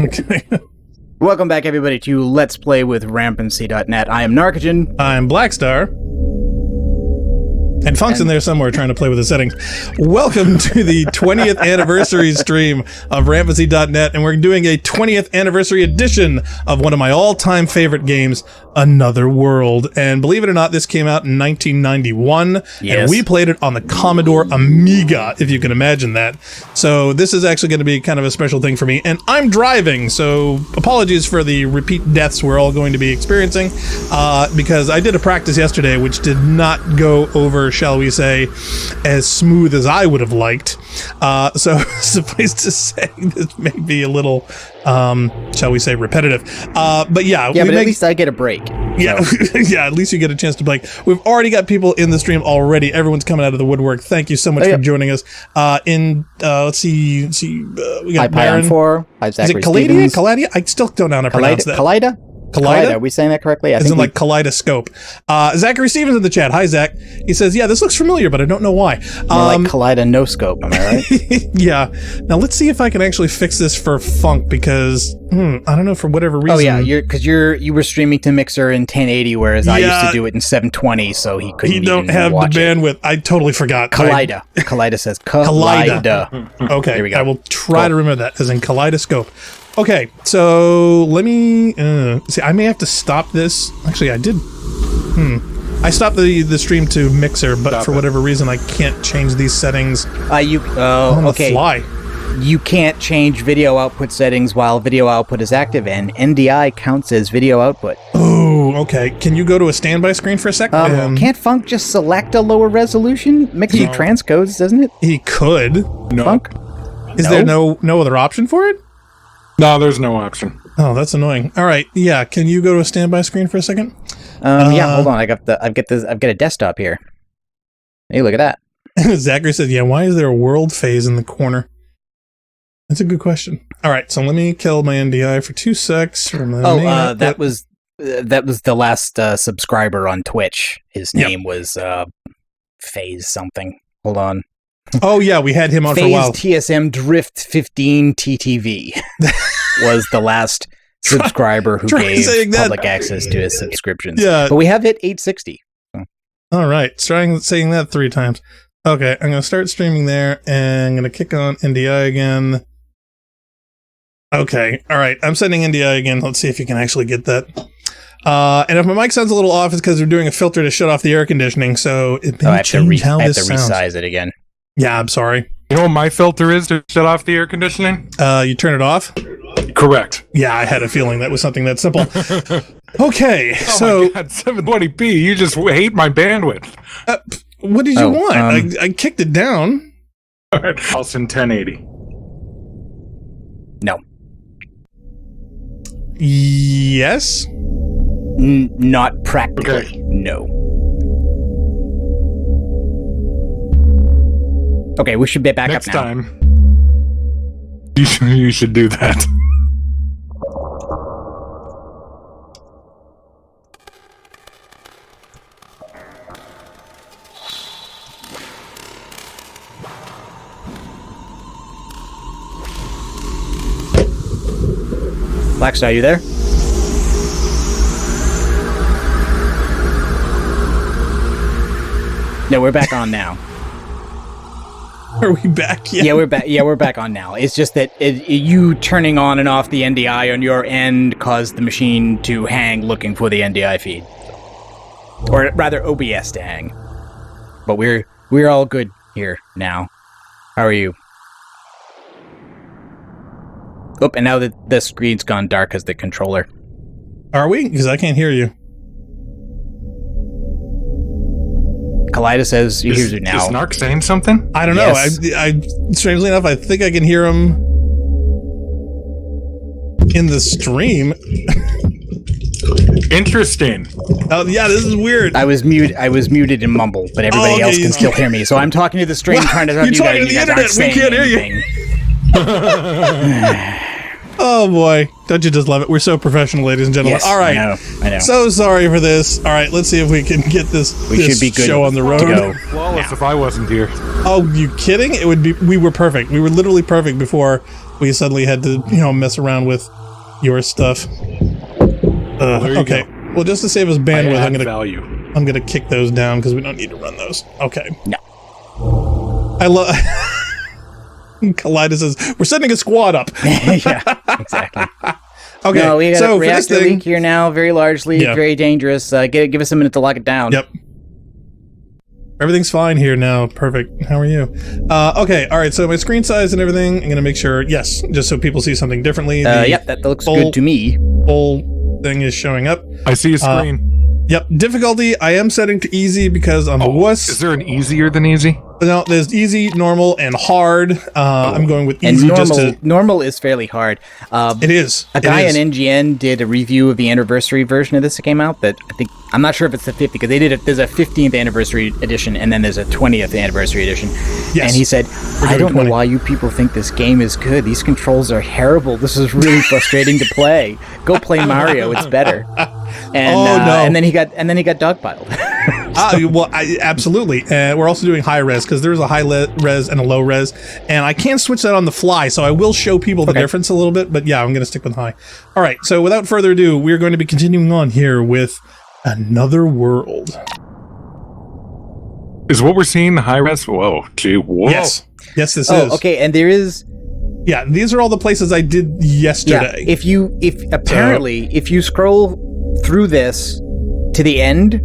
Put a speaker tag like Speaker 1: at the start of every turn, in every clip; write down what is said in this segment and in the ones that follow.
Speaker 1: Okay.
Speaker 2: Welcome back, everybody, to Let's Play with Rampancy.net. I am Narcogen.
Speaker 1: I'm Blackstar. And Funk's in there somewhere trying to play with the settings. Welcome to the 20th anniversary stream of Rampancy.net, and we're doing a 20th anniversary edition of one of my all-time favorite games, Another World. And believe it or not, this came out in 1991, and we played it on the Commodore Amiga, if you can imagine that. So this is actually going to be kind of a special thing for me, and I'm driving, so apologies for the repeat deaths we're all going to be experiencing, because I did a practice yesterday which did not go over, shall we say, as smooth as I would have liked. So suffice to say, this may be a little, shall we say, repetitive. But yeah.
Speaker 2: Yeah, but at least I get a break.
Speaker 1: Yeah, so. Yeah, at least you get a chance to play. We've already got people in the stream already. Everyone's coming out of the woodwork. Thank you so much for joining us. Let's see, we got Baron.
Speaker 2: 4. Hi, Zachary.
Speaker 1: Is it Kalladia? Kalladia? I still don't know how to pronounce that.
Speaker 2: Kallida?
Speaker 1: Kallida?
Speaker 2: Are we saying that correctly?
Speaker 1: As in like kaleidoscope. Zachary Stevens in the chat. Hi, Zach. He says, yeah, this looks familiar, but I don't know why.
Speaker 2: Like Kaleido-no-scope, am I right?
Speaker 1: Yeah. Now, let's see if I can actually fix this for Funk, because, I don't know, for whatever reason.
Speaker 2: Oh, yeah, because you were streaming to Mixer in 1080, whereas I used to do it in 720, so he couldn't even
Speaker 1: don't have the bandwidth. I totally forgot.
Speaker 2: Kallida. Kallida says Kallida.
Speaker 1: Okay,
Speaker 2: there we go.
Speaker 1: I will try to remember that, as in kaleidoscope. Okay, so let me see. I may have to stop this. Actually, I did. I stopped the stream to Mixer, but for whatever reason, I can't change these settings.
Speaker 2: Okay.
Speaker 1: Fly.
Speaker 2: You can't change video output settings while video output is active, and NDI counts as video output.
Speaker 1: Oh, okay. Can you go to a standby screen for a second?
Speaker 2: Can't Funk just select a lower resolution? Mixer transcodes, doesn't it?
Speaker 1: He could.
Speaker 3: No.
Speaker 2: Funk?
Speaker 1: Is there no other option for it?
Speaker 3: No, there's no option.
Speaker 1: Oh, that's annoying. All right, yeah. Can you go to a standby screen for a second?
Speaker 2: Yeah. Hold on. I've got a desktop here. Hey, look at that.
Speaker 1: Zachary said, "Yeah. Why is there a world phase in the corner?" That's a good question. All right, so let me kill my NDI for 2 secs.
Speaker 2: That was the last subscriber on Twitch. His name was Phase something. Hold on.
Speaker 1: Oh yeah, we had him on for a while.
Speaker 2: TSM Drift 15 TTV was the last subscriber who gave public access to his subscriptions.
Speaker 1: Yeah,
Speaker 2: but we have hit 860. So.
Speaker 1: All right, trying saying that 3 times. Okay, I'm gonna start streaming there, and I'm gonna kick on NDI again. Okay, all right, I'm sending NDI again. Let's see if you can actually get that. And if my mic sounds a little off, it's because we're doing a filter to shut off the air conditioning, so it may change how this sounds.
Speaker 2: I have to resize it again.
Speaker 1: Yeah, I'm sorry.
Speaker 3: You know what my filter is to shut off the air conditioning?
Speaker 1: You turn it off?
Speaker 3: Correct.
Speaker 1: Yeah, I had a feeling that was something that simple. Okay,
Speaker 3: so... my God, 720p, you just hate my bandwidth.
Speaker 1: What did you want? I kicked it down.
Speaker 3: All right, I'll send 1080.
Speaker 2: No.
Speaker 1: Yes?
Speaker 2: Not practically.
Speaker 3: Okay.
Speaker 2: No. Okay, we should be back
Speaker 3: Next
Speaker 2: up now.
Speaker 3: time, you should do that.
Speaker 2: Blackstar, are you there? No, we're back on now.
Speaker 1: Are we back yet?
Speaker 2: Yeah, we're back. Yeah, we're back on now. It's just that you turning on and off the NDI on your end caused the machine to hang looking for the NDI feed, or rather OBS to hang. But we're all good here now. How are you? Oh, and now the screen's gone dark as the controller.
Speaker 1: Are we? Because I can't hear you.
Speaker 2: Kallida says he hears you now.
Speaker 3: Is Narc saying something?
Speaker 1: I don't know. I strangely enough, I think I can hear him in the stream.
Speaker 3: Interesting.
Speaker 1: Oh yeah, this is weird.
Speaker 2: I was muted and mumble, but everybody else can still hear me. So I'm talking to the stream, trying to talk to you guys.
Speaker 1: You're talking to the internet. We can't hear you. Oh boy, don't you just love it? We're so professional, ladies and gentlemen.
Speaker 2: Yes,
Speaker 1: All right,
Speaker 2: I know.
Speaker 1: So sorry for this. All right, let's see if we can get this,
Speaker 2: Should be good
Speaker 1: show on the road.
Speaker 2: to go.
Speaker 3: Flawless if I wasn't here.
Speaker 1: Oh, you kidding? It would be. We were perfect. We were literally perfect before we suddenly had to, mess around with your stuff. Okay.
Speaker 3: Go.
Speaker 1: Well, just to save us bandwidth,
Speaker 3: Value.
Speaker 1: I'm gonna kick those down because we don't need to run those. Okay.
Speaker 2: No.
Speaker 1: I love. Kaleida says we're setting a squad up.
Speaker 2: Yeah, exactly.
Speaker 1: Okay.
Speaker 2: No, we got
Speaker 1: so
Speaker 2: a
Speaker 1: for this
Speaker 2: reactor
Speaker 1: thing,
Speaker 2: leak here now. Very large leak, very dangerous. Give us a minute to lock it down.
Speaker 1: Yep. Everything's fine here now. Perfect. How are you? Okay. All right. So my screen size and everything, I'm going to make sure, yes, just so people see something differently.
Speaker 2: Yep, that looks good to me.
Speaker 1: Whole thing is showing up.
Speaker 3: I see a screen.
Speaker 1: Yep. Difficulty, I am setting to easy because I'm a wuss.
Speaker 3: Is there an easier than easy?
Speaker 1: No, there's easy, normal, and hard. I'm going with
Speaker 2: And
Speaker 1: easy
Speaker 2: normal is fairly hard.
Speaker 1: It is.
Speaker 2: A guy in NGN did a review of the anniversary version of this that came out that I'm not sure if it's the 50th, because there's a 15th anniversary edition and then there's a 20th anniversary edition.
Speaker 1: Yes.
Speaker 2: And he said, I don't know why you people think this game is good. These controls are terrible. This is really frustrating to play. Go play Mario. It's better. And,
Speaker 1: no.
Speaker 2: and then he got dogpiled.
Speaker 1: Absolutely. We're also doing high res because there's a high res and a low res, and I can't switch that on the fly, so I will show people the difference a little bit, but yeah, I'm going to stick with high. All right, so without further ado, we're going to be continuing on here with Another World.
Speaker 3: Is what we're seeing the high res? Whoa, gee, whoa.
Speaker 1: Yes, this is.
Speaker 2: Okay, and there is.
Speaker 1: Yeah, these are all the places I did yesterday.
Speaker 2: Yeah, if you scroll through this to the end,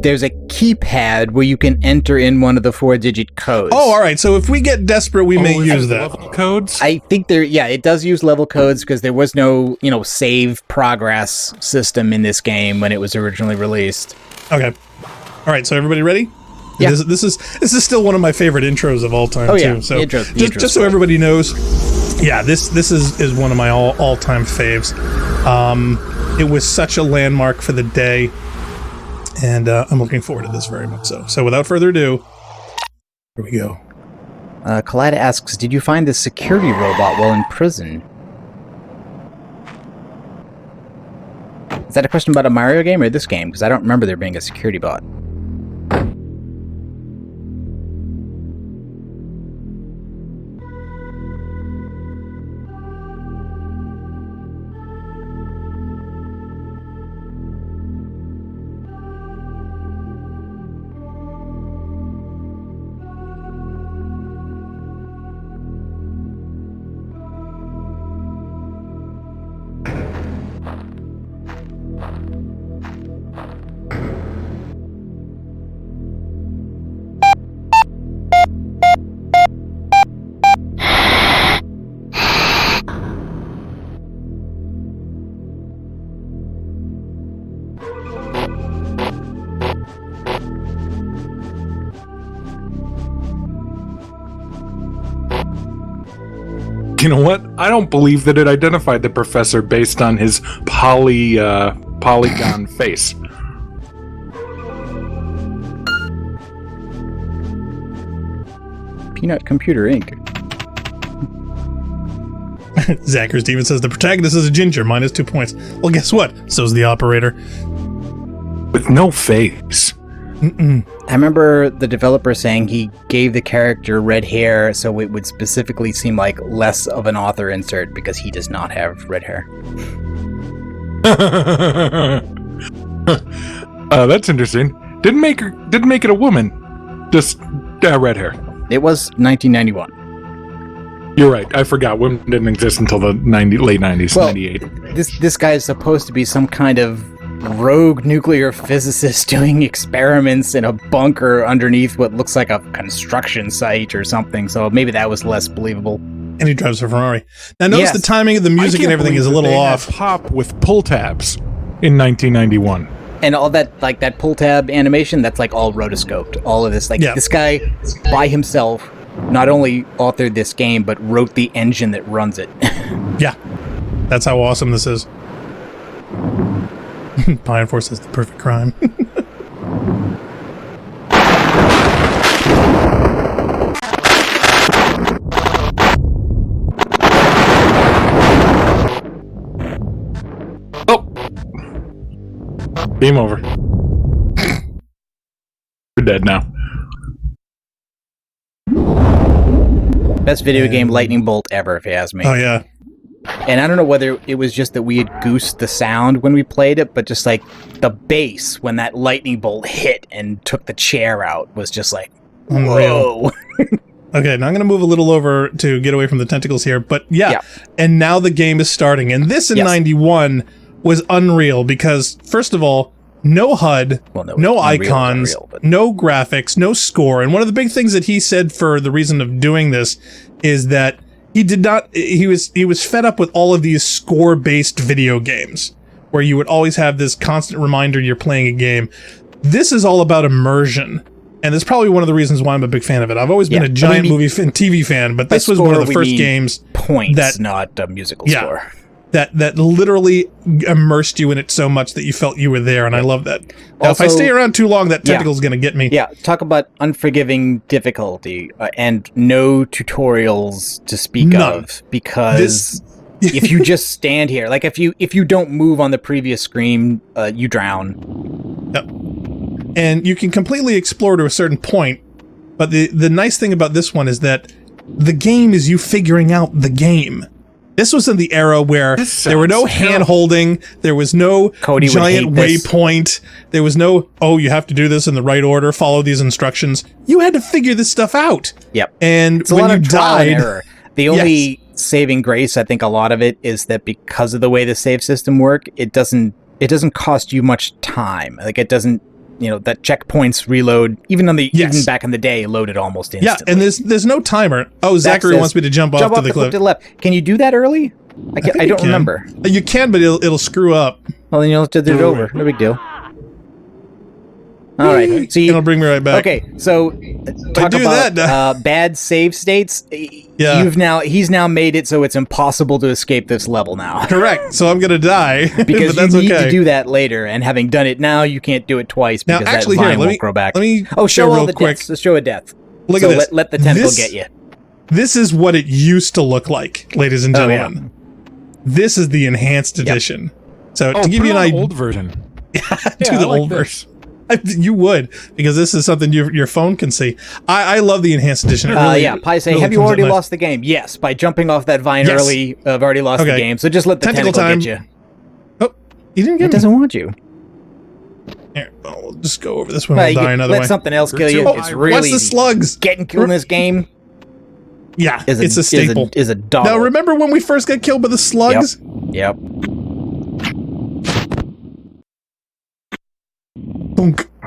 Speaker 2: there's a keypad where you can enter in one of the 4-digit codes.
Speaker 1: Oh, all right. So if we get desperate, we may use that.
Speaker 3: Level codes?
Speaker 2: I think it does use level codes because there was no, save progress system in this game when it was originally released.
Speaker 1: Okay. All right. So everybody ready?
Speaker 2: Yeah.
Speaker 1: This is still one of my favorite intros of all time too. So just so everybody knows, yeah, this is one of my all-time faves. It was such a landmark for the day. And I'm looking forward to this very much so. So without further ado, here we go.
Speaker 2: Kaleida asks, did you find the security robot while in prison? Is that a question about a Mario game or this game? Because I don't remember there being a security bot.
Speaker 3: You know what? I don't believe that it identified the professor based on his polygon face.
Speaker 2: Peanut Computer Inc.
Speaker 1: Zacher Steven says the protagonist is a ginger, minus 2 points. Well, guess what? So's the operator.
Speaker 3: With no face.
Speaker 2: I remember the developer saying he gave the character red hair so it would specifically seem like less of an author insert because he does not have red hair.
Speaker 3: That's interesting. Didn't make it a woman. Just red hair.
Speaker 2: It was 1991.
Speaker 3: You're right. I forgot. Women didn't exist until the late 90s,
Speaker 2: well,
Speaker 3: 98.
Speaker 2: This guy is supposed to be some kind of rogue nuclear physicist doing experiments in a bunker underneath what looks like a construction site or something, so maybe that was less believable.
Speaker 1: And he drives a Ferrari. Now notice the timing of the music and everything is a little off.
Speaker 3: Pop with pull tabs in 1991.
Speaker 2: And all that, like that pull tab animation, that's like all rotoscoped. All of this, this guy by himself not only authored this game, but wrote the engine that runs it.
Speaker 1: Yeah, that's how awesome this is. Pine Force is the perfect crime.
Speaker 3: Game over. You're dead now.
Speaker 2: Best video game lightning bolt ever, if you ask me.
Speaker 1: Oh yeah.
Speaker 2: And I don't know whether it was just that we had goosed the sound when we played it, but just like the bass when that lightning bolt hit and took the chair out was just like, whoa.
Speaker 1: Okay, now I'm going to move a little over to get away from the tentacles here, but yeah. And now the game is starting. And this in 91 was unreal because, first of all, no HUD, no icons, no graphics, no score. And one of the big things that he said for the reason of doing this is that he was fed up with all of these score-based video games where you would always have this constant reminder you're playing a game. This is all about immersion. And it's probably one of the reasons why I'm a big fan of it. I've always been a giant movie and TV fan, but this was one of the first games
Speaker 2: that not a musical score.
Speaker 1: That literally immersed you in it so much that you felt you were there, and I love that. Now, if I stay around too long, that tentacle's going to get me.
Speaker 2: Yeah, talk about unforgiving difficulty and no tutorials to speak of, because if you just stand here, like if you don't move on the previous screen, you drown.
Speaker 1: Yep. And you can completely explore to a certain point, but the nice thing about this one is that the game is you figuring out the game. This was in the era where there were no hand-holding, there was no giant waypoint, there was no, oh, you have to do this in the right order, follow these instructions. You had to figure this stuff out.
Speaker 2: Yep.
Speaker 1: And
Speaker 2: it's when you died... The only saving grace, I think a lot of it, is that because of the way the save system work, it doesn't cost you much time. Like, it doesn't... that checkpoints reload, even back in the day, loaded almost instantly.
Speaker 1: Yeah, and there's no timer. Oh, Zachary wants me to jump off to the cliff.
Speaker 2: To the left. Can you do that early? I don't remember.
Speaker 1: You can, but it'll screw up.
Speaker 2: Well, then you'll have to do it over. No big deal. All right. So
Speaker 1: it'll bring me right back.
Speaker 2: Okay, so talk about bad save states.
Speaker 1: Yeah.
Speaker 2: He's now made it so it's impossible to escape this level now.
Speaker 1: Correct. So I'm gonna die
Speaker 2: because
Speaker 1: but that's
Speaker 2: you need to do that later. And having done it now, you can't do it twice because that vine won't grow back.
Speaker 1: Let me
Speaker 2: show all the deaths. Let's show a death.
Speaker 1: Look at this.
Speaker 2: Let the tentacle get you.
Speaker 1: This is what it used to look like, ladies and gentlemen. This is the enhanced edition. So to give you an idea,
Speaker 3: old version.
Speaker 1: The old version. You would, because this is something your phone can see. I love the enhanced edition.
Speaker 2: Pi say, have you already lost the game? Yes, by jumping off that vine early, I've already lost the game. So just let the tentacle get you.
Speaker 1: Oh, you didn't get me.
Speaker 2: It doesn't want you.
Speaker 1: Here, we'll just go over this one. We'll die another way.
Speaker 2: Let something else kill you. It's really
Speaker 1: watch the slugs.
Speaker 2: Getting killed in this game.
Speaker 1: Yeah, it's a staple.
Speaker 2: Is a dog.
Speaker 1: Now remember when we first got killed by the slugs?
Speaker 2: Yep.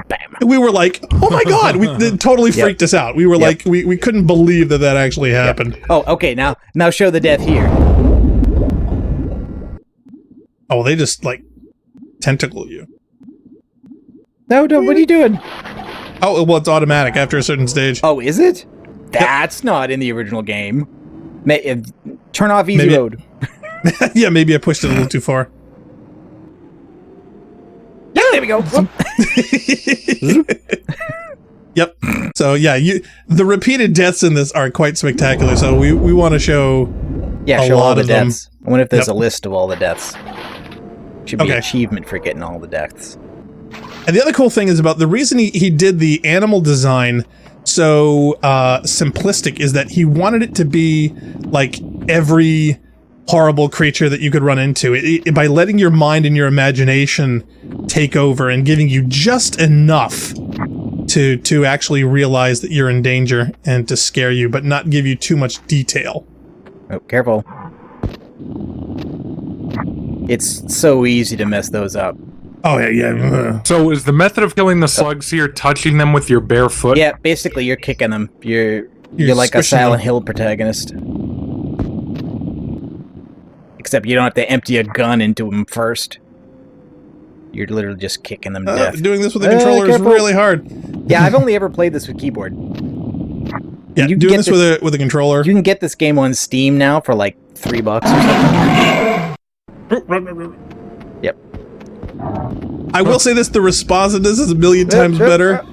Speaker 1: Bam. We were like, oh my god, it totally freaked us out. We were like, we couldn't believe that actually happened.
Speaker 2: Oh, okay, now show the death here.
Speaker 1: Oh, they just like tentacle you.
Speaker 2: No, what are you doing?
Speaker 1: Oh, well, it's automatic after a certain stage.
Speaker 2: Oh, is it? That's not in the original game. Turn off easy mode.
Speaker 1: Yeah, maybe I pushed it a little too far.
Speaker 2: Yeah, there we go.
Speaker 1: Yep. So yeah, the repeated deaths in this are quite spectacular. So we want to show
Speaker 2: show all the deaths. I wonder if there's a list of all the deaths. Should be an achievement for getting all the deaths.
Speaker 1: And the other cool thing is about the reason he did the animal design so simplistic is that he wanted it to be like every horrible creature that you could run into. By letting your mind and your imagination take over and giving you just enough to actually realize that you're in danger and to scare you, but not give you too much detail.
Speaker 2: Oh, careful. It's so easy to mess those up.
Speaker 1: Oh, yeah.
Speaker 3: So is the method of killing the slugs here touching them with your bare foot?
Speaker 2: Yeah, basically you're kicking them. You're like a Silent Hill protagonist. Except you don't have to empty a gun into them first. You're literally just kicking them to death.
Speaker 1: Doing this with a controller is really hard.
Speaker 2: Yeah, I've only ever played this with keyboard.
Speaker 1: Yeah, doing this with a controller.
Speaker 2: You can get this game on Steam now for like $3 or something. Yep.
Speaker 1: I will say this, the responsiveness is a million times better.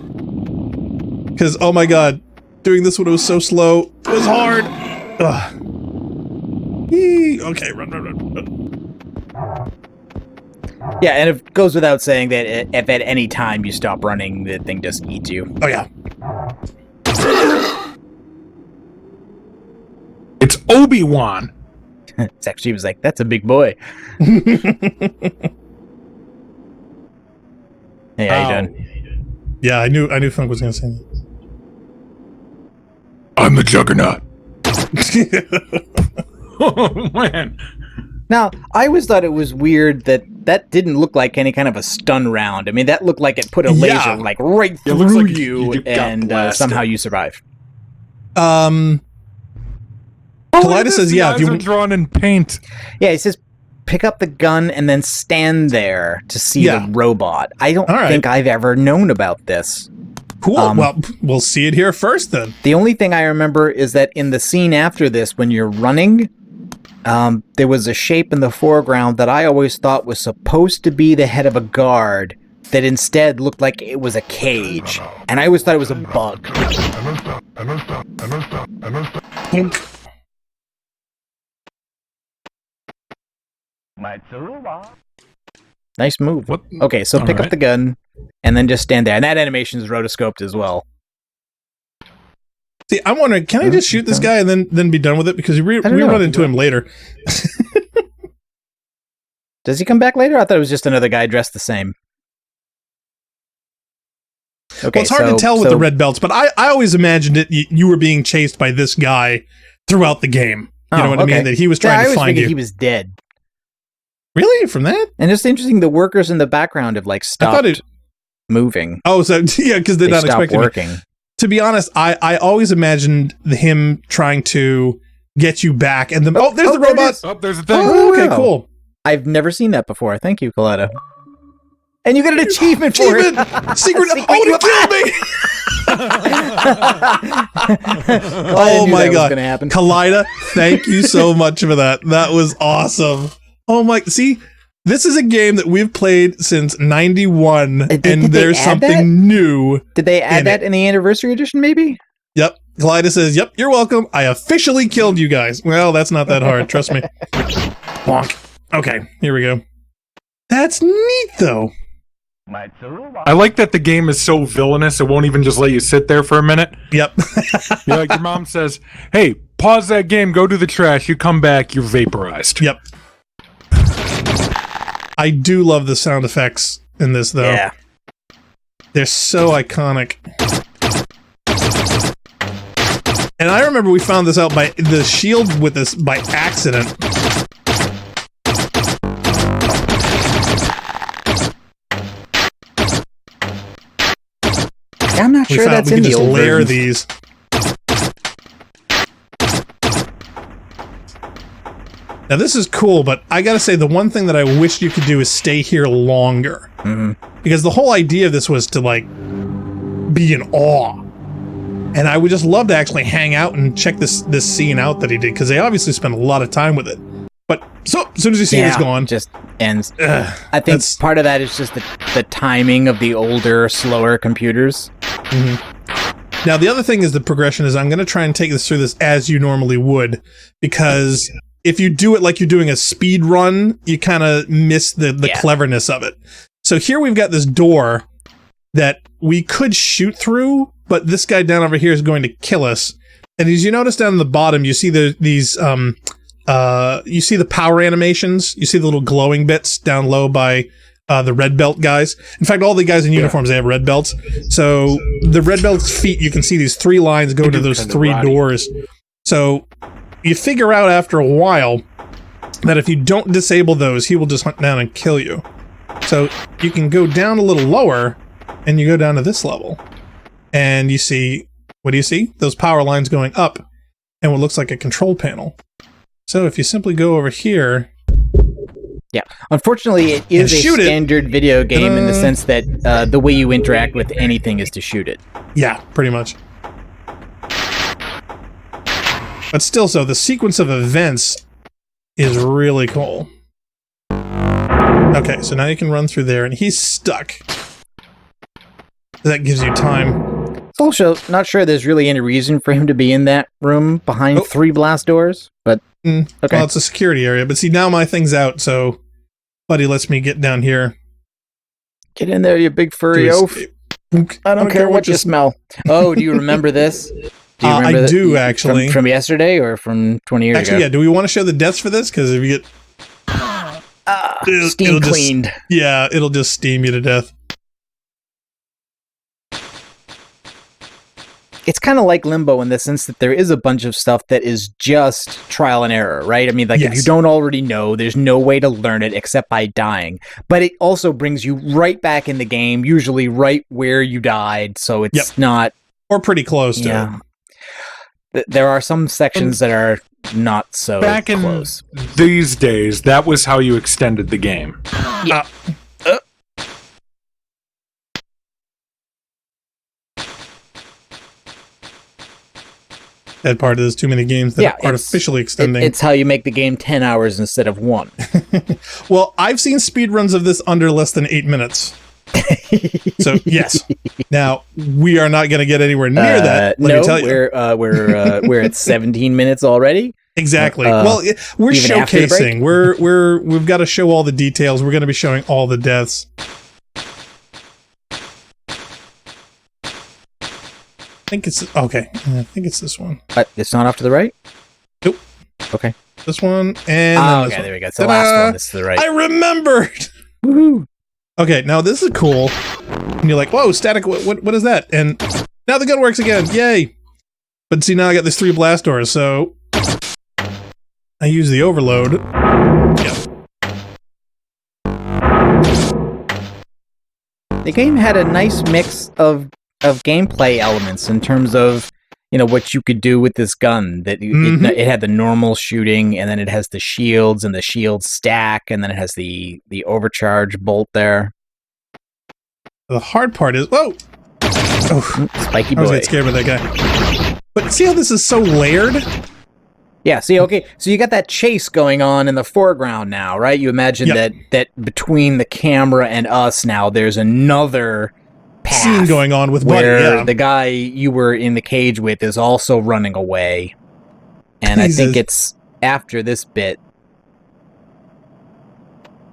Speaker 1: Because, oh my god, doing this when it was so slow was hard. Ugh. Okay, run.
Speaker 2: Yeah, and it goes without saying that if at any time you stop running, the thing just eats you.
Speaker 1: Oh, yeah.
Speaker 3: It's Obi-Wan.
Speaker 2: It's actually, he was like, that's a big boy. Hey, how you doing?
Speaker 1: Yeah, I knew Funk was going to say that.
Speaker 3: I'm the Juggernaut. Oh, man.
Speaker 2: Now, I always thought it was weird that didn't look like any kind of a stun round. I mean, that looked like it put a laser like right through
Speaker 3: like
Speaker 2: you
Speaker 3: you got
Speaker 2: and
Speaker 3: blasted.
Speaker 2: somehow you survive.
Speaker 1: Kaleidos says, yeah, if you
Speaker 3: are drawn in paint.
Speaker 2: Yeah, it says pick up the gun and then stand there to see
Speaker 1: Yeah.
Speaker 2: the robot. I don't
Speaker 1: All right.
Speaker 2: think I've ever known about this.
Speaker 1: Cool. Well, we'll see it here first then.
Speaker 2: The only thing I remember is that in the scene after this, when you're running, there was a shape in the foreground that I always thought was supposed to be the head of a guard that instead looked like it was a cage. And I always thought it was a bug. Nice move.
Speaker 3: What?
Speaker 2: Okay, so pick up
Speaker 3: Alright.
Speaker 2: the gun and then just stand there. And that animation is rotoscoped as well.
Speaker 1: See, I'm wondering, can I just shoot this guy and then be done with it? Because we
Speaker 2: don't know.
Speaker 1: run into him later.
Speaker 2: Does he come back later? I thought it was just another guy dressed the same. Okay,
Speaker 1: Well, it's hard to tell with the red belts, but I always imagined it. You were being chased by this guy throughout the game. You know what I mean? That he was
Speaker 2: I
Speaker 1: trying to
Speaker 2: always
Speaker 1: find
Speaker 2: figured
Speaker 1: you.
Speaker 2: he was dead.
Speaker 1: Really? From that?
Speaker 2: And it's interesting, the workers in the background have like stopped moving.
Speaker 1: Oh, so yeah, because they're
Speaker 2: They
Speaker 1: not
Speaker 2: stopped
Speaker 1: expecting
Speaker 2: working.
Speaker 1: me. To be honest, I always imagined him trying to get you back, and then there's the
Speaker 2: there it
Speaker 1: robot.
Speaker 2: is.
Speaker 3: Oh, there's a thing.
Speaker 1: Oh, okay,
Speaker 2: wow.
Speaker 1: cool.
Speaker 2: I've never seen that before. Thank you, Coletta. And you got an achievement for it.
Speaker 1: Secret.
Speaker 2: Secret
Speaker 1: Oh, it killed me. Oh my god,
Speaker 2: gonna happen.
Speaker 1: Kaleida, thank you so much for that. That was awesome. Oh my, see, this is a game that we've played since '91,
Speaker 2: Did
Speaker 1: and
Speaker 2: they
Speaker 1: there's
Speaker 2: add
Speaker 1: something
Speaker 2: that?
Speaker 1: new.
Speaker 2: Did they add
Speaker 1: in
Speaker 2: that in the anniversary edition, maybe?
Speaker 1: Yep. Kaleida says, "Yep, you're welcome. I officially killed you guys." Well, that's not that hard, trust me. Bonk. Okay, here we go. That's neat, though.
Speaker 3: I like that the game is so villainous, it won't even just let you sit there for a minute.
Speaker 1: Yep.
Speaker 3: You're like, your mom says, hey, pause that game, go to the trash, you come back, you're vaporized.
Speaker 1: Yep. I do love the sound effects in this, though.
Speaker 2: Yeah.
Speaker 1: They're so iconic. And I remember we found this out by the shield with this by accident.
Speaker 2: I'm not sure that's in the old
Speaker 1: layer
Speaker 2: versions.
Speaker 1: these. Now this is cool, but I gotta say the one thing that I wish you could do is stay here longer. Because the whole idea of this was to like be in awe. And I would just love to actually hang out and check this scene out that he did, because they obviously spent a lot of time with it. But so as soon as you see it's gone.
Speaker 2: Just ends.
Speaker 1: Ugh,
Speaker 2: I think
Speaker 1: that's-
Speaker 2: part of that is just the timing of the older, slower computers.
Speaker 1: Now, the other thing is the progression is I'm going to try and take this through this as you normally would, because if you do it like you're doing a speed run, you kind of miss the cleverness of it. So here we've got this door that we could shoot through, but this guy down over here is going to kill us. And as you notice down in the bottom, you see these you see the power animations. You see the little glowing bits down low by the red belt guys. In fact, all the guys in uniforms, they have red belts. So the red belt's feet, you can see these three lines go to those three doors. So you figure out after a while that if you don't disable those, he will just hunt down and kill you. So you can go down a little lower, and you go down to this level. And you see, what do you see? Those power lines going up, and what looks like a control panel. So if you simply go over here...
Speaker 2: Yeah. Unfortunately, it is a
Speaker 1: shoot it.
Speaker 2: standard video game in the sense that the way you interact with anything is to shoot it.
Speaker 1: Yeah, pretty much. But still, so the sequence of events is really cool. Okay, so now you can run through there, and he's stuck. That gives you time.
Speaker 2: It's also not sure there's really any reason for him to be in that room behind 3 blast doors, but okay.
Speaker 1: Well, it's a security area, but see, now my thing's out, so Buddy lets me get down here.
Speaker 2: Get in there, you big furry
Speaker 1: to
Speaker 2: oaf.
Speaker 1: escape.
Speaker 2: I don't care what you smell. Oh, do you remember this? Do you remember
Speaker 1: I do, actually.
Speaker 2: From yesterday or from 20 years ago?
Speaker 1: Actually, yeah. Do we want to show the deaths for this? Because if you get
Speaker 2: steam cleaned.
Speaker 1: It'll just steam you to death.
Speaker 2: It's kind of like Limbo in the sense that there is a bunch of stuff that is just trial and error, right? I mean, like, if you don't already know, there's no way to learn it except by dying. But it also brings you right back in the game, usually right where you died, so it's not...
Speaker 1: Or pretty close to
Speaker 2: it. There are some sections that are not so
Speaker 3: back
Speaker 2: close.
Speaker 3: In these days, that was how you extended the game.
Speaker 2: Yeah.
Speaker 1: That part is too many games that are artificially extending.
Speaker 2: It's how you make the game 10 hours instead of 1.
Speaker 1: Well, I've seen speedruns of this under less than 8 minutes. So, yes. Now, we are not going to get anywhere near that. Let me tell you.
Speaker 2: We're at 17 minutes already.
Speaker 1: Exactly. Well, we're showcasing. We've got to show all the details. We're going to be showing all the deaths. I think it's okay. I think it's this one.
Speaker 2: It's not off to the right?
Speaker 1: Nope.
Speaker 2: Okay.
Speaker 1: This one and
Speaker 2: okay, there we go. It's the last one. It's to the right.
Speaker 1: I remembered.
Speaker 2: Woohoo!
Speaker 1: Okay, now this is cool. And you're like, whoa, static. What is that? And now the gun works again. Yay! But see, now I got these 3 blast doors, so I use the overload. Yep.
Speaker 2: The game had a nice mix of gameplay elements in terms of, you know, what you could do with this gun. That it had the normal shooting, and then it has the shields and the shield stack, and then it has the overcharge bolt there.
Speaker 1: The hard part is
Speaker 2: Spiky boy.
Speaker 1: I was getting scared by that guy. But see how this is so layered?
Speaker 2: Yeah, see, okay, so you got that chase going on in the foreground now, right? You imagine that between the camera and us now, there's another
Speaker 1: scene going on with
Speaker 2: where the guy you were in the cage with is also running away. And I think it's after this bit.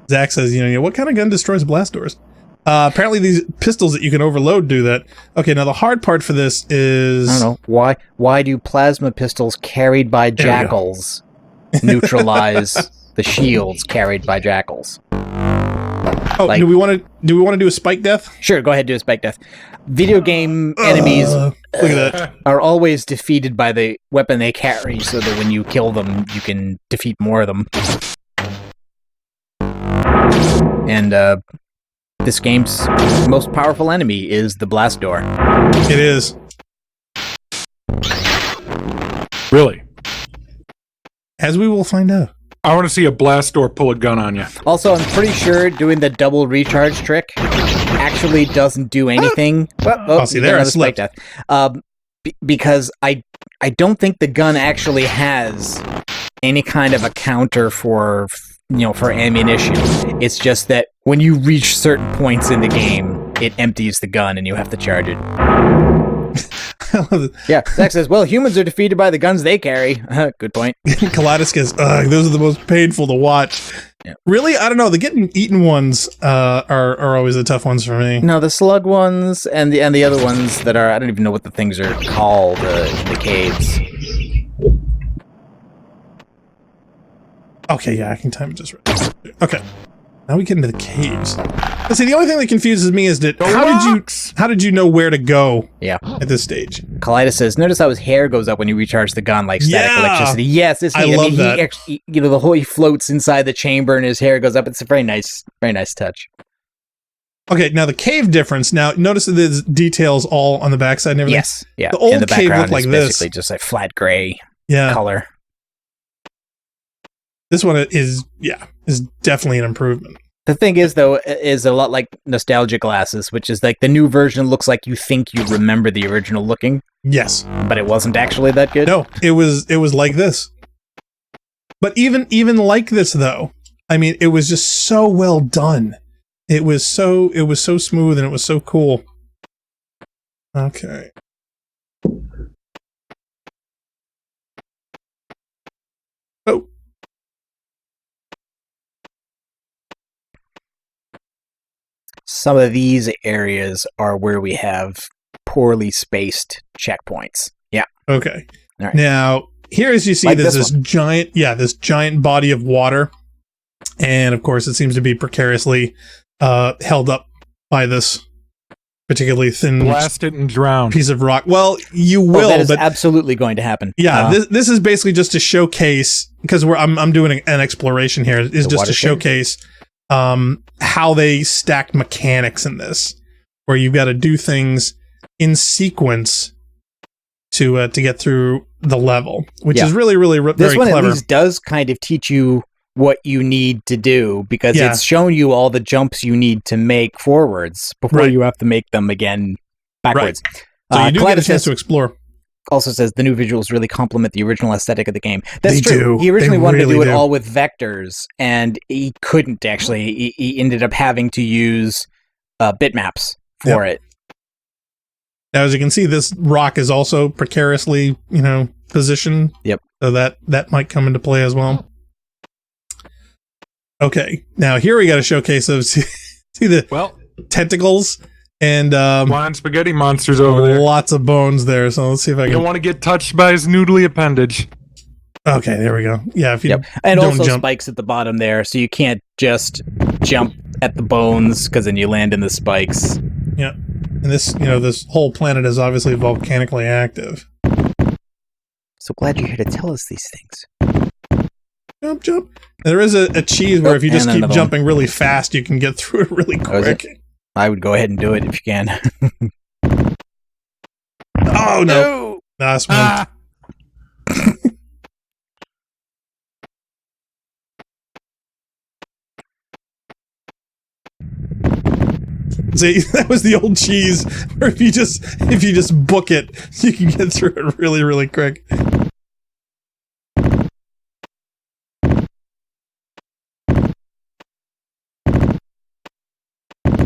Speaker 1: Zach says, you know, what kind of gun destroys blast doors? Apparently these pistols that you can overload do that. Okay, now the hard part for this is...
Speaker 2: I don't know. Why do plasma pistols carried by jackals neutralize the shields carried by jackals?
Speaker 1: Oh, do we want to do a spike death?
Speaker 2: Sure, go ahead, do a spike death. Video game enemies
Speaker 1: look at that.
Speaker 2: Are always defeated by the weapon they carry, so that when you kill them, you can defeat more of them. And this game's most powerful enemy is the blast door.
Speaker 1: It is.
Speaker 3: Really?
Speaker 1: As we will find out.
Speaker 3: I want to see a blast door pull a gun on you.
Speaker 2: Also, I'm pretty sure doing the double recharge trick actually doesn't do anything.
Speaker 1: See, there I slipped.
Speaker 2: Because I don't think the gun actually has any kind of a counter for ammunition. It's just that when you reach certain points in the game, it empties the gun and you have to charge it. Yeah, Zach says, well, humans are defeated by the guns they carry. Good point.
Speaker 1: Kaleidoscopes, those are the most painful to watch. Yeah. Really? I don't know. The getting eaten ones are always the tough ones for me.
Speaker 2: No, the slug ones and the other ones that are, I don't even know what the things are called in the caves.
Speaker 1: Okay, yeah, I can time it just right. Okay. Now we get into the caves. But see, the only thing that confuses me is that how did you know where to go?
Speaker 2: Yeah.
Speaker 1: At this stage?
Speaker 2: Kaleidos says, notice how his hair goes up when you recharge the gun like static electricity. Yes, it's neat.
Speaker 1: I love that.
Speaker 2: The whole he floats inside the chamber and his hair goes up. It's a very nice touch.
Speaker 1: Okay, now the cave difference. Now notice that there's details all on the backside and everything.
Speaker 2: Yes, yeah.
Speaker 1: The old cave looked like this.
Speaker 2: Basically just a flat gray color.
Speaker 1: This one is definitely an improvement.
Speaker 2: The thing is, though, is a lot like nostalgia glasses, which is like the new version looks like you think you remember the original looking.
Speaker 1: Yes.
Speaker 2: But it wasn't actually that good.
Speaker 1: No, it was like this. But even like this, though, I mean, it was just so well done. It was so smooth and it was so cool. Okay. Oh.
Speaker 2: some of these areas are where we have poorly spaced checkpoints. Yeah.
Speaker 1: Okay.
Speaker 2: All right.
Speaker 1: Now, here as you see,
Speaker 2: Like
Speaker 1: there's
Speaker 2: this
Speaker 1: this giant body of water. And, of course, it seems to be precariously held up by this particularly thin
Speaker 3: Blast it and drown.
Speaker 1: piece of rock. Well, you will,
Speaker 2: that is
Speaker 1: but
Speaker 2: absolutely going to happen.
Speaker 1: yeah, this is basically just to showcase, because I'm doing an exploration here, is just to showcase how they stacked mechanics in this, where you've got to do things in sequence to get through the level, which is really, really
Speaker 2: this
Speaker 1: very
Speaker 2: one
Speaker 1: clever.
Speaker 2: At least does kind of teach you what you need to do, because it's shown you all the jumps you need to make forwards before you have to make them again backwards.
Speaker 1: Right. So you do get a chance to explore.
Speaker 2: Also says the new visuals really complement the original aesthetic of the game. That's
Speaker 1: They
Speaker 2: true.
Speaker 1: do.
Speaker 2: He originally
Speaker 1: They
Speaker 2: wanted to
Speaker 1: really
Speaker 2: do it
Speaker 1: do.
Speaker 2: all with vectors, and he couldn't actually. He ended up having to use bitmaps for it.
Speaker 1: Now, as you can see, this rock is also precariously, positioned.
Speaker 2: Yep.
Speaker 1: So that might come into play as well. Okay. Now here we got a showcase of see the tentacles and
Speaker 3: Flying spaghetti monsters over there.
Speaker 1: lots of bones there. So let's see if I
Speaker 3: You
Speaker 1: can.
Speaker 3: don't want to get touched by his noodly appendage.
Speaker 1: Okay, there we go. Yeah, if you
Speaker 2: And
Speaker 1: don't
Speaker 2: also
Speaker 1: jump.
Speaker 2: spikes at the bottom there, so you can't just jump at the bones, because then you land in the spikes.
Speaker 1: Yeah. And this whole planet is obviously volcanically active.
Speaker 2: So glad you're here to tell us these things.
Speaker 1: Jump. There is a cheese where if you just
Speaker 2: and
Speaker 1: keep
Speaker 2: another
Speaker 1: jumping really fast, you can get through it really
Speaker 2: is it?
Speaker 1: quick.
Speaker 2: I would go ahead and do it if you can.
Speaker 1: Oh, no. That's one. See, that was the old cheese where if you just book it, you can get through it really, really quick.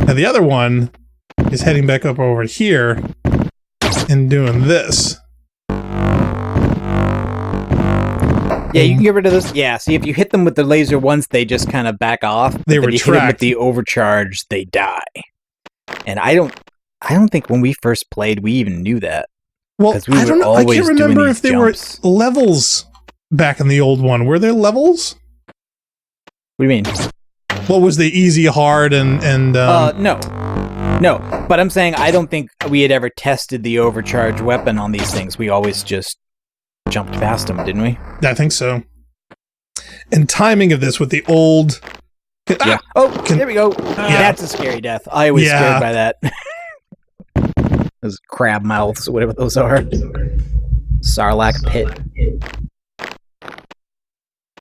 Speaker 1: Now the other one is heading back up over here and doing this.
Speaker 2: Yeah, you can get rid of this. Yeah, see, if you hit them with the laser once, they just kind of back off. But
Speaker 1: They
Speaker 2: then you hit them with
Speaker 1: retract.
Speaker 2: the overcharge, they die. And I don't think when we first played we even knew that.
Speaker 1: Well,
Speaker 2: 'Cause we
Speaker 1: I don't
Speaker 2: were
Speaker 1: know. I
Speaker 2: always
Speaker 1: can't
Speaker 2: doing
Speaker 1: remember
Speaker 2: these
Speaker 1: if they
Speaker 2: jumps.
Speaker 1: were levels back in the old one. Were there levels?
Speaker 2: What do you mean?
Speaker 1: What was the easy, hard, and
Speaker 2: No. But I'm saying I don't think we had ever tested the overcharge weapon on these things. We always just jumped past them, didn't we?
Speaker 1: I think so. And timing of this with the old.
Speaker 2: Yeah. There we go. That's a scary death. I was scared by that. Those crab mouths, whatever those are. Sarlacc pit.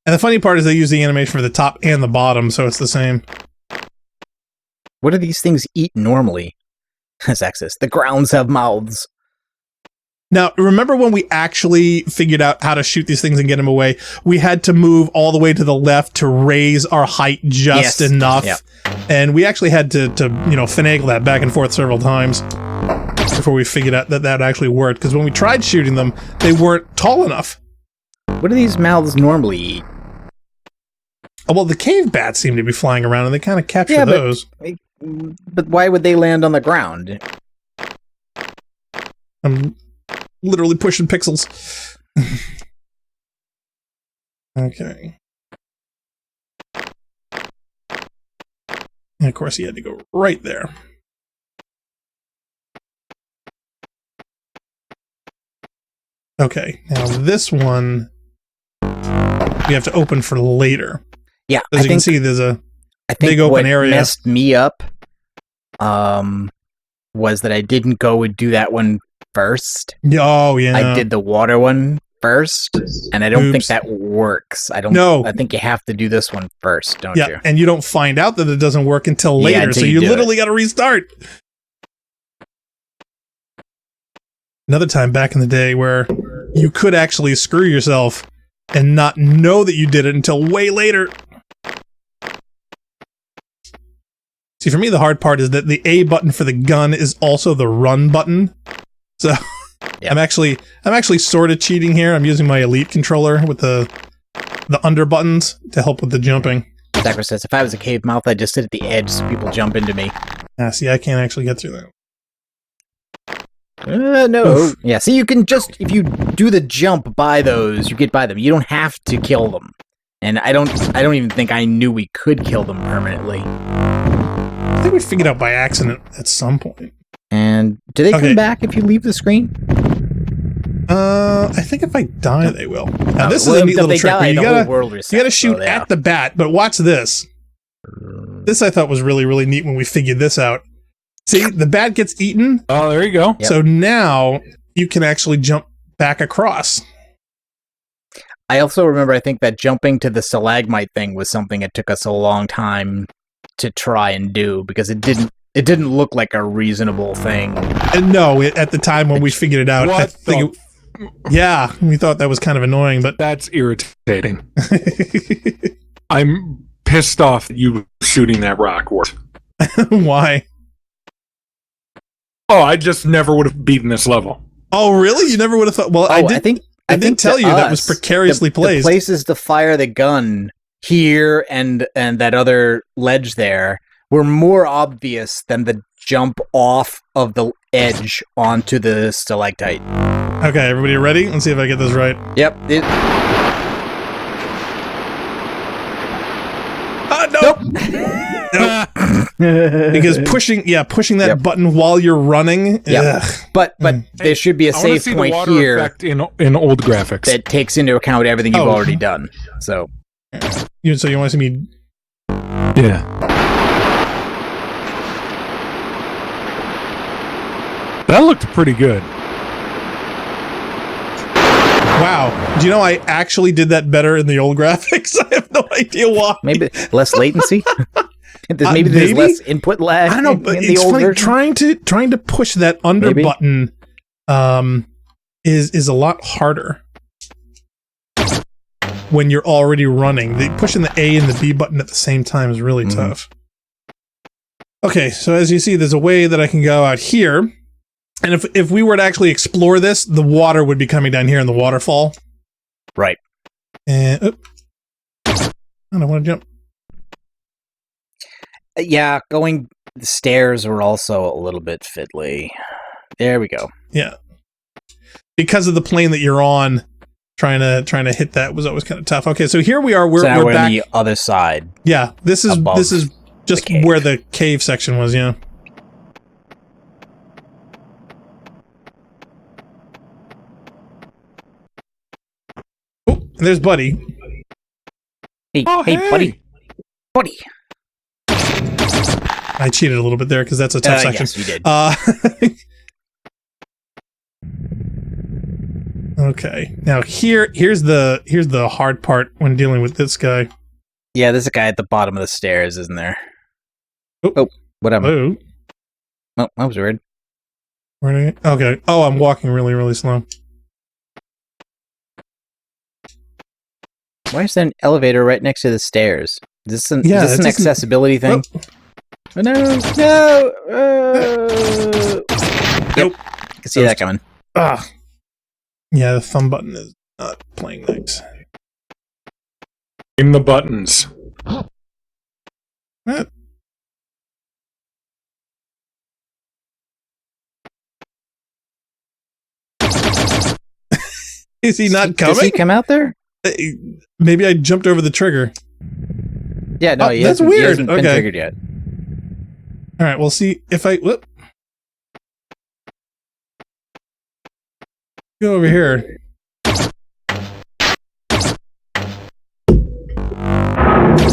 Speaker 1: And the funny part is they use the animation for the top and the bottom, so it's the same.
Speaker 2: What do these things eat normally? Sexist. The grounds have mouths.
Speaker 1: Now, remember when we actually figured out how to shoot these things and get them away? We had to move all the way to the left to raise our height just enough.
Speaker 2: Yep.
Speaker 1: And we actually had to finagle that back and forth several times before we figured out that actually worked. Because when we tried shooting them, they weren't tall enough.
Speaker 2: What do these mouths normally eat?
Speaker 1: Oh, well, the cave bats seem to be flying around, and they kind of capture those.
Speaker 2: But why would they land on the ground?
Speaker 1: I'm literally pushing pixels. Okay. And of course, he had to go right there. Okay, now this one we have to open for later.
Speaker 2: Yeah,
Speaker 1: As you can see, there's a big open
Speaker 2: what
Speaker 1: area.
Speaker 2: messed me up was that I didn't go and do that one first.
Speaker 1: Oh, yeah.
Speaker 2: I did the water one first, and I don't think
Speaker 1: Oops.
Speaker 2: that works. I think you have to do this one first, don't you?
Speaker 1: And you don't find out that it doesn't work until later,
Speaker 2: until
Speaker 1: so
Speaker 2: you
Speaker 1: you
Speaker 2: do
Speaker 1: literally got to restart. Another time back in the day where you could actually screw yourself and not know that you did it until way later. See, for me, the hard part is that the A button for the gun is also the run button. So I'm actually sort of cheating here. I'm using my Elite controller with the under buttons to help with the jumping.
Speaker 2: Zachary says, if I was a cave mouth, I'd just sit at the edge so people jump into me.
Speaker 1: See, I can't actually get through that.
Speaker 2: No.
Speaker 1: Oof.
Speaker 2: Yeah, see, you can just, if you do the jump by those, you get by them. You don't have to kill them. And I don't even think I knew we could kill them permanently.
Speaker 1: I think we figured out by accident at some point.
Speaker 2: And do they come back if you leave the screen?
Speaker 1: I think if I die, they will. Now, this is a neat little trick. Where you gotta shoot at the bat, but watch this. This I thought was really, really neat when we figured this out. See, the bat gets eaten.
Speaker 3: Oh, there you go.
Speaker 1: So now you can actually jump back across.
Speaker 2: I also remember, I think that jumping to the stalagmite thing was something it took us a long time to try and do because it didn't look like a reasonable thing.
Speaker 1: And no, at the time when we figured it out, I think yeah, we thought that was kind of annoying, but
Speaker 3: that's irritating. I'm pissed off that you shooting that rock.
Speaker 1: Why?
Speaker 3: Oh, I just never would have beaten this level.
Speaker 1: Oh, really? You never would have thought? Well, I didn't tell you that was precariously placed.
Speaker 2: The places to fire the gun here and that other ledge there were more obvious than the jump off of the edge onto the stalactite.
Speaker 1: Okay, everybody ready? Let's see if I get this right.
Speaker 2: Yep.
Speaker 1: Nope. Nope. Because pushing that button while you're running.
Speaker 2: Yeah. But there should be a save point
Speaker 3: the water
Speaker 2: here
Speaker 3: effect in old graphics
Speaker 2: that takes into account everything you've already done. So
Speaker 1: you want to see me?
Speaker 3: Yeah. That looked pretty good.
Speaker 1: Wow. Do you know I actually did that better in the old graphics? I have no idea why.
Speaker 2: Maybe less latency? Maybe there's less input lag.
Speaker 1: I don't know, but it's funny. Trying to push that under button is a lot harder when you're already running. Pushing the A and the B button at the same time is really tough. Okay, so as you see, there's a way that I can go out here. And if we were to actually explore this, the water would be coming down here in the waterfall.
Speaker 2: Right.
Speaker 1: And I don't want to jump.
Speaker 2: Yeah, going the stairs are also a little bit fiddly. There we go.
Speaker 1: Yeah. Because of the plane that you're on, trying to hit that was always kind of tough. Okay, so here we are. We're
Speaker 2: back
Speaker 1: on
Speaker 2: the other side.
Speaker 1: Yeah, this is just where the cave section was, yeah. There's Buddy.
Speaker 2: Hey, Buddy. Buddy.
Speaker 1: I cheated a little bit there because that's a tough section.
Speaker 2: Yes, you did.
Speaker 1: Okay. Now here's the hard part when dealing with this guy.
Speaker 2: Yeah, there's a guy at the bottom of the stairs, isn't there? Oh, what happened? Oh, that was weird.
Speaker 1: Okay. Oh, I'm walking really, really slow.
Speaker 2: Why is there an elevator right next to the stairs? Is this an accessibility thing? Oh, no! Yep. I can see that coming.
Speaker 1: Yeah, the thumb button is not playing nice.
Speaker 3: In the buttons.
Speaker 1: What? Is he not coming?
Speaker 2: Does he come out there?
Speaker 1: Maybe I jumped over the trigger.
Speaker 2: Yeah, no,
Speaker 1: that's weird.
Speaker 2: He hasn't been triggered yet.
Speaker 1: All right, we'll see if I go over here.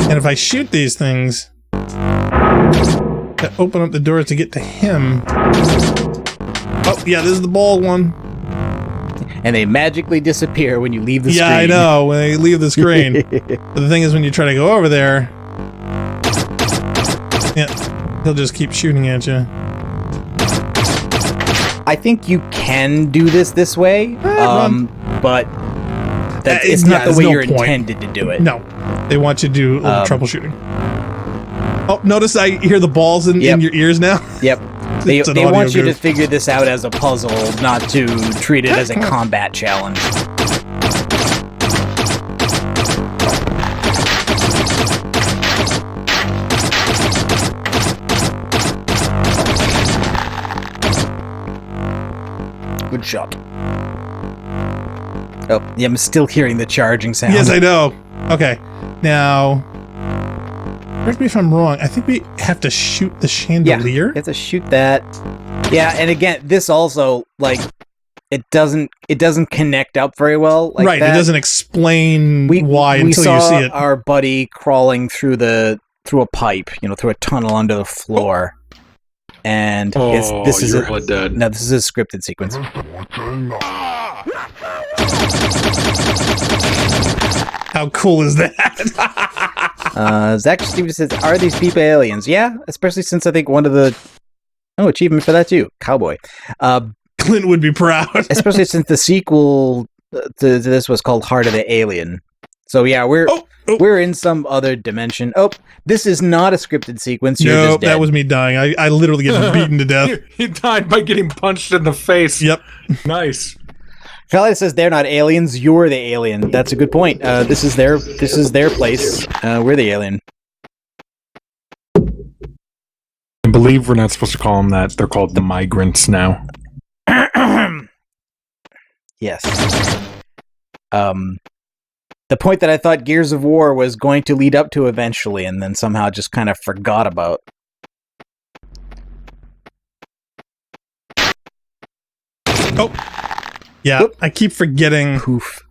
Speaker 1: And if I shoot these things that open up the doors to get to him. Oh, yeah, this is the ball one.
Speaker 2: And they magically disappear when you leave the screen.
Speaker 1: Yeah, I know, when they leave the screen. But the thing is, when you try to go over there, yeah, he'll just keep shooting at you.
Speaker 2: I think you can do this way, but it's not the way you're intended to do it.
Speaker 1: No, they want you to do a little troubleshooting. Oh, notice I hear the balls in your ears now?
Speaker 2: Yep. They want you to figure this out as a puzzle, not to treat it as a combat challenge. gunshot. Oh, yeah, I'm still hearing the charging sound.
Speaker 1: Yes, I know. Okay, now, correct me if I'm wrong. I think we have to shoot the chandelier.
Speaker 2: You have to shoot that. Yeah, and again, this also, like, it doesn't connect up very well. Like
Speaker 1: right,
Speaker 2: that.
Speaker 1: It doesn't explain why
Speaker 2: we
Speaker 1: until
Speaker 2: saw
Speaker 1: you see it.
Speaker 2: Our buddy crawling through a pipe, through a tunnel under the floor. And this is a scripted sequence.
Speaker 1: How cool is that?
Speaker 2: Zach Stevens says, "Are these people aliens?" Yeah, especially since I think one of the achievement for that too, cowboy.
Speaker 1: Clint would be proud.
Speaker 2: Especially since the sequel to this was called Heart of the Alien. So yeah, we're in some other dimension. Oh, this is not a scripted sequence. You're just dead.
Speaker 1: That was me dying. I literally get beaten to death.
Speaker 3: He died by getting punched in the face.
Speaker 1: Yep.
Speaker 3: Nice.
Speaker 2: Charlie says they're not aliens. You're the alien. That's a good point. This is their place. We're the alien.
Speaker 3: I believe we're not supposed to call them that. They're called the migrants now.
Speaker 2: Yes. The point that I thought Gears of War was going to lead up to eventually, and then somehow just kind of forgot about.
Speaker 1: Oh. Yeah, Oop. I keep forgetting.
Speaker 2: Poof.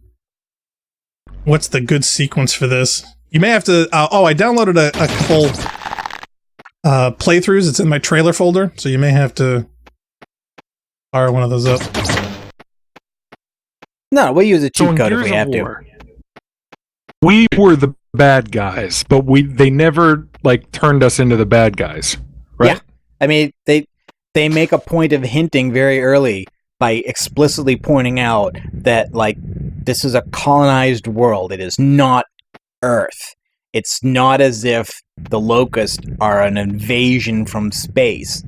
Speaker 1: What's the good sequence for this? You may have to... I downloaded a couple playthroughs. It's in my trailer folder, so you may have to fire one of those up.
Speaker 2: No, we'll use a cheat code if we have to.
Speaker 3: We were the bad guys, but they never turned us into the bad guys, right?
Speaker 2: Yeah, I mean they make a point of hinting very early by explicitly pointing out that this is a colonized world. It is not Earth. It's not as if the Locusts are an invasion from space.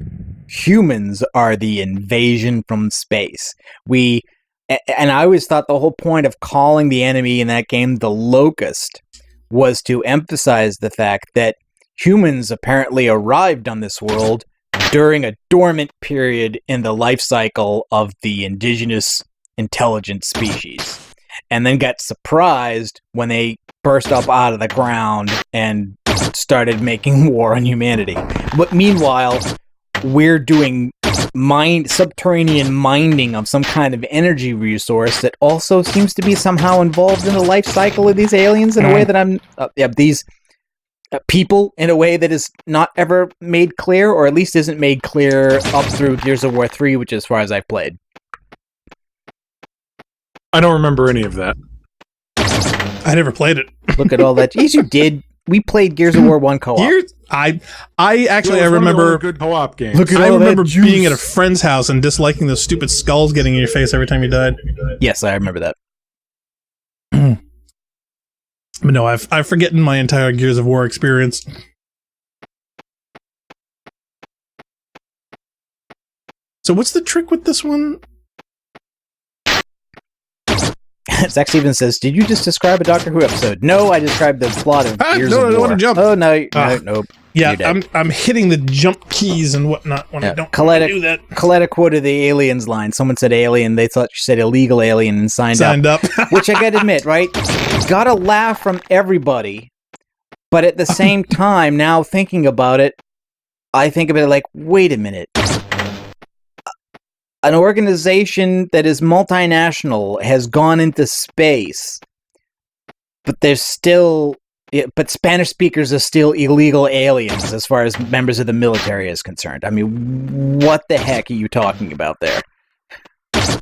Speaker 2: Humans are the invasion from space. And I always thought the whole point of calling the enemy in that game the Locust was to emphasize the fact that humans apparently arrived on this world during a dormant period in the life cycle of the indigenous intelligent species, and then got surprised when they burst up out of the ground and started making war on humanity. But meanwhile, we're doing subterranean mining of some kind of energy resource that also seems to be somehow involved in the life cycle of these aliens in a way that these people in a way that is not ever made clear, or at least isn't made clear up through Gears of War 3, which is as far as I've played.
Speaker 3: I don't remember any of that.
Speaker 1: I never played it.
Speaker 2: Look at all that. Yes, you did. We played Gears of War 1 co-op.
Speaker 1: I remember
Speaker 3: good co-op games.
Speaker 1: Look at I remember being at a friend's house and disliking those stupid skulls getting in your face every time you died.
Speaker 2: Yes, I remember that.
Speaker 1: But no, I've forgotten my entire Gears of War experience. So what's the trick with this one?
Speaker 2: Zach Stevens says, "Did you just describe a Doctor Who episode?" No, I described the plot of Gears of War.
Speaker 1: I don't want to jump.
Speaker 2: Oh, no, nope.
Speaker 1: Yeah, I'm hitting the jump keys and whatnot when I don't do that.
Speaker 2: Coletta quoted the aliens line. Someone said alien. They thought you said illegal alien and signed up. Which I gotta admit, right? Got a laugh from everybody. But at the same time, now thinking about it, I think of it like, wait a minute. An organization that is multinational has gone into space, but but Spanish speakers are still illegal aliens as far as members of the military is concerned. I mean, what the heck are you talking about there?
Speaker 3: I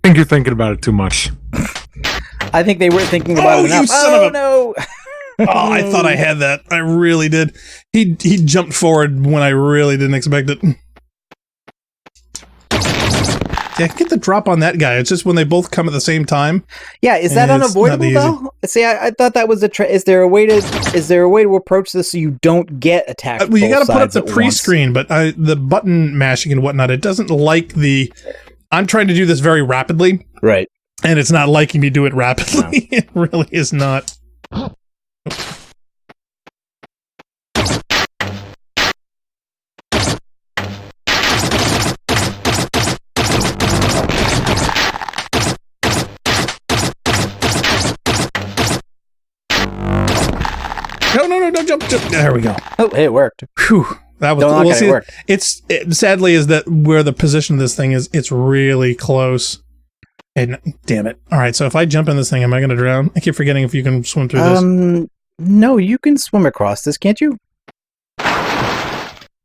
Speaker 3: think you're thinking about it too much.
Speaker 2: I think they were thinking about it enough. No!
Speaker 1: Oh, I thought I had that. I really did. He jumped forward when I really didn't expect it. Yeah, I can get the drop on that guy. It's just when they both come at the same time.
Speaker 2: Yeah, is that unavoidable though? See, I thought that was is there a way to approach this so you don't get attacked?
Speaker 1: Well, you got to put up the pre-screen, but the button mashing and whatnot, it doesn't like the. I'm trying to do this very rapidly,
Speaker 2: right?
Speaker 1: And it's not liking me do it rapidly. No. It really is not. jump. There we go.
Speaker 2: Oh, hey, it worked.
Speaker 1: Whew. That was,
Speaker 2: Don't knock it, it worked.
Speaker 1: Sadly is that where the position of this thing is, it's really close. And damn it. All right, so if I jump in this thing, am I going to drown? I keep forgetting if you can swim through this.
Speaker 2: No, you can swim across this, can't you?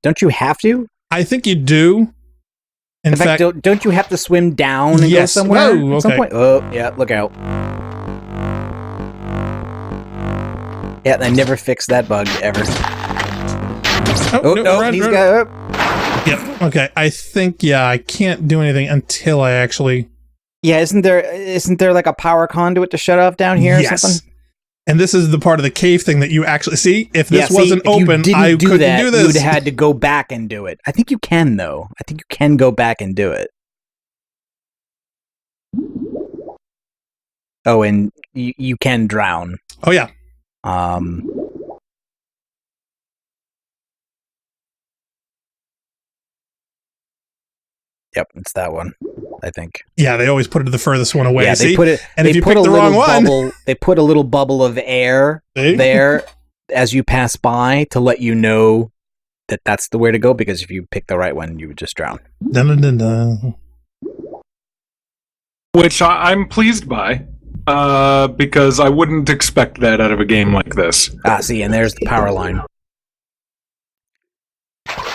Speaker 2: Don't you have to?
Speaker 1: I think you do. In fact,
Speaker 2: don't you have to swim down and
Speaker 1: yes.
Speaker 2: go somewhere
Speaker 1: Oh,
Speaker 2: at some
Speaker 1: okay.
Speaker 2: point? Oh, yeah, look out. Yeah, I never fixed that bug, ever. Oh, no, these guys...
Speaker 1: Yep, okay. I think, I can't do anything until I actually...
Speaker 2: Yeah, isn't there like a power conduit to shut off down here or something?
Speaker 1: And this is the part of the cave thing that you actually see. If this wasn't open, I couldn't do this.
Speaker 2: You'd had to go back and do it. I think you can, though. I think you can go back and do it. Oh, and you can drown.
Speaker 1: Oh, yeah.
Speaker 2: Yep, it's that one, I think.
Speaker 1: Yeah, they always put it the furthest one away.
Speaker 2: Yeah,
Speaker 1: see?
Speaker 2: they put it.
Speaker 1: And if you pick the wrong one,
Speaker 2: they put a little bubble of air there as you pass by to let you know that that's the way to go. Because if you pick the right one, you would just drown.
Speaker 1: Dun, dun, dun, dun.
Speaker 3: Which I'm pleased by, because I wouldn't expect that out of a game like this.
Speaker 2: See, and there's the power line.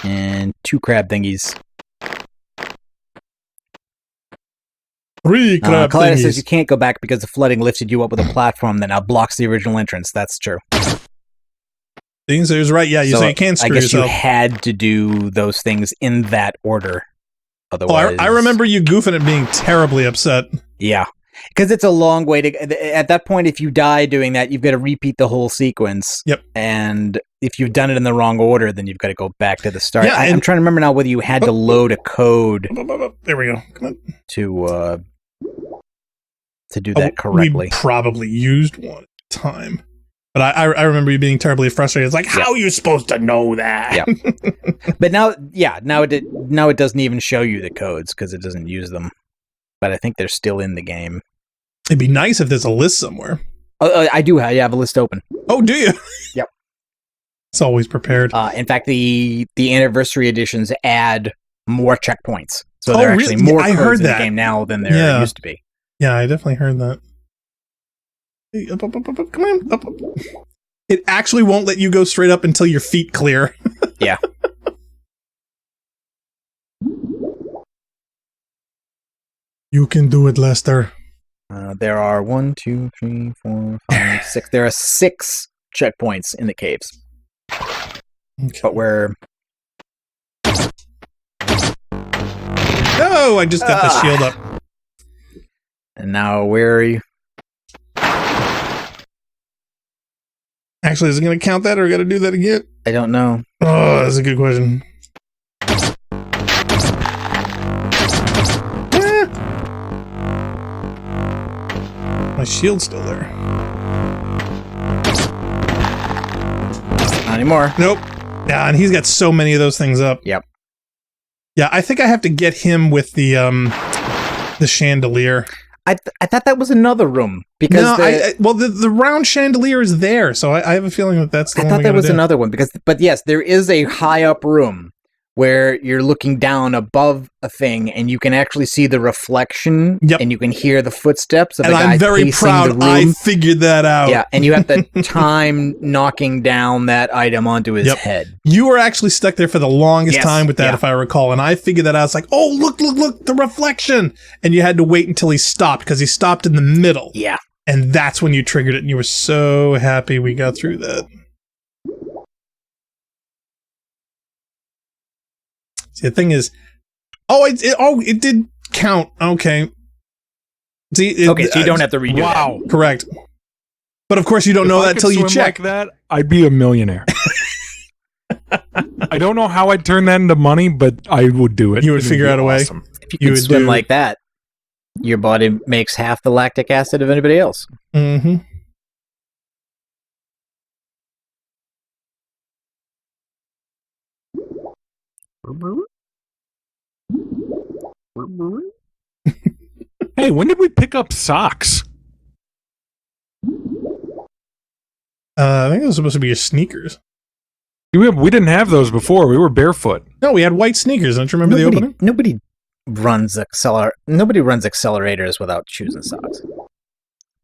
Speaker 2: And 2 crab thingies.
Speaker 1: 3 crab
Speaker 2: Kalida
Speaker 1: thingies.
Speaker 2: says you can't go back because the flooding lifted you up with a platform that now blocks the original entrance. That's true.
Speaker 1: Things is right. Yeah, so you can't screw
Speaker 2: I guess
Speaker 1: yourself.
Speaker 2: you had to do those things in that order. Otherwise,
Speaker 1: I remember you goofing and being terribly upset.
Speaker 2: Yeah. Because it's a long way to... At that point, if you die doing that, you've got to repeat the whole sequence.
Speaker 1: Yep.
Speaker 2: And if you've done it in the wrong order, then you've got to go back to the start.
Speaker 1: Yeah,
Speaker 2: I'm trying to remember now whether you had to load a code...
Speaker 1: There we go. Come on.
Speaker 2: To do that correctly.
Speaker 1: We probably used one at a time. But I remember you being terribly frustrated. It's like, how are you supposed to know that?
Speaker 2: Yeah. But now it doesn't even show you the codes because it doesn't use them. But I think they're still in the game.
Speaker 1: It'd be nice if there's a list somewhere.
Speaker 2: I do have a list open.
Speaker 1: Oh, do you?
Speaker 2: Yep.
Speaker 1: It's always prepared.
Speaker 2: In fact, the anniversary editions add more checkpoints. So there are actually more codes in the game now than there used to be.
Speaker 1: Yeah, I definitely heard that. Hey, up, come on, up. It actually won't let you go straight up until your feet clear.
Speaker 2: Yeah.
Speaker 1: You can do it, Lester.
Speaker 2: There are 1, 2, 3, 4, 5, 6. There are 6 checkpoints in the caves. Okay. But we're...
Speaker 1: No, I just got the shield up.
Speaker 2: And now where are you?
Speaker 1: Actually, is it going to count that or got to do that again?
Speaker 2: I don't know.
Speaker 1: Oh, that's a good question. My shield's still there.
Speaker 2: Not anymore.
Speaker 1: Nope. Yeah, and he's got so many of those things up.
Speaker 2: Yep.
Speaker 1: Yeah, I think I have to get him with the chandelier.
Speaker 2: I thought that was another room because
Speaker 1: the round chandelier is there, so I have a feeling that that's the one.
Speaker 2: I thought that was another one but yes, there is a high up room where you're looking down above a thing and you can actually see the reflection and you can hear the footsteps of the guy.
Speaker 1: I'm very proud I figured that out.
Speaker 2: Yeah, and you have to time knocking down that item onto his head.
Speaker 1: You were actually stuck there for the longest time with that, if I recall, and I figured that out. It's like, oh, look, the reflection! And you had to wait until he stopped, because he stopped in the middle.
Speaker 2: Yeah.
Speaker 1: And that's when you triggered it, and you were so happy we got through that. See, the thing is, it did count. Okay. See,
Speaker 2: so you don't have to redo
Speaker 1: Wow. That. Correct. But of course you don't know that till you check.
Speaker 3: Like that, I'd be a millionaire. I don't know how I'd turn that into money, but I would do it.
Speaker 1: You would figure out a way.
Speaker 2: If you could swim like that, your body makes half the lactic acid of anybody else.
Speaker 1: Mm-hmm.
Speaker 3: Hey, when did we pick up socks?
Speaker 1: I think it was supposed to be your sneakers.
Speaker 3: We didn't have those before. We were barefoot.
Speaker 1: No, we had white sneakers. Don't you remember the opening?
Speaker 2: Nobody runs accelerators without shoes and socks.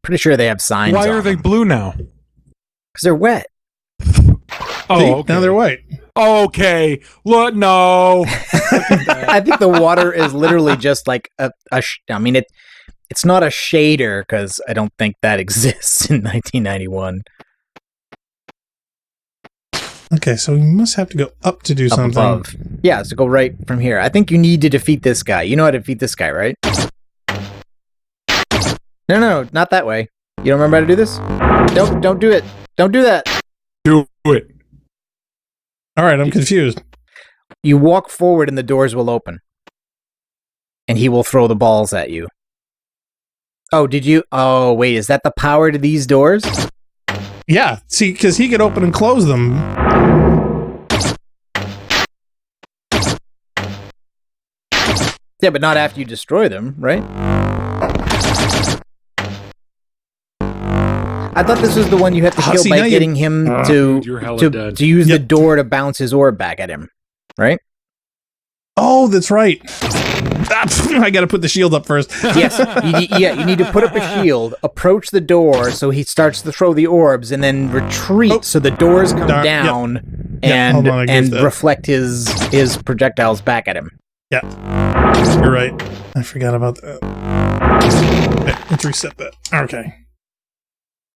Speaker 2: Pretty sure they have signs.
Speaker 3: Why
Speaker 2: on
Speaker 3: are they
Speaker 2: them.
Speaker 3: blue now?
Speaker 2: Because they're wet.
Speaker 3: Oh,
Speaker 1: See?
Speaker 3: okay.
Speaker 1: Now they're white.
Speaker 3: Okay. Look, no.
Speaker 2: I think the water is literally just like I mean, it's not a shader because I don't think that exists in 1991.
Speaker 1: Okay, so we must have to go up to do
Speaker 2: Up
Speaker 1: something.
Speaker 2: above. Yeah, so go right from here. I think you need to defeat this guy. You know how to defeat this guy, right? No, not that way. You don't remember how to do this? Don't do it. Don't do that.
Speaker 3: Do it.
Speaker 1: All right, I'm confused.
Speaker 2: You walk forward and the doors will open. And he will throw the balls at you. Oh, did you? Oh, wait, is that the power to these doors?
Speaker 1: Yeah, see, because he could open and close them.
Speaker 2: Yeah, but not after you destroy them, right? I thought this was the one you have to kill
Speaker 1: see, now
Speaker 2: by
Speaker 1: you-
Speaker 2: getting him
Speaker 3: Dude, you're hella
Speaker 2: to
Speaker 3: dead.
Speaker 2: use the
Speaker 1: Yep.
Speaker 2: door to bounce his orb back at him, right?
Speaker 1: Oh, that's right. I got to put the shield up first.
Speaker 2: Yes. You need to put up a shield, approach the door so he starts to throw the orbs, and then retreat so the doors come
Speaker 1: Darn, yep.
Speaker 2: down
Speaker 1: Yep,
Speaker 2: and
Speaker 1: hold on, I guess that.
Speaker 2: reflect his projectiles back at him.
Speaker 1: Yeah, you're right. I forgot about that. Okay, let's reset that. Okay.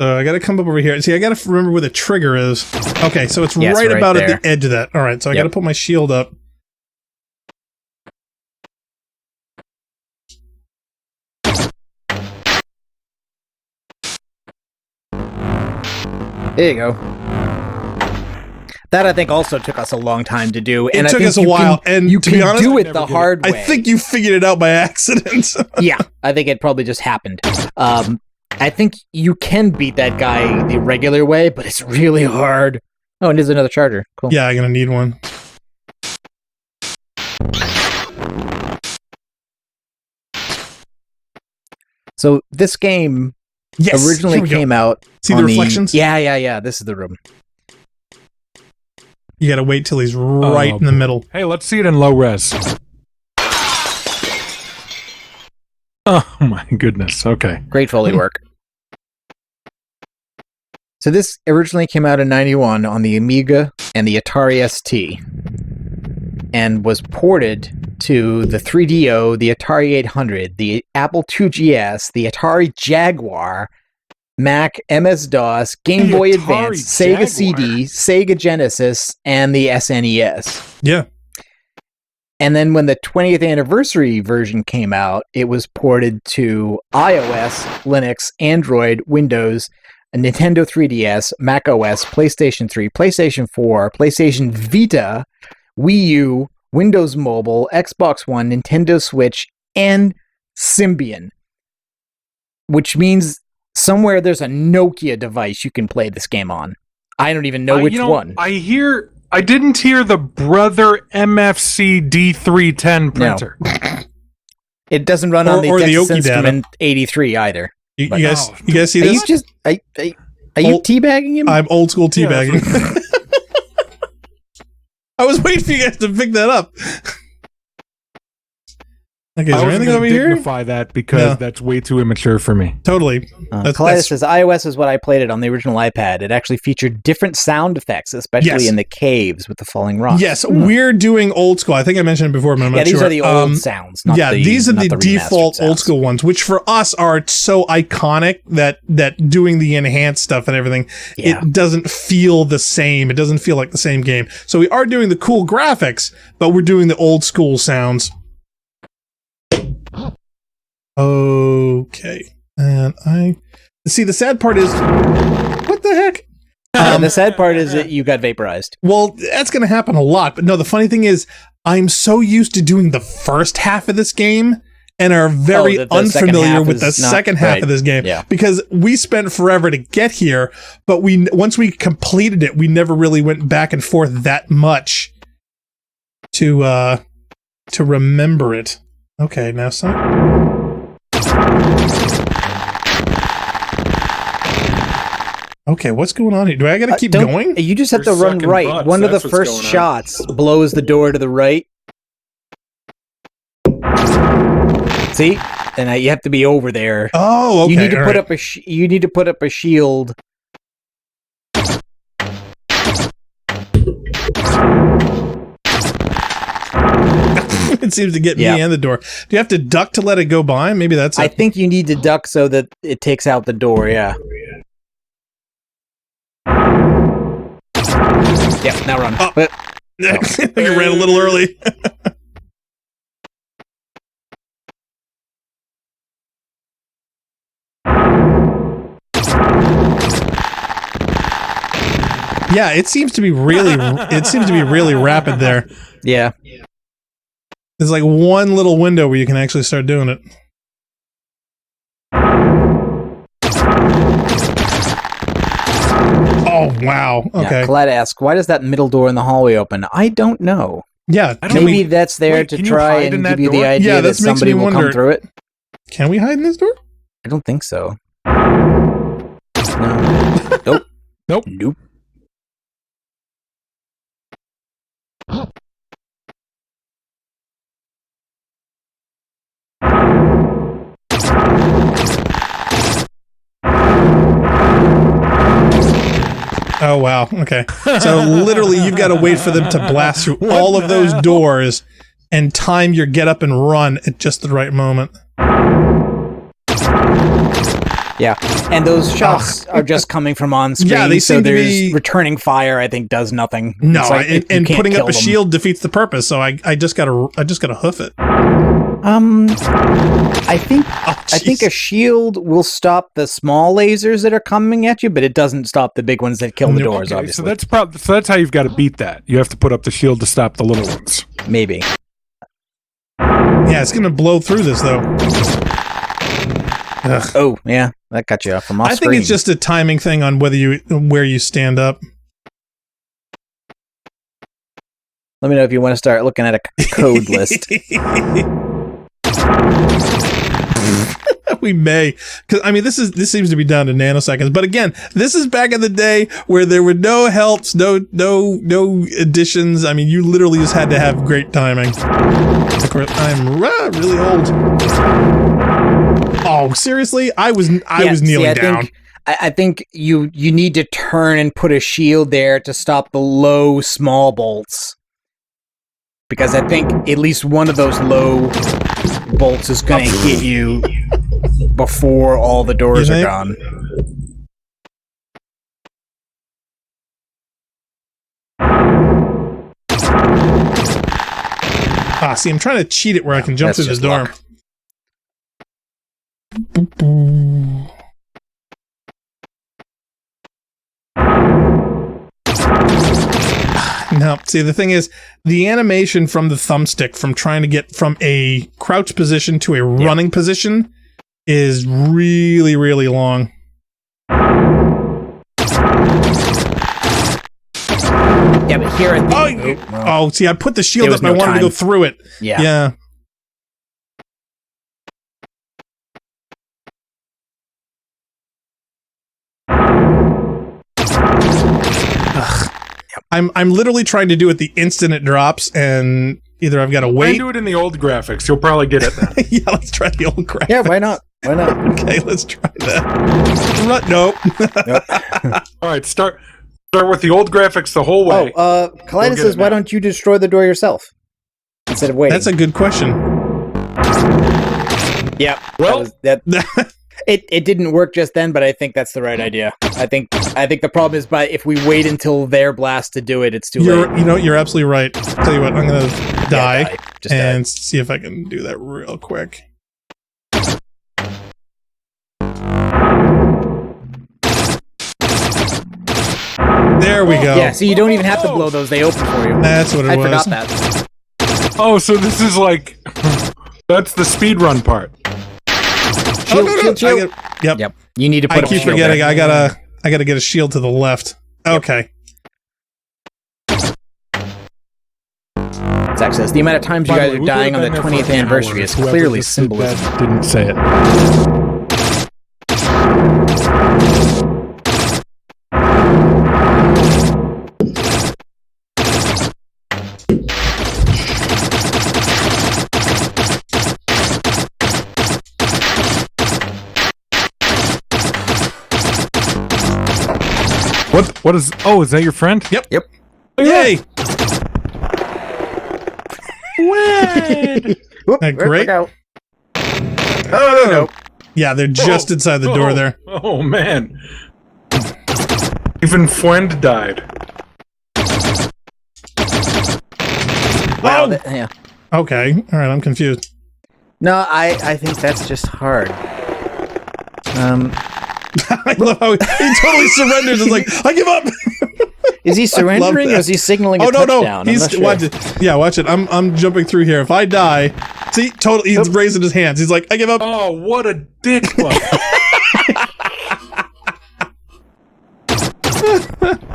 Speaker 1: So I got to come up over here. See, I got to remember where the trigger is. Okay, so it's
Speaker 2: Yes,
Speaker 1: right
Speaker 2: right
Speaker 1: about
Speaker 2: there.
Speaker 1: at the edge of that. All right, so I got to put my shield up.
Speaker 2: There you go. That I think also took us a long time to do, and
Speaker 1: It
Speaker 2: I
Speaker 1: took
Speaker 2: think
Speaker 1: us a
Speaker 2: you
Speaker 1: while,
Speaker 2: Can,
Speaker 1: and
Speaker 2: you
Speaker 1: to
Speaker 2: can
Speaker 1: be honest,
Speaker 2: do
Speaker 1: I
Speaker 2: it
Speaker 3: never
Speaker 2: the
Speaker 3: did it.
Speaker 2: hard way.
Speaker 1: I think you figured it out by accident.
Speaker 2: Yeah, I think it probably just happened. I think you can beat that guy the regular way, but it's really hard. Oh, and there's another charger. Cool.
Speaker 1: Yeah, I'm gonna need one.
Speaker 2: So this game
Speaker 1: Yes,
Speaker 2: originally
Speaker 1: here we go.
Speaker 2: came out.
Speaker 1: See the
Speaker 2: on
Speaker 1: reflections?
Speaker 2: Yeah. This is the room.
Speaker 1: You got to wait till he's right
Speaker 3: Oh,
Speaker 1: in the middle.
Speaker 3: Hey, let's see it in low res. Oh my goodness. Okay.
Speaker 2: Great Foley work. So this originally came out in 91 on the Amiga and the Atari ST and was ported to the 3DO, the Atari 800, the Apple IIgs, the Atari Jaguar, Mac, MS-DOS, Game
Speaker 3: The
Speaker 2: Boy
Speaker 3: Atari
Speaker 2: Advance, Sega
Speaker 3: Jaguar.
Speaker 2: CD, Sega Genesis, and the SNES.
Speaker 1: Yeah.
Speaker 2: And then when the 20th anniversary version came out, it was ported to iOS, Linux, Android, Windows, a Nintendo 3DS, Mac OS, PlayStation 3, PlayStation 4, PlayStation Vita, Wii U, Windows Mobile, Xbox One, Nintendo Switch, and Symbian. Which means somewhere there's a Nokia device you can play this game on. I don't even know which one.
Speaker 3: I didn't hear the Brother MFC D310 printer.
Speaker 2: It doesn't run
Speaker 1: Or-
Speaker 2: on the
Speaker 1: or the
Speaker 2: Texas
Speaker 1: Oki data.
Speaker 2: Instrument 83 either.
Speaker 1: You
Speaker 2: But
Speaker 1: guys,
Speaker 3: no.
Speaker 1: you guys see
Speaker 2: Are you
Speaker 1: this?
Speaker 2: just are you
Speaker 1: Old-
Speaker 2: teabagging him?
Speaker 1: I'm old school
Speaker 3: Yeah, that's
Speaker 1: teabagging. I was waiting for you guys to pick that up. Okay, is
Speaker 3: I
Speaker 1: there
Speaker 3: wasn't
Speaker 1: anything
Speaker 3: going
Speaker 1: over
Speaker 3: to
Speaker 1: here?
Speaker 3: dignify that because
Speaker 1: No.
Speaker 3: that's way too immature for me.
Speaker 1: Totally. That's-
Speaker 2: Colitis says iOS is what I played it on the original iPad. It actually featured different sound effects, especially
Speaker 1: Yes.
Speaker 2: in the caves with the falling rocks.
Speaker 1: Yes, we're doing old school. I think I mentioned it before, but I'm
Speaker 2: Yeah,
Speaker 1: not
Speaker 2: these
Speaker 1: sure.
Speaker 2: are the old sounds. Not
Speaker 1: yeah, these are
Speaker 2: not
Speaker 1: the
Speaker 2: remastered
Speaker 1: default old
Speaker 2: sounds.
Speaker 1: school ones, which for us are so iconic that doing the enhanced stuff and everything,
Speaker 2: Yeah.
Speaker 1: it doesn't feel the same. It doesn't feel like the same game. So we are doing the cool graphics, but we're doing the old school sounds. Okay. And see, the sad part is, what the heck?
Speaker 2: And the sad part is that you got vaporized.
Speaker 1: Well, that's going to happen a lot. But no, the funny thing is, I'm so used to doing the first half of this game and are very
Speaker 2: that the second
Speaker 1: unfamiliar
Speaker 2: half
Speaker 1: with the
Speaker 2: is not-
Speaker 1: second half
Speaker 2: right.
Speaker 1: of this game.
Speaker 2: Yeah.
Speaker 1: Because we spent forever to get here, but once we completed it, we never really went back and forth that much to remember it. Okay, now Okay, Okay, what's going on here? Do I gotta keep going?
Speaker 2: You just have to
Speaker 3: You're
Speaker 2: run
Speaker 3: sucking
Speaker 2: right.
Speaker 3: butts,
Speaker 2: One of the
Speaker 3: that's what's
Speaker 2: first
Speaker 3: going on.
Speaker 2: shots blows the door to the right. See? And you have to be over there.
Speaker 1: Oh, okay.
Speaker 2: You need to
Speaker 1: all
Speaker 2: put
Speaker 1: right.
Speaker 2: up you need to put up a shield.
Speaker 1: It seems to get
Speaker 2: Yeah.
Speaker 1: me and the door. Do you have to duck to let it go by? Maybe that's
Speaker 2: I
Speaker 1: it.
Speaker 2: think you need to duck so that it takes out the door, yeah. Yeah, now run.
Speaker 1: Oh. I think I ran a little early. Yeah, it seems to be really rapid there.
Speaker 2: Yeah.
Speaker 1: There's like one little window where you can actually start doing it. Oh, wow. Okay.
Speaker 2: Yeah, Colette asks, why does that middle door in the hallway open? I don't know.
Speaker 1: Yeah.
Speaker 3: I don't
Speaker 1: Can
Speaker 2: Maybe
Speaker 1: we,
Speaker 2: that's there
Speaker 3: Wait,
Speaker 2: to
Speaker 3: can you
Speaker 2: try
Speaker 3: hide in
Speaker 2: and
Speaker 3: that
Speaker 2: give you the
Speaker 3: door?
Speaker 2: idea
Speaker 1: Yeah,
Speaker 2: that
Speaker 1: this makes
Speaker 2: somebody
Speaker 1: me
Speaker 2: will come
Speaker 1: wonder.
Speaker 2: through it.
Speaker 1: can we hide in this door?
Speaker 2: I don't think so. No. Nope.
Speaker 3: Nope.
Speaker 2: Nope.
Speaker 1: Oh, wow. Okay. So literally, you've got to wait for them to blast through all of those doors and time your get up and run at just the right moment.
Speaker 2: Yeah. And those shots are just coming from on screen.
Speaker 1: Yeah, they
Speaker 2: so
Speaker 1: seem to
Speaker 2: there's
Speaker 1: be-
Speaker 2: returning fire, I think, does nothing.
Speaker 1: No,
Speaker 2: It's like, you
Speaker 1: and
Speaker 2: can't
Speaker 1: putting
Speaker 2: kill
Speaker 1: up a
Speaker 2: them.
Speaker 1: shield defeats the purpose. So I just gotta hoof it.
Speaker 2: I think
Speaker 1: Oh,
Speaker 2: I think a shield will stop the small lasers that are coming at you, but it doesn't stop the big ones that kill the
Speaker 1: No,
Speaker 2: doors,
Speaker 3: Okay,
Speaker 2: obviously.
Speaker 3: so that's how you've got to beat that. You have to put up the shield to stop the little ones.
Speaker 2: Maybe.
Speaker 1: Yeah, it's gonna blow through this though. Ugh.
Speaker 2: Oh, yeah. That got you off from off
Speaker 1: I think
Speaker 2: screen.
Speaker 1: it's just a timing thing on where you stand up.
Speaker 2: Let me know if you want to start looking at a code list.
Speaker 1: We may, because I mean, this seems to be down to nanoseconds. But again, this is back in the day where there were no helps, no additions. I mean, you literally just had to have great timing. Of course, I'm really old. Oh, seriously? I was kneeling down.
Speaker 2: I think you need to turn and put a shield there to stop the low small bolts. Because I think at least one of those low bolts is going to hit you before all the doors
Speaker 1: You
Speaker 2: are
Speaker 1: think?
Speaker 2: gone.
Speaker 1: See, I'm trying to cheat it where I can jump
Speaker 2: That's
Speaker 1: through this
Speaker 2: just
Speaker 1: door.
Speaker 2: luck.
Speaker 1: No, see, the thing is, the animation from the thumbstick from trying to get from a crouch position to a running position is really, really long.
Speaker 2: Yeah, but here at the...
Speaker 1: Oh, see, I put the shield
Speaker 2: There
Speaker 1: up
Speaker 2: was
Speaker 1: and I
Speaker 2: no
Speaker 1: wanted to go
Speaker 2: time.
Speaker 1: through it.
Speaker 2: Yeah.
Speaker 1: Yeah. Ugh. I'm literally trying to do it the instant it drops, and either I've got to
Speaker 3: Wait.
Speaker 1: wait.
Speaker 3: Do it in the old graphics. You'll probably get it then.
Speaker 1: Yeah, let's try the old graphic.
Speaker 2: Yeah, why not? Why not?
Speaker 1: Okay, let's try that. Nope.
Speaker 3: All right, start with the old graphics the whole way.
Speaker 2: Kaleidos
Speaker 3: We'll get
Speaker 2: says,
Speaker 3: it
Speaker 2: why
Speaker 3: now.
Speaker 2: don't you destroy the door yourself? Instead of waiting.
Speaker 1: That's a good question.
Speaker 2: Yeah.
Speaker 3: Well-
Speaker 2: It didn't work just then, but I think that's the right idea. I think the problem is if we wait until their blast to do it, it's too late.
Speaker 1: You're absolutely right. Tell you what, I'm gonna die,
Speaker 2: Yeah, Just
Speaker 1: and
Speaker 2: die.
Speaker 1: see if I can do that real quick. There we go.
Speaker 2: Yeah, so you don't even have to blow those; they open for you.
Speaker 1: That's what it
Speaker 2: I
Speaker 1: was.
Speaker 2: forgot that.
Speaker 3: Oh, so this is like that's the speed run part.
Speaker 2: Shield,
Speaker 1: no.
Speaker 2: shield, shield.
Speaker 1: Yep.
Speaker 2: Yep. You need to put
Speaker 1: I
Speaker 2: up a
Speaker 1: keep
Speaker 2: shield
Speaker 1: forgetting.
Speaker 2: there.
Speaker 1: I gotta get a shield to the left. Okay.
Speaker 2: Zach says the amount of times you
Speaker 3: By the
Speaker 2: guys
Speaker 3: way,
Speaker 2: are
Speaker 3: we
Speaker 2: dying on
Speaker 3: could've
Speaker 2: the
Speaker 3: been there for
Speaker 2: 20th
Speaker 3: an
Speaker 2: anniversary
Speaker 3: hour.
Speaker 2: is
Speaker 3: Whoever
Speaker 2: clearly
Speaker 3: just did that
Speaker 2: symbolism.
Speaker 3: didn't say it. What is... Oh, is that your friend?
Speaker 1: Yep.
Speaker 2: Yep.
Speaker 1: Yay!
Speaker 3: Win!
Speaker 2: Whoop,
Speaker 1: Great.
Speaker 2: look out. Oh, no.
Speaker 1: Yeah, they're just inside the door there.
Speaker 3: Oh, man. Even friend died.
Speaker 2: Wow. Yeah.
Speaker 1: Okay. All right, I'm confused.
Speaker 2: No, I think that's just hard.
Speaker 1: I love how he totally surrenders. It's like, I give up.
Speaker 2: Is he surrendering or is he signaling a touchdown?
Speaker 1: No. He's watch it. Yeah, watch it. I'm jumping through here. If I die, see, totally, he's raising his hands. He's like, I give up.
Speaker 3: Oh, what a dick!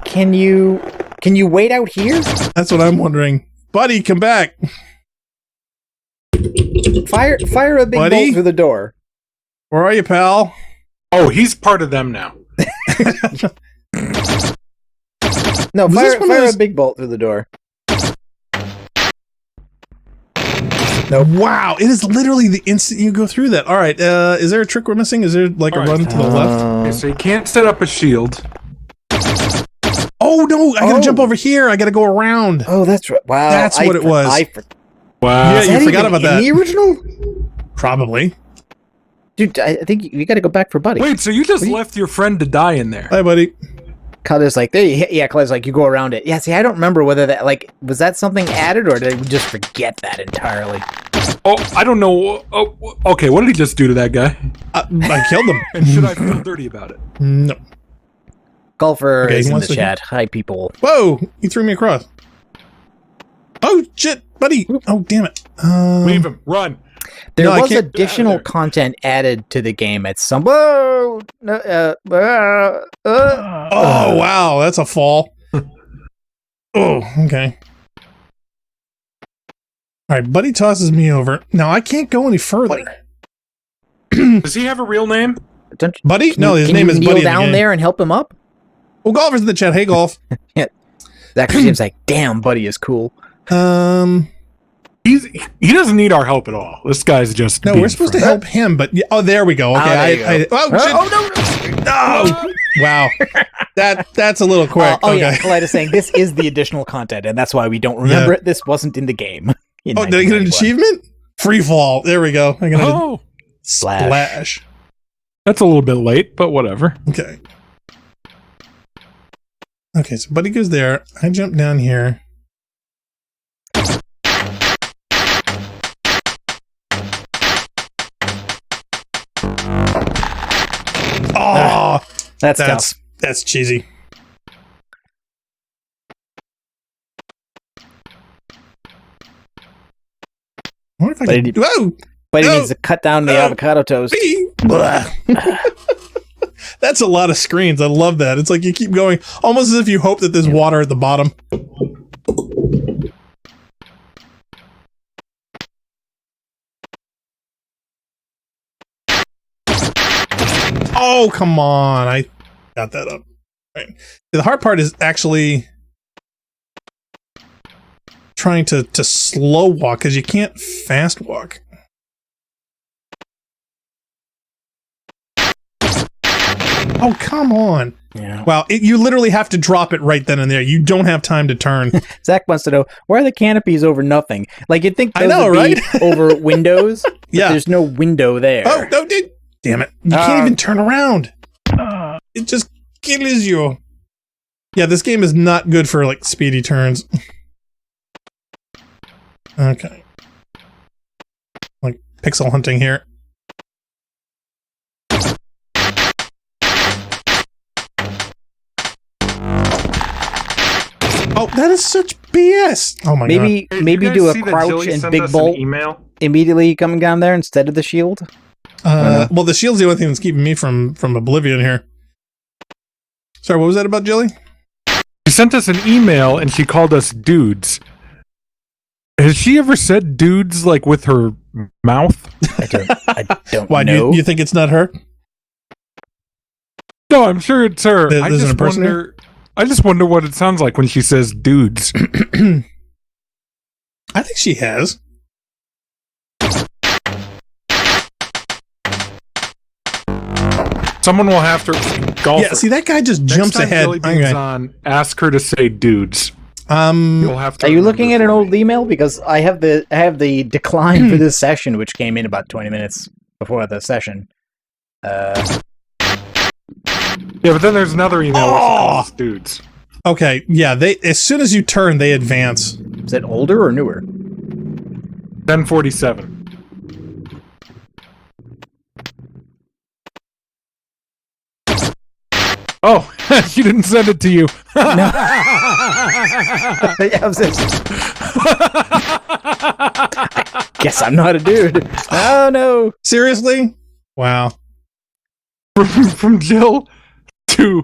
Speaker 2: Can you wait out here?
Speaker 1: That's what I'm wondering. Buddy, come back.
Speaker 2: Fire a big
Speaker 1: Buddy?
Speaker 2: bolt through the door.
Speaker 1: Where are you, pal?
Speaker 3: Oh, he's part of them now.
Speaker 2: No,
Speaker 1: Was this one of
Speaker 2: fire
Speaker 1: those-
Speaker 2: a big bolt through the door.
Speaker 1: Wow, it is literally the instant you go through that. All right, is there a trick we're missing? Is there like a
Speaker 3: All right.
Speaker 1: run to the left?
Speaker 3: Okay, so you can't set up a shield.
Speaker 1: Oh no, I gotta jump over here. I gotta go around.
Speaker 2: Oh, that's right. Wow,
Speaker 1: That's what it was.
Speaker 3: Wow.
Speaker 1: Yeah,
Speaker 2: Is
Speaker 1: you
Speaker 2: that
Speaker 1: forgot
Speaker 2: even
Speaker 1: about that.
Speaker 2: in the original?
Speaker 1: Probably.
Speaker 2: Dude, I think you got to go back for Buddy.
Speaker 3: Wait, so you just left your friend to die in there?
Speaker 1: Hi, buddy.
Speaker 2: Claudia's like, Claudia's like, you go around it. Yeah, see, I don't remember whether that, like, was that something added or did I just forget that entirely?
Speaker 3: Oh, I don't know. Oh, okay, what did he just do to that guy?
Speaker 1: I killed him.
Speaker 3: And should I feel dirty about it?
Speaker 1: No.
Speaker 2: Golfer
Speaker 1: Okay,
Speaker 2: is
Speaker 1: he
Speaker 2: in
Speaker 1: wants
Speaker 2: the
Speaker 1: to-
Speaker 2: chat. Hi, people.
Speaker 1: Whoa, he threw me across. Oh shit, buddy. Oh damn it.
Speaker 3: Leave him. Run.
Speaker 2: There
Speaker 1: No, I
Speaker 2: was
Speaker 1: can't-
Speaker 2: additional
Speaker 3: there.
Speaker 2: content added to the game at some. Whoa! No,
Speaker 1: Oh wow, that's a fall. Oh, okay. All right, buddy tosses me over. Now I can't go any further.
Speaker 3: Does he have a real name?
Speaker 2: Don't you-
Speaker 1: Buddy? No, his
Speaker 2: can
Speaker 1: name
Speaker 2: you
Speaker 1: is
Speaker 2: kneel
Speaker 1: Buddy. in the
Speaker 2: down
Speaker 1: game.
Speaker 2: there and help him up?
Speaker 1: Well, Golfer's in the chat. Hey, Golf.
Speaker 2: Zach seems like, damn, Buddy is cool.
Speaker 3: He doesn't need our help at all. This guy's just
Speaker 1: No,
Speaker 3: being
Speaker 1: we're supposed to
Speaker 3: friends.
Speaker 1: help him, but oh, there we go. Okay,
Speaker 2: there you go.
Speaker 1: shit. Oh, wow. That's a little quick.
Speaker 2: Oh
Speaker 1: okay.
Speaker 2: yeah, Clyde is saying this is the additional content, and that's why we don't remember
Speaker 1: Yeah.
Speaker 2: it. This wasn't in the game. in
Speaker 1: Oh, did I get an
Speaker 2: 1991.
Speaker 1: achievement? Free fall. There we go. I got a
Speaker 3: Oh,
Speaker 1: splash.
Speaker 3: that's a little bit late, but whatever.
Speaker 1: Okay. Okay, so Buddy goes there. I jump down here. Oh,
Speaker 2: That's tough.
Speaker 1: that's cheesy. I wonder if I
Speaker 2: But
Speaker 1: can.
Speaker 2: it-
Speaker 1: Whoa!
Speaker 2: But he
Speaker 1: No.
Speaker 2: needs to cut down the
Speaker 1: No.
Speaker 2: avocado toast.
Speaker 1: Blah. That's a lot of screens. I love that. It's like you keep going, almost as if you hope that there's water at the bottom. Oh, come on. I got that up. Right. The hard part is actually trying to slow walk because you can't fast walk. Oh, come on.
Speaker 2: Yeah.
Speaker 1: Wow, you literally have to drop it right then and there. You don't have time to turn.
Speaker 2: Zach wants to know, why are the canopies over nothing? Like, you'd think
Speaker 1: I
Speaker 2: those
Speaker 1: know,
Speaker 2: would be
Speaker 1: right?
Speaker 2: over windows, but
Speaker 1: Yeah.
Speaker 2: there's no window there.
Speaker 1: Oh, no, dude. Damn it. You can't even turn around. It just kills you. Yeah, this game is not good for, like, speedy turns. Okay. Like, pixel hunting here. Oh, that is such BS. Oh my god.
Speaker 2: Maybe
Speaker 3: Hey,
Speaker 2: maybe
Speaker 3: you
Speaker 2: do
Speaker 3: guys
Speaker 2: a
Speaker 3: see that
Speaker 2: crouch
Speaker 3: Jilly
Speaker 2: and
Speaker 3: sent
Speaker 2: big
Speaker 3: us an
Speaker 2: bolt
Speaker 3: email?
Speaker 2: immediately coming down there instead of the shield.
Speaker 1: Well, the shield's the only thing that's keeping me from oblivion here. Sorry, what was that about, Jilly?
Speaker 3: She sent us an email and she called us dudes. Has she ever said dudes like with her mouth?
Speaker 2: I don't
Speaker 1: Why,
Speaker 2: know.
Speaker 1: you think it's not her?
Speaker 3: No, I'm sure it's her.
Speaker 1: There-
Speaker 3: I
Speaker 1: there's
Speaker 3: just
Speaker 1: an impersonator?
Speaker 3: wonder. I just wonder what it sounds like when she says dudes.
Speaker 1: I think she has.
Speaker 3: Someone will have to golf.
Speaker 1: Yeah, see, that guy just jumps
Speaker 3: Next time
Speaker 1: ahead.
Speaker 3: Jelly Bean's
Speaker 1: Okay.
Speaker 3: on, ask her to say dudes. You'll have to
Speaker 2: Are you
Speaker 3: remember
Speaker 2: looking at an
Speaker 3: for
Speaker 2: old
Speaker 3: me.
Speaker 2: email? Because I have the decline for this session, which came in about 20 minutes before the session.
Speaker 3: Yeah, but then there's another email where she calls us dudes.
Speaker 1: Okay, yeah, they as soon as you turn, they advance.
Speaker 2: Is it older or newer?
Speaker 3: 1047. Oh, she didn't send it to you.
Speaker 2: Yeah, I was just- Guess I'm not a dude. Oh no.
Speaker 1: Seriously? Wow.
Speaker 3: From Jill to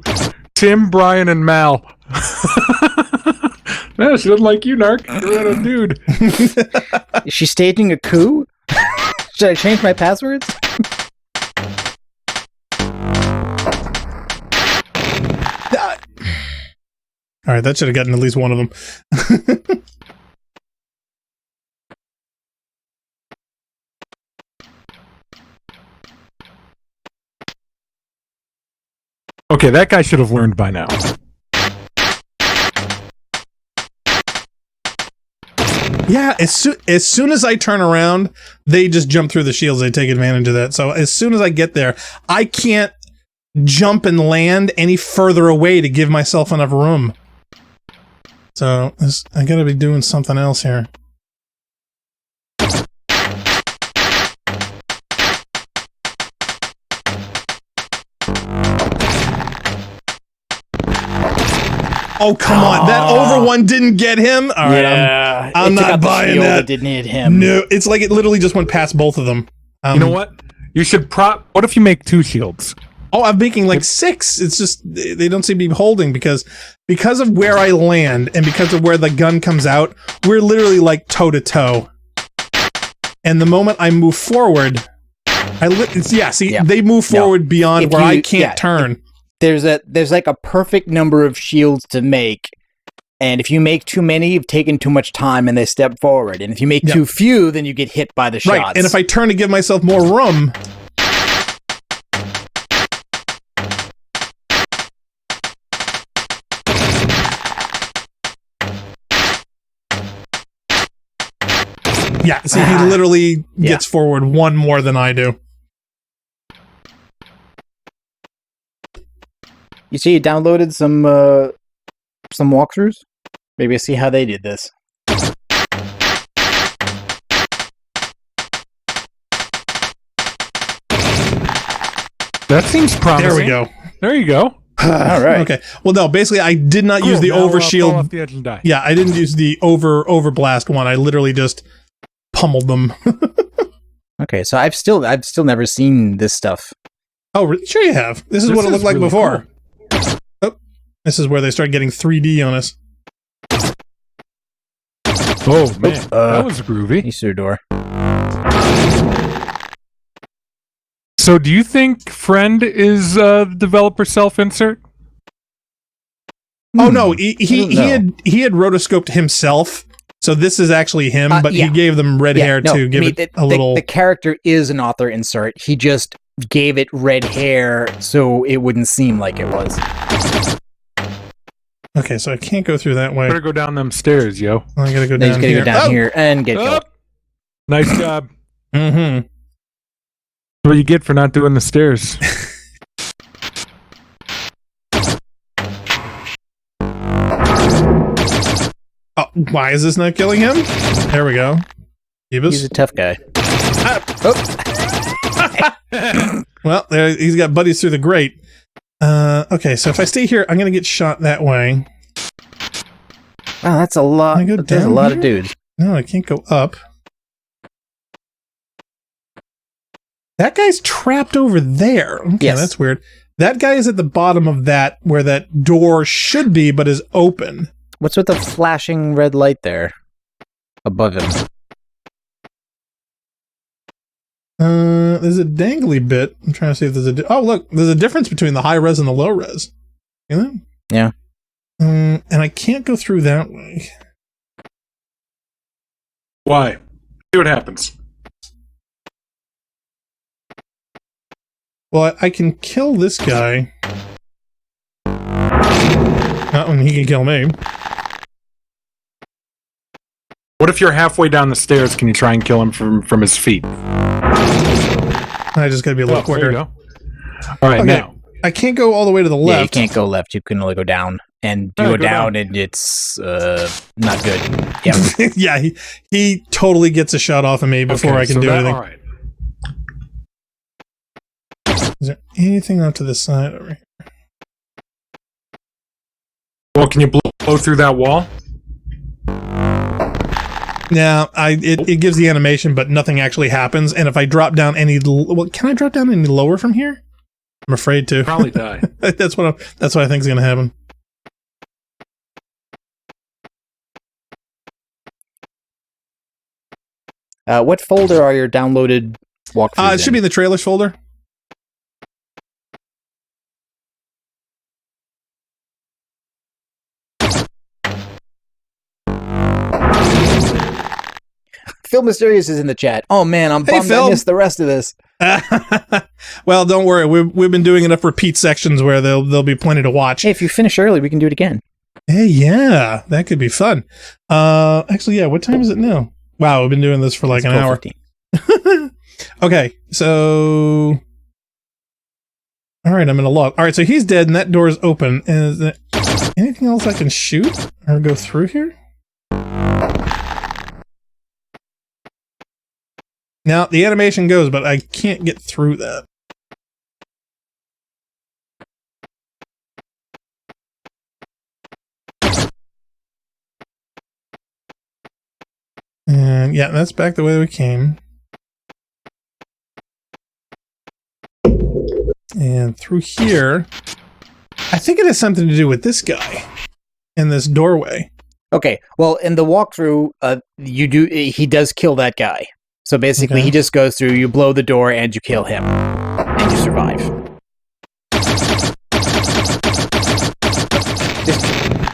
Speaker 3: Tim, Brian, and Mal. No, she doesn't like you, Narc. You're a dude.
Speaker 2: Is she staging a coup? Should I change my passwords?
Speaker 1: All right, that should have gotten at least one of them.
Speaker 3: Okay, that guy should have learned by now.
Speaker 1: Yeah, as soon as I turn around, they just jump through the shields. They take advantage of that. So as soon as I get there, I can't jump and land any further away to give myself enough room. So I gotta be doing something else here. Oh, come on. That over one didn't get him? All right,
Speaker 2: Yeah,
Speaker 1: I'm
Speaker 2: it took
Speaker 1: not
Speaker 2: out the
Speaker 1: buying
Speaker 2: shield,
Speaker 1: that.
Speaker 2: It didn't hit him.
Speaker 1: No, it's like it literally just went past both of them.
Speaker 3: You know what? You should what if you make 2 shields?
Speaker 1: Oh, I'm making like 6. It's just they don't seem to be holding because of where I land and because of where the gun comes out, we're literally like toe to toe. And the moment I move forward, they move forward beyond
Speaker 2: If
Speaker 1: where I
Speaker 2: you-
Speaker 1: can't
Speaker 2: yeah,
Speaker 1: turn.
Speaker 2: There's like a perfect number of shields to make, and if you make too many, you've taken too much time and they step forward. And if you make
Speaker 1: Yeah.
Speaker 2: too few, then you get hit by the shots.
Speaker 1: Right. And if I turn to give myself more room, yeah, see, he literally gets forward one more than I do.
Speaker 2: You see, you downloaded some walkthroughs. Maybe I see how they did this.
Speaker 3: That seems promising.
Speaker 1: There we go.
Speaker 3: There you go.
Speaker 2: All right.
Speaker 1: Okay. Well, no, basically, I did not use the
Speaker 3: Now,
Speaker 1: over
Speaker 3: fall
Speaker 1: shield.
Speaker 3: off the edge and die.
Speaker 1: Yeah, I didn't use the over blast one. I literally just pummeled them.
Speaker 2: Okay, so I've still never seen this stuff.
Speaker 1: Oh, sure you have. This is what it looked like
Speaker 3: really
Speaker 1: before. Oh, this is where they start getting 3D on us.
Speaker 3: Oh, man. That was groovy.
Speaker 2: Isidore.
Speaker 3: So do you think Friend is developer self-insert?
Speaker 1: Oh no, he
Speaker 2: don't
Speaker 1: had rotoscoped himself. So this is actually him, but
Speaker 2: yeah.
Speaker 1: he gave them red hair to give it a little.
Speaker 2: The character is an author insert. He just gave it red hair so it wouldn't seem like it was.
Speaker 1: Okay, so I can't go through that way.
Speaker 3: Better go down them stairs, yo.
Speaker 1: I gotta go
Speaker 2: Then
Speaker 1: down
Speaker 2: he's
Speaker 1: here.
Speaker 2: gonna go down
Speaker 1: Oh!
Speaker 2: here and get killed.
Speaker 3: Nice job.
Speaker 1: Mm-hmm.
Speaker 3: What do you get for not doing the stairs?
Speaker 1: Oh, why is this not killing him? There we go.
Speaker 2: He's a tough guy.
Speaker 1: Well, there he's got buddies through the grate. Okay, so if I stay here, I'm gonna get shot that way.
Speaker 2: Wow, that's a lot.
Speaker 1: Can I go
Speaker 2: There's a
Speaker 1: down
Speaker 2: lot
Speaker 1: here?
Speaker 2: of dudes.
Speaker 1: No, I can't go up. That guy's trapped over there. Okay,
Speaker 2: Yes.
Speaker 1: that's weird. That guy is at the bottom of that, where that door should be, but is open.
Speaker 2: What's with the flashing red light there above him?
Speaker 1: There's a dangly bit. I'm trying to see if there's oh, look, there's a difference between the high res and the low res. You know?
Speaker 2: Yeah.
Speaker 1: And I can't go through that way.
Speaker 3: Why? See what happens.
Speaker 1: Well, I can kill this guy. Not when he can kill me.
Speaker 3: What if you're halfway down the stairs? Can you try and kill him from his feet?
Speaker 1: I just gotta be a little quicker.
Speaker 3: There you go. All right,
Speaker 1: Okay.
Speaker 3: now.
Speaker 1: I can't go all the way to the left.
Speaker 2: Yeah, you can't go left. You can only go down. And you go down, and it's not good. Yep.
Speaker 1: Yeah, he totally gets a shot off of me before I can do anything.
Speaker 3: All right.
Speaker 1: Is there anything out to the side over here?
Speaker 3: Well, can you blow through that wall?
Speaker 1: Yeah, it gives the animation, but nothing actually happens. And if I drop down any, can I drop down any lower from here? I'm afraid to.
Speaker 3: Probably die.
Speaker 1: That's what I think is going to happen.
Speaker 2: What folder are your downloaded walkthroughs
Speaker 1: It should be in the trailers folder.
Speaker 2: Phil Mysterious is in the chat. Oh man, I'm bummed I missed the rest of this.
Speaker 1: Well, don't worry. We've been doing enough repeat sections where there'll be plenty to watch.
Speaker 2: Hey, if you finish early, we can do it again.
Speaker 1: Hey, yeah, that could be fun. Actually, yeah. What time is it now? Wow, we've been doing this for like an hour. Okay, so all right, I'm in a log. All right, so he's dead, and that door is open. And is there anything else I can shoot or go through here? Now the animation goes, but I can't get through that. And yeah, that's back the way we came. And through here, I think it has something to do with this guy in this doorway.
Speaker 2: Okay, well, in the walkthrough, he does kill that guy. So basically, he just goes through, you blow the door, and you kill him. And you survive.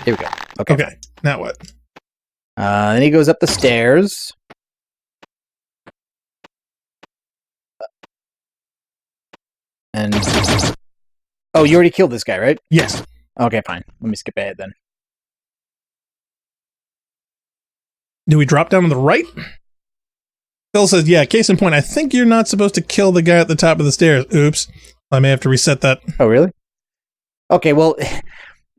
Speaker 2: Here we go.
Speaker 1: Okay, now what?
Speaker 2: Then he goes up the stairs. And... Oh, you already killed this guy, right?
Speaker 1: Yes.
Speaker 2: Okay, fine. Let me skip ahead then.
Speaker 1: Do we drop down to the right? Phil says, yeah, case in point, I think you're not supposed to kill the guy at the top of the stairs. Oops. I may have to reset that.
Speaker 2: Oh, really? Okay, well,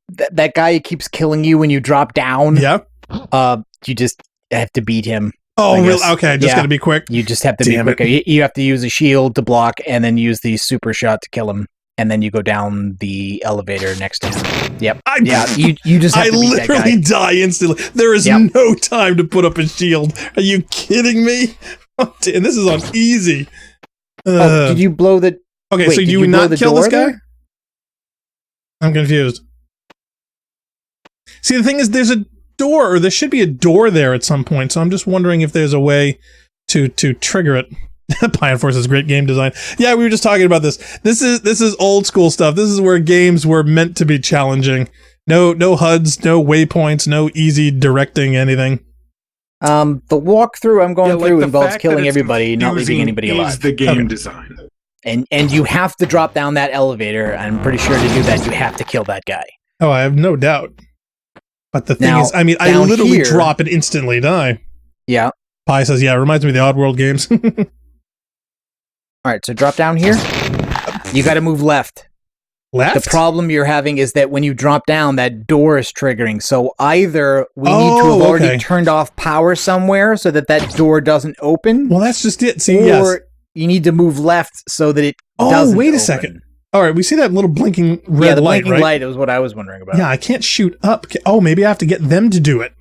Speaker 2: that guy keeps killing you when you drop down.
Speaker 1: Yeah.
Speaker 2: You just have to beat him.
Speaker 1: Oh, really? Okay, just gotta be quick.
Speaker 2: You just have to be quicker. You have to use a shield to block and then use the super shot to kill him. And then you go down the elevator next to him. Yep. You just have to beat that guy.
Speaker 1: I literally die instantly. There is no time to put up a shield. Are you kidding me? And this is on easy.
Speaker 2: Did you blow the...
Speaker 1: Okay, so do you not kill this guy? There? I'm confused. See, the thing is, there's a door, or there should be a door there at some point, so I'm just wondering if there's a way to trigger it. Pion Force is great game design. Yeah, we were just talking about this. This is old school stuff. This is where games were meant to be challenging. No HUDs, no waypoints, no easy directing anything.
Speaker 2: The walkthrough I'm going through involves killing everybody, not leaving anybody alive.
Speaker 3: The game design.
Speaker 2: And you have to drop down that elevator. I'm pretty sure to do that, you have to kill that guy.
Speaker 1: Oh, I have no doubt. But the thing is, I mean, I literally drop it instantly, don't I?
Speaker 2: Yeah.
Speaker 1: Pi says, yeah, it reminds me of the Oddworld games.
Speaker 2: All right, so drop down here. You got to move left.
Speaker 1: Left?
Speaker 2: The problem you're having is that when you drop down, that door is triggering. So either we need to have already turned off power somewhere so that door doesn't open.
Speaker 1: Well, that's just it. See,
Speaker 2: or you need to move left so that it doesn't
Speaker 1: wait a
Speaker 2: open.
Speaker 1: second. All right, we see that little blinking red light,
Speaker 2: Yeah, the blinking
Speaker 1: right?
Speaker 2: light is what I was wondering about.
Speaker 1: Yeah, I can't shoot up. Oh, maybe I have to get them to do it.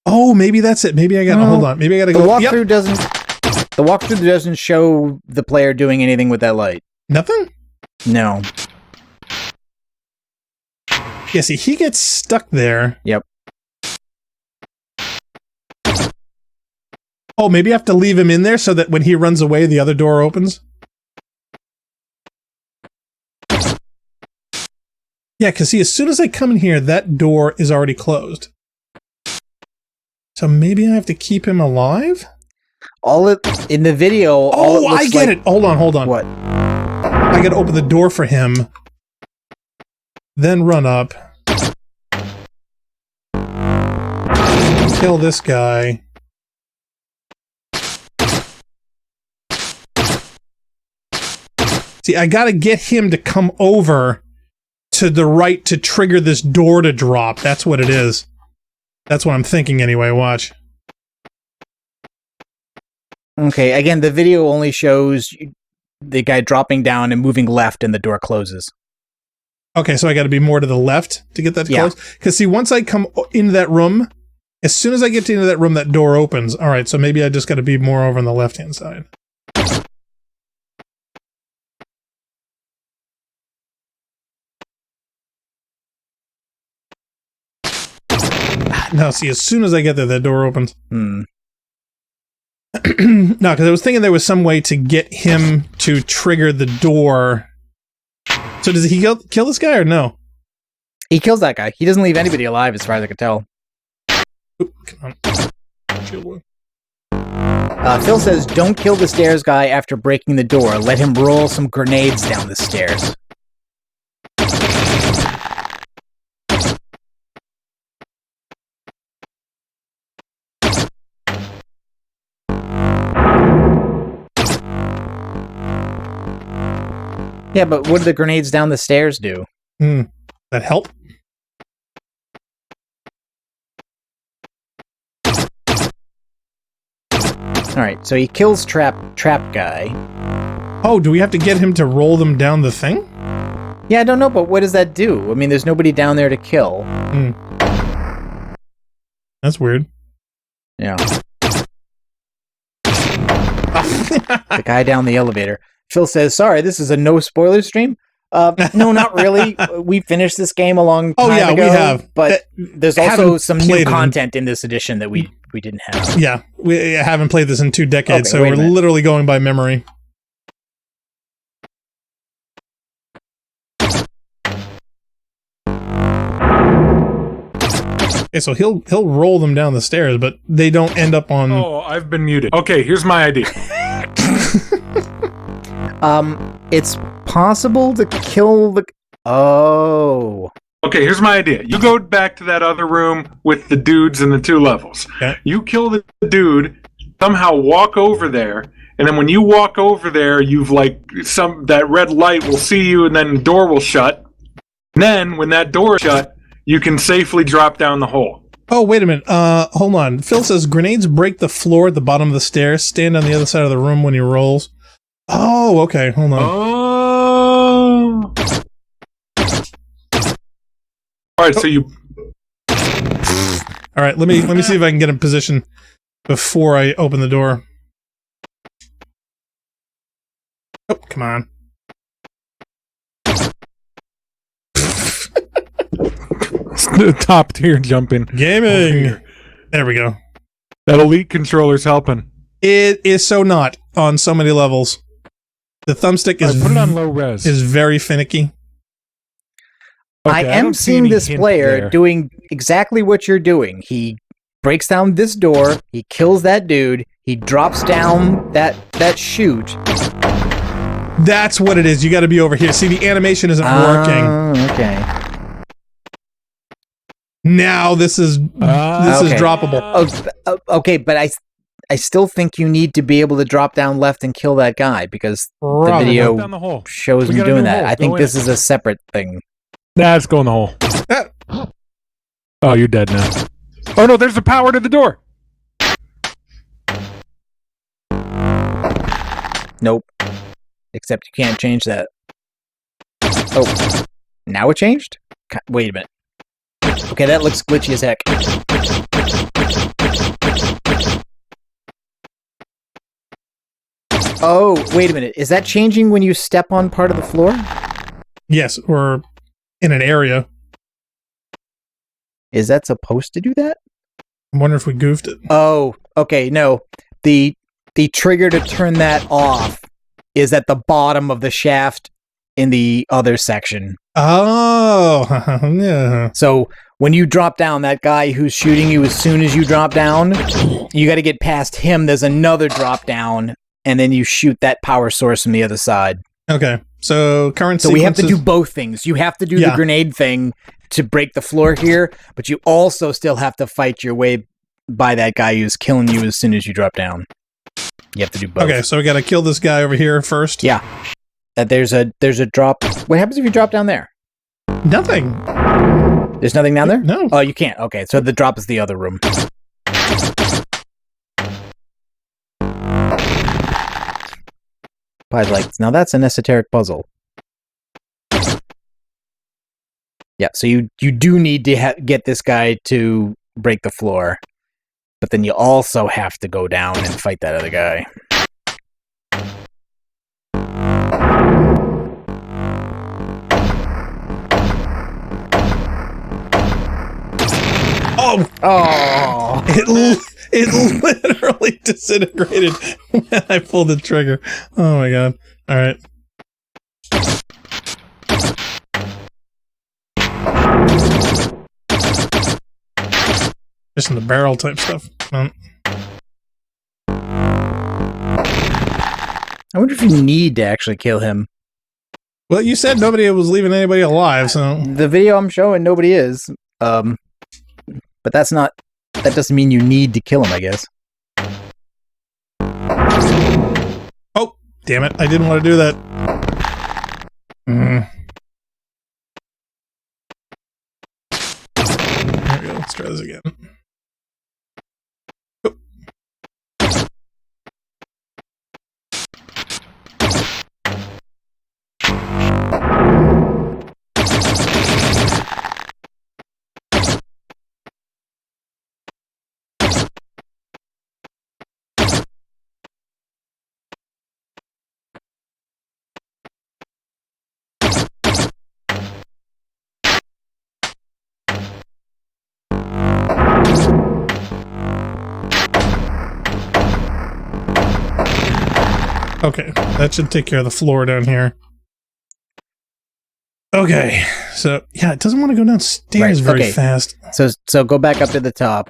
Speaker 1: Oh, maybe that's it. Maybe I got to hold on. Maybe I got to go.
Speaker 2: The walkthrough doesn't show the player doing anything with that light.
Speaker 1: Nothing?
Speaker 2: No.
Speaker 1: Yeah, see, he gets stuck there.
Speaker 2: Yep.
Speaker 1: Oh, maybe I have to leave him in there so that when he runs away, the other door opens? Yeah, because see, as soon as I come in here, that door is already closed. So maybe I have to keep him alive?
Speaker 2: In the video.
Speaker 1: Oh, I get it. Hold on.
Speaker 2: What?
Speaker 1: I gotta open the door for him. Then run up. Kill this guy. See, I gotta get him to come over to the right to trigger this door to drop. That's what it is. That's what I'm thinking anyway. Watch.
Speaker 2: Okay, again, the video only shows the guy dropping down and moving left and the door closes.
Speaker 1: Okay, so I gotta be more to the left to get that to close? Because see, once I come into that room, as soon as I get into that room, that door opens. Alright, so maybe I just gotta be more over on the left-hand side. Now, see, as soon as I get there, that door opens. No, because I was thinking there was some way to get him to trigger the door. So does he kill this guy or no?
Speaker 2: He kills that guy. He doesn't leave anybody alive as far as I can tell.
Speaker 1: Oop, come on.
Speaker 2: Phil says, don't kill the stairs guy after breaking the door. Let him roll some grenades down the stairs. Yeah, but what do the grenades down the stairs do?
Speaker 1: That help?
Speaker 2: Alright, so he kills Trap Guy.
Speaker 1: Oh, do we have to get him to roll them down the thing?
Speaker 2: Yeah, I don't know, but what does that do? I mean, there's nobody down there to kill.
Speaker 1: That's weird.
Speaker 2: Yeah. The guy down the elevator. Phil says, sorry, this is a no spoiler stream? No, not really. We finished this game a long time ago.
Speaker 1: We have.
Speaker 2: But there's also some new content in this edition that we didn't have.
Speaker 1: Yeah, we haven't played this in 2 decades,
Speaker 2: Okay,
Speaker 1: so we're literally going by memory. Okay, so he'll roll them down the stairs, but they don't end up on...
Speaker 3: Oh, I've been muted. Okay, here's my idea.
Speaker 2: It's possible to kill the... Oh.
Speaker 3: Okay, here's my idea. You go back to that other room with the dudes in the 2 levels.
Speaker 1: Okay.
Speaker 3: You kill the dude, somehow walk over there, and then when you walk over there, you've that red light will see you, and then the door will shut. And then, when that door is shut, you can safely drop down the hole.
Speaker 1: Oh, wait a minute. Hold on. Phil says, grenades break the floor at the bottom of the stairs. Stand on the other side of the room when he rolls. Oh, okay. Hold on.
Speaker 3: Oh. All right, so you...
Speaker 1: All right, let me see if I can get in position before I open the door. Oh, come on.
Speaker 3: Top tier jumping.
Speaker 1: Gaming! There we go.
Speaker 3: That elite controller's helping.
Speaker 1: It is so not on so many levels. The thumbstick is
Speaker 3: put it on low res.
Speaker 1: Is very finicky.
Speaker 2: Okay, I am seeing this player doing exactly what you're doing. He breaks down this door, he kills that dude, he drops down that chute.
Speaker 1: That's what it is. You got to be over here. See, the animation isn't working.
Speaker 2: Okay.
Speaker 1: Now this is droppable.
Speaker 2: Okay, but I still think you need to be able to drop down left and kill that guy because the video shows him doing that. I think this is a separate thing.
Speaker 3: Nah, let's go in the hole. Oh, you're dead now. Oh no, there's the power to the door.
Speaker 2: Nope. Except you can't change that. Oh, now it changed? Wait a minute. Okay, that looks glitchy as heck. Oh, wait a minute. Is that changing when you step on part of the floor?
Speaker 1: Yes, or in an area.
Speaker 2: Is that supposed to do that?
Speaker 1: I wonder if we goofed it.
Speaker 2: Oh, okay, no. The trigger to turn that off is at the bottom of the shaft in the other section.
Speaker 1: Oh, yeah.
Speaker 2: So when you drop down, that guy who's shooting you as soon as you drop down, you got to get past him. There's another drop down, and then you shoot that power source from the other side.
Speaker 1: Okay, so current
Speaker 2: So we have to
Speaker 1: sequences-
Speaker 2: do both things. You have to do
Speaker 1: Yeah.
Speaker 2: the grenade thing to break the floor here, but you also still have to fight your way by that guy who's killing you as soon as you drop down. You have to do both.
Speaker 1: Okay, so we got to kill this guy over here first.
Speaker 2: Yeah. There's a drop. What happens if you drop down there?
Speaker 1: Nothing.
Speaker 2: There's nothing down there?
Speaker 1: No.
Speaker 2: Oh, you can't. Okay, so the drop is the other room. Pi's like, now that's an esoteric puzzle. Yeah, so you do need to get this guy to break the floor, but then you also have to go down and fight that other guy.
Speaker 1: Oh, it literally disintegrated when I pulled the trigger. Oh my god! All right. Just in the barrel type stuff.
Speaker 2: I wonder if you need to actually kill him.
Speaker 1: Well, you said nobody was leaving anybody alive, so
Speaker 2: The video I'm showing, nobody is. But that's not. That doesn't mean you need to kill him, I guess.
Speaker 1: oh, damn it! I didn't want to do that. There we go. Let's try this again. Okay, that should take care of the floor down here. Okay, so yeah, it doesn't want to go downstairs
Speaker 2: Right,
Speaker 1: very
Speaker 2: okay.
Speaker 1: fast.
Speaker 2: So go back up to the top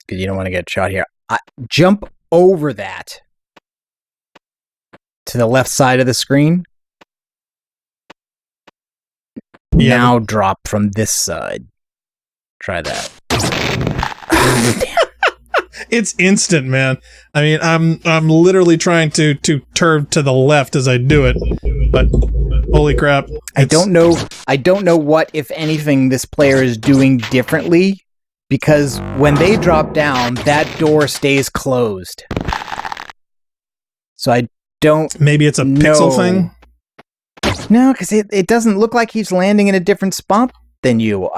Speaker 2: because you don't want to get shot here. Jump over that to the left side of the screen.
Speaker 1: Yeah,
Speaker 2: Now drop from this side. Try that.
Speaker 1: it's instant, man. I mean, I'm literally trying to turn to the left as I do it, but holy crap!
Speaker 2: I don't know what, if anything, this player is doing differently, because when they drop down, that door stays closed. So I don't
Speaker 1: Maybe it's a pixel
Speaker 2: know.
Speaker 1: thing.
Speaker 2: No, because it doesn't look like he's landing in a different spot than you.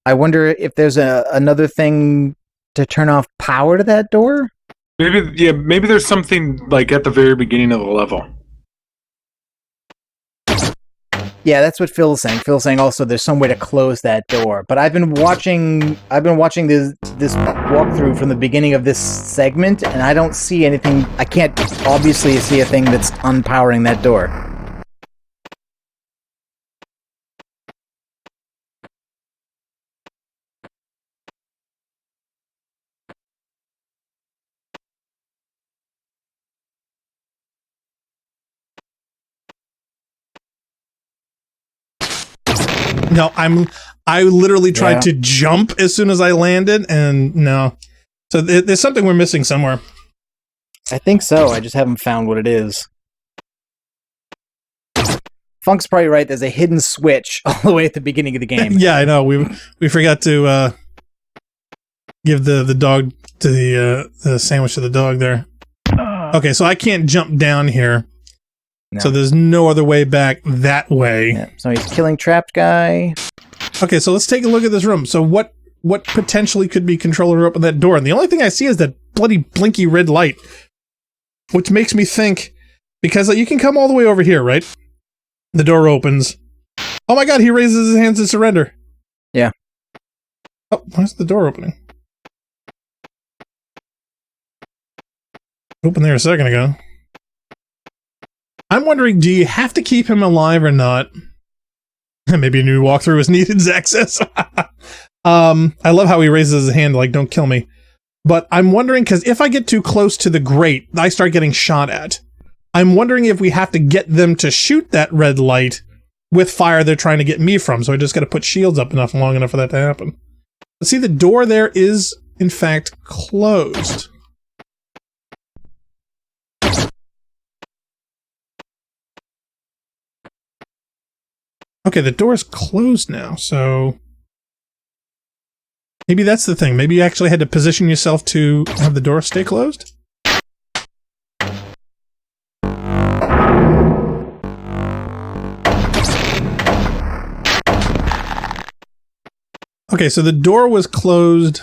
Speaker 2: I wonder if there's another thing to turn off power to that door.
Speaker 3: Maybe there's something like at the very beginning of the level.
Speaker 2: Yeah, that's what Phil's saying. Phil's saying also there's some way to close that door. But I've been watching this walkthrough from the beginning of this segment, and I don't see anything. I can't obviously see a thing that's unpowering that door.
Speaker 1: No, I literally tried
Speaker 2: Yeah.
Speaker 1: to jump as soon as I landed, and no. So there's something we're missing somewhere.
Speaker 2: I think so. I just haven't found what it is. Funk's probably right. There's a hidden switch all the way at the beginning of the game.
Speaker 1: Yeah, I know. We forgot to give the dog to the sandwich to the dog there. Okay, so I can't jump down here.
Speaker 2: No.
Speaker 1: So there's no other way back that way.
Speaker 2: Yeah, so he's killing trapped guy.
Speaker 1: Okay, so let's take a look at this room. So what potentially could be controller to open that door? And the only thing I see is that bloody blinky red light, which makes me think, because you can come all the way over here, right? The door opens. Oh my god, he raises his hands in surrender.
Speaker 2: Yeah.
Speaker 1: Oh, why's the door opening? Opened there a second ago. I'm wondering, do you have to keep him alive or not? Maybe a new walkthrough is needed, Zach says. I love how he raises his hand like, don't kill me. But I'm wondering, because if I get too close to the grate, I start getting shot at. I'm wondering if we have to get them to shoot that red light with fire they're trying to get me from. So I just got to put shields up long enough for that to happen. But see, the door there is, in fact, closed. Okay, the door's closed now, so maybe that's the thing. Maybe you actually had to position yourself to have the door stay closed? Okay, so the door was closed.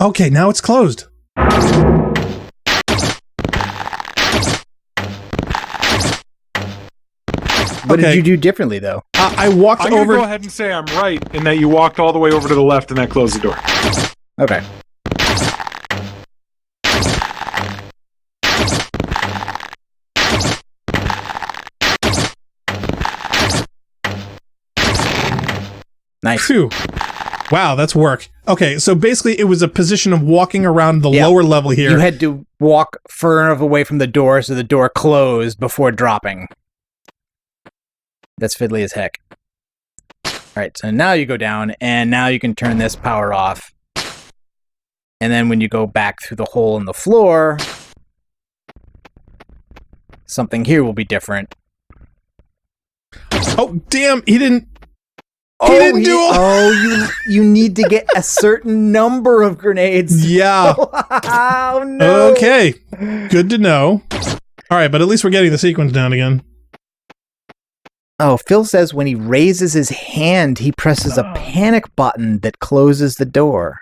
Speaker 1: Okay, now it's closed.
Speaker 2: What did you do differently, though?
Speaker 1: I walked
Speaker 3: I'm
Speaker 1: over.
Speaker 3: Go ahead and say I'm right in that you walked all the way over to the left and that closed the door.
Speaker 2: Okay. Nice.
Speaker 1: Phew. Wow, that's work. Okay, so basically it was a position of walking around the lower level here.
Speaker 2: You had to walk far enough away from the door so the door closed before dropping. That's fiddly as heck. Alright, so now you go down, and now you can turn this power off. And then when you go back through the hole in the floor, something here will be different.
Speaker 1: Oh, damn, he didn't... He didn't do it!
Speaker 2: Oh, you need to get a certain number of grenades.
Speaker 1: Yeah.
Speaker 2: Oh, no.
Speaker 1: Okay, good to know. Alright, but at least we're getting the sequence down again.
Speaker 2: Oh, Phil says when he raises his hand, he presses a panic button that closes the door.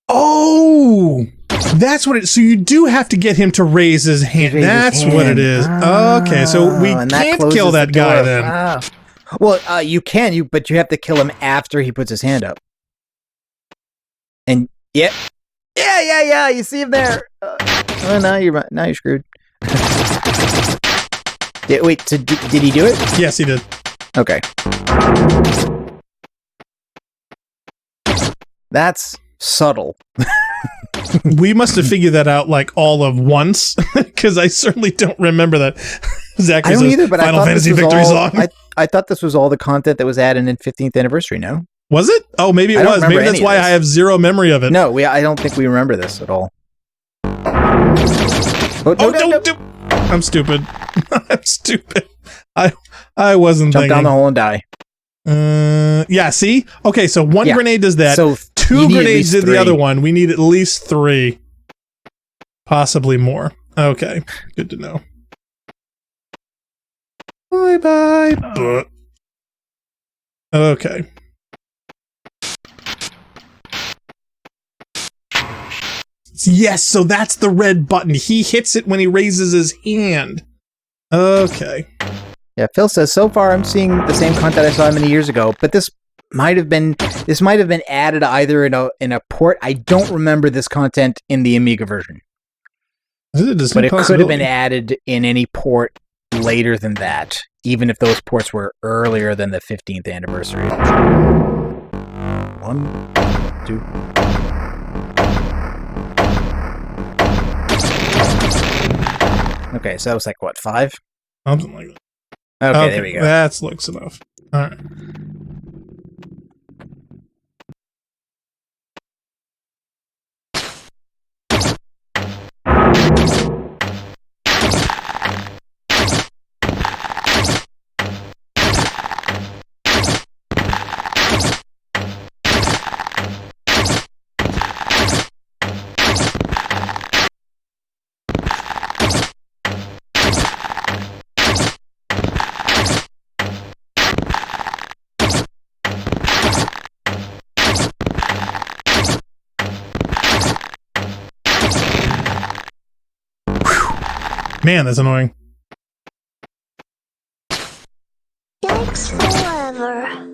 Speaker 1: Oh! That's what it... So you do have to get him to raise his hand. That's what it is. Okay, so we can't kill that guy then.
Speaker 2: Ah. Well, you can, but you have to kill him after he puts his hand up. And yeah, you see him there. Oh, now you're screwed. Wait, so did he do it?
Speaker 1: Yes, he did.
Speaker 2: Okay. That's subtle.
Speaker 1: We must have figured that out like all of once, because I certainly don't remember that. Zach
Speaker 2: I don't either, but
Speaker 1: Final Fantasy Victory song.
Speaker 2: I thought this was all the content that was added in 15th anniversary, no?
Speaker 1: Was it? Oh, maybe it was. Maybe that's why I have zero memory of it.
Speaker 2: No, I don't think we remember this at all.
Speaker 1: No. I'm stupid. I'm stupid. I wasn't
Speaker 2: Jump
Speaker 1: thinking.
Speaker 2: down the hole and die.
Speaker 1: Yeah, see? Okay, so one grenade does that.
Speaker 2: So
Speaker 1: two grenades did the other one. We need at least 3. Possibly more. Okay, good to know. Bye-bye. Okay. Yes, so that's the red button. He hits it when he raises his hand. Okay.
Speaker 2: Yeah, Phil says, so far I'm seeing the same content I saw many years ago, but this might have been added either in a port. I don't remember this content in the Amiga version. But it could have been added in any port later than that, even if those ports were earlier than the 15th anniversary. 1, 2. Okay, so that was like, what, 5?
Speaker 1: Something like that.
Speaker 2: Okay, there we go.
Speaker 1: That looks enough. All right. Man, that's annoying.
Speaker 4: Thanks forever.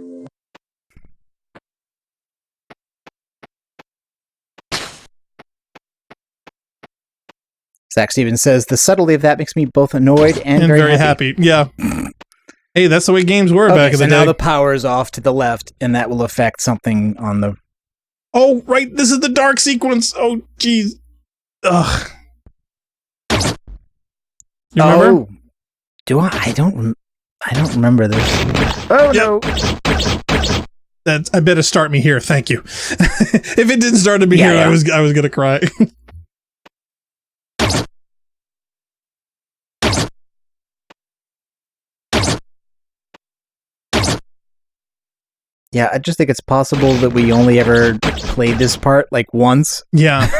Speaker 2: Zach Stevens says, the subtlety of that makes me both annoyed and very happy.
Speaker 1: Yeah. Hey, that's the way games were back in the day.
Speaker 2: So now the power is off to the left, and that will affect something on the...
Speaker 1: Oh, right. This is the dark sequence. Oh, jeez. Ugh. You remember?
Speaker 2: Oh. Do I? I don't remember this. Oh, no.
Speaker 1: I better start me here. Thank you. If it didn't start me here, I was going to cry.
Speaker 2: Yeah, I just think it's possible that we only ever played this part like once.
Speaker 1: Yeah.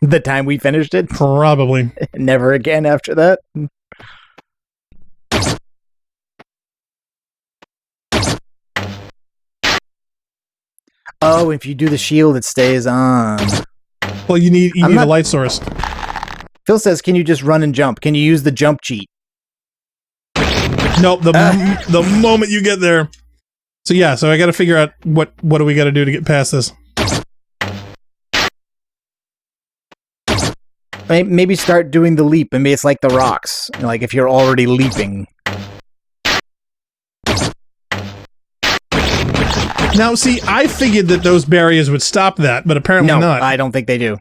Speaker 2: The time we finished it.
Speaker 1: Probably.
Speaker 2: Never again after that. Oh, if you do the shield, it stays on.
Speaker 1: Well, you need a light source.
Speaker 2: Phil says, can you just run and jump? Can you use the jump cheat?
Speaker 1: Nope, the moment you get there. So yeah, so I got to figure out what do we got to do to get past this.
Speaker 2: Maybe start doing the leap. Maybe it's like the rocks. Like if you're already leaping.
Speaker 1: Now, see, I figured that those barriers would stop that, but apparently not.
Speaker 2: No, I don't think they do.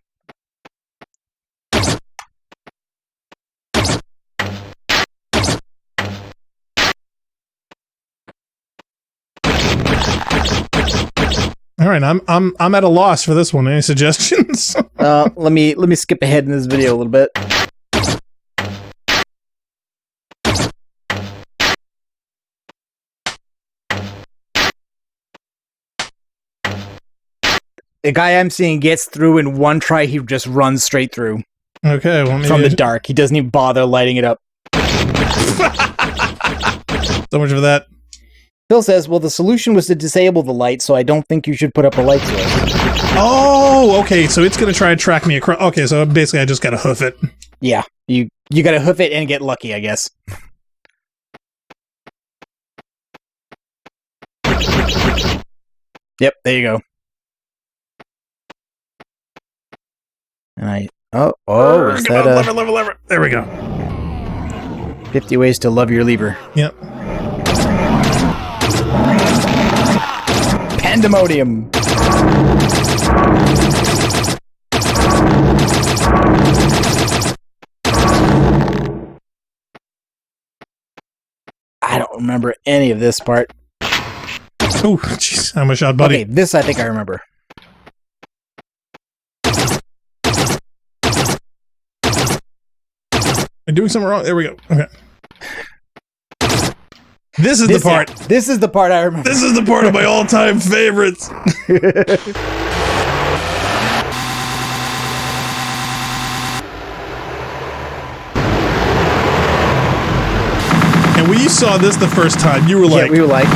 Speaker 1: All right, I'm at a loss for this one. Any suggestions?
Speaker 2: Let me skip ahead in this video a little bit. The guy I'm seeing gets through in one try. He just runs straight through.
Speaker 1: Okay, well, maybe
Speaker 2: from the dark. He doesn't even bother lighting it up.
Speaker 1: So much for that.
Speaker 2: Phil says, well, the solution was to disable the light, so I don't think you should put up a light source.
Speaker 1: Oh, okay, so it's going to try and track me across. Okay, so basically I just got to hoof it.
Speaker 2: Yeah, you got to hoof it and get lucky, I guess. Yep, there you go. And is that a...
Speaker 1: Lever. There we go.
Speaker 2: 50 ways to love your lever.
Speaker 1: Yep.
Speaker 2: Pandemonium. I don't remember any of this part.
Speaker 1: Oh, jeez, I'm a shot, buddy.
Speaker 2: Okay, this I think I remember.
Speaker 1: I'm doing something wrong. There we go. Okay. This is the part.
Speaker 2: This is the part I remember.
Speaker 1: This is the part of my all-time favorites. And when you saw this the first time, you were like,
Speaker 2: yeah, we were like,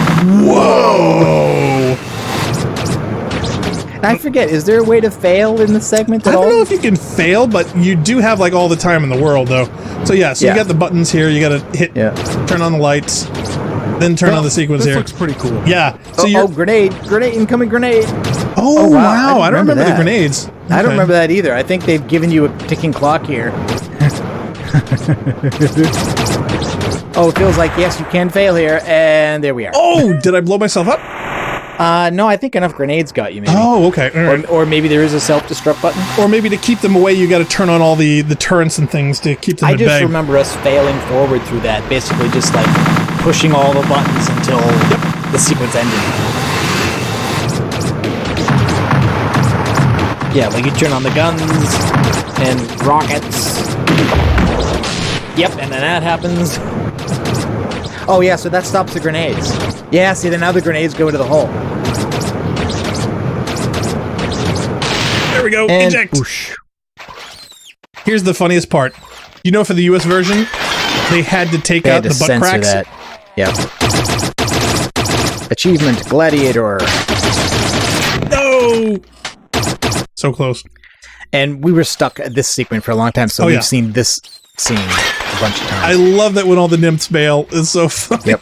Speaker 1: whoa.
Speaker 2: I forget, is there a way to fail in the segment at all?
Speaker 1: I don't know if you can fail, but you do have like all the time in the world, though. So yeah, you got the buttons here. You got to hit, turn on the lights, then turn on the sequence here.
Speaker 4: This looks pretty cool.
Speaker 1: Yeah. So
Speaker 2: grenade, incoming grenade.
Speaker 1: Oh wow, I don't remember the grenades. Okay.
Speaker 2: I don't remember that either. I think they've given you a ticking clock here. Oh, it feels like, yes, you can fail here, and there we are.
Speaker 1: Oh, did I blow myself up?
Speaker 2: No, I think enough grenades got you, maybe.
Speaker 1: Oh, okay. All right.
Speaker 2: Or maybe there is a self-destruct button.
Speaker 1: Or maybe to keep them away, you got to turn on all the turrets and things to keep them at bay.
Speaker 2: I just remember us failing forward through that, basically just like pushing all the buttons until the sequence ended. Yeah, like you turn on the guns and rockets. Yep, and then that happens. Oh yeah, so that stops the grenades. Yeah, see, then now the grenades go into the hole.
Speaker 1: There we go.
Speaker 2: And
Speaker 1: eject.
Speaker 2: Whoosh.
Speaker 1: Here's the funniest part. You know, for the US version, they had to take out the butt cracks.
Speaker 2: That. Yep. Achievement Gladiator.
Speaker 1: No. So close.
Speaker 2: And we were stuck at this sequence for a long time, so we've seen this scene a bunch of times.
Speaker 1: I love that when all the nymphs bail. It's so funny.
Speaker 2: Yep.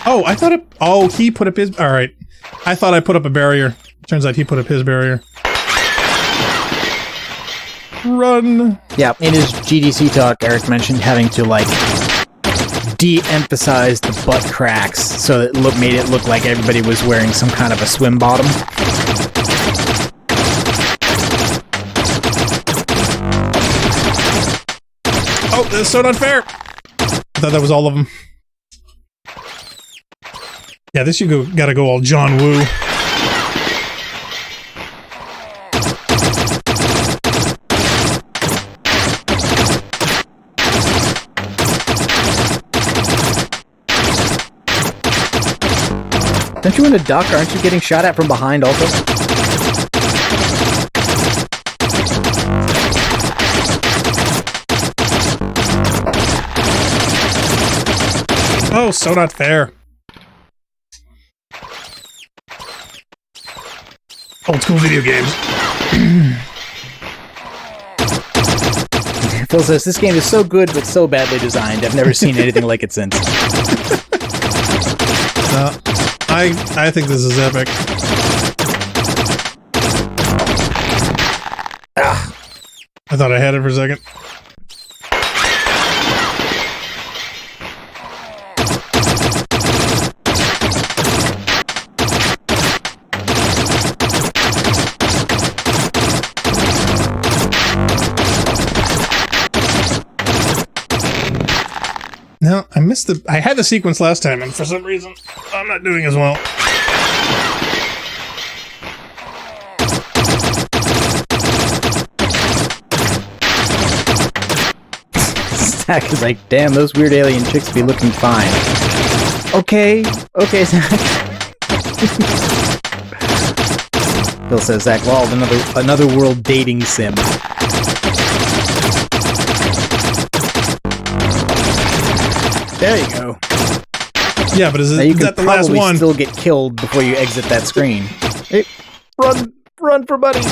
Speaker 1: Oh, I thought it... Oh, he put up his... All right. I thought I put up a barrier. Turns out he put up his barrier. Run.
Speaker 2: Yeah, in his GDC talk, Eric mentioned having to, like, de-emphasize the butt cracks so that made it look like everybody was wearing some kind of a swim bottom.
Speaker 1: Oh, that's so not fair. I thought that was all of them. Yeah, this gotta go all John Woo.
Speaker 2: Don't you want to duck? Aren't you getting shot at from behind also?
Speaker 1: Oh, so not fair. Old school video games.
Speaker 2: Phil says, this game is so good but so badly designed. I've never seen anything like it since.
Speaker 1: I think this is epic. I thought I had it for a second. No, I missed I had the sequence last time, and for some reason, I'm not doing as well.
Speaker 2: Zach is like, damn, those weird alien chicks be looking fine. Okay, Zach. Phil says, Zach Wald, another world dating sim. There you go.
Speaker 1: Yeah, but is that the last one?
Speaker 2: You can still get killed before you exit that screen. Hey, run for buddy.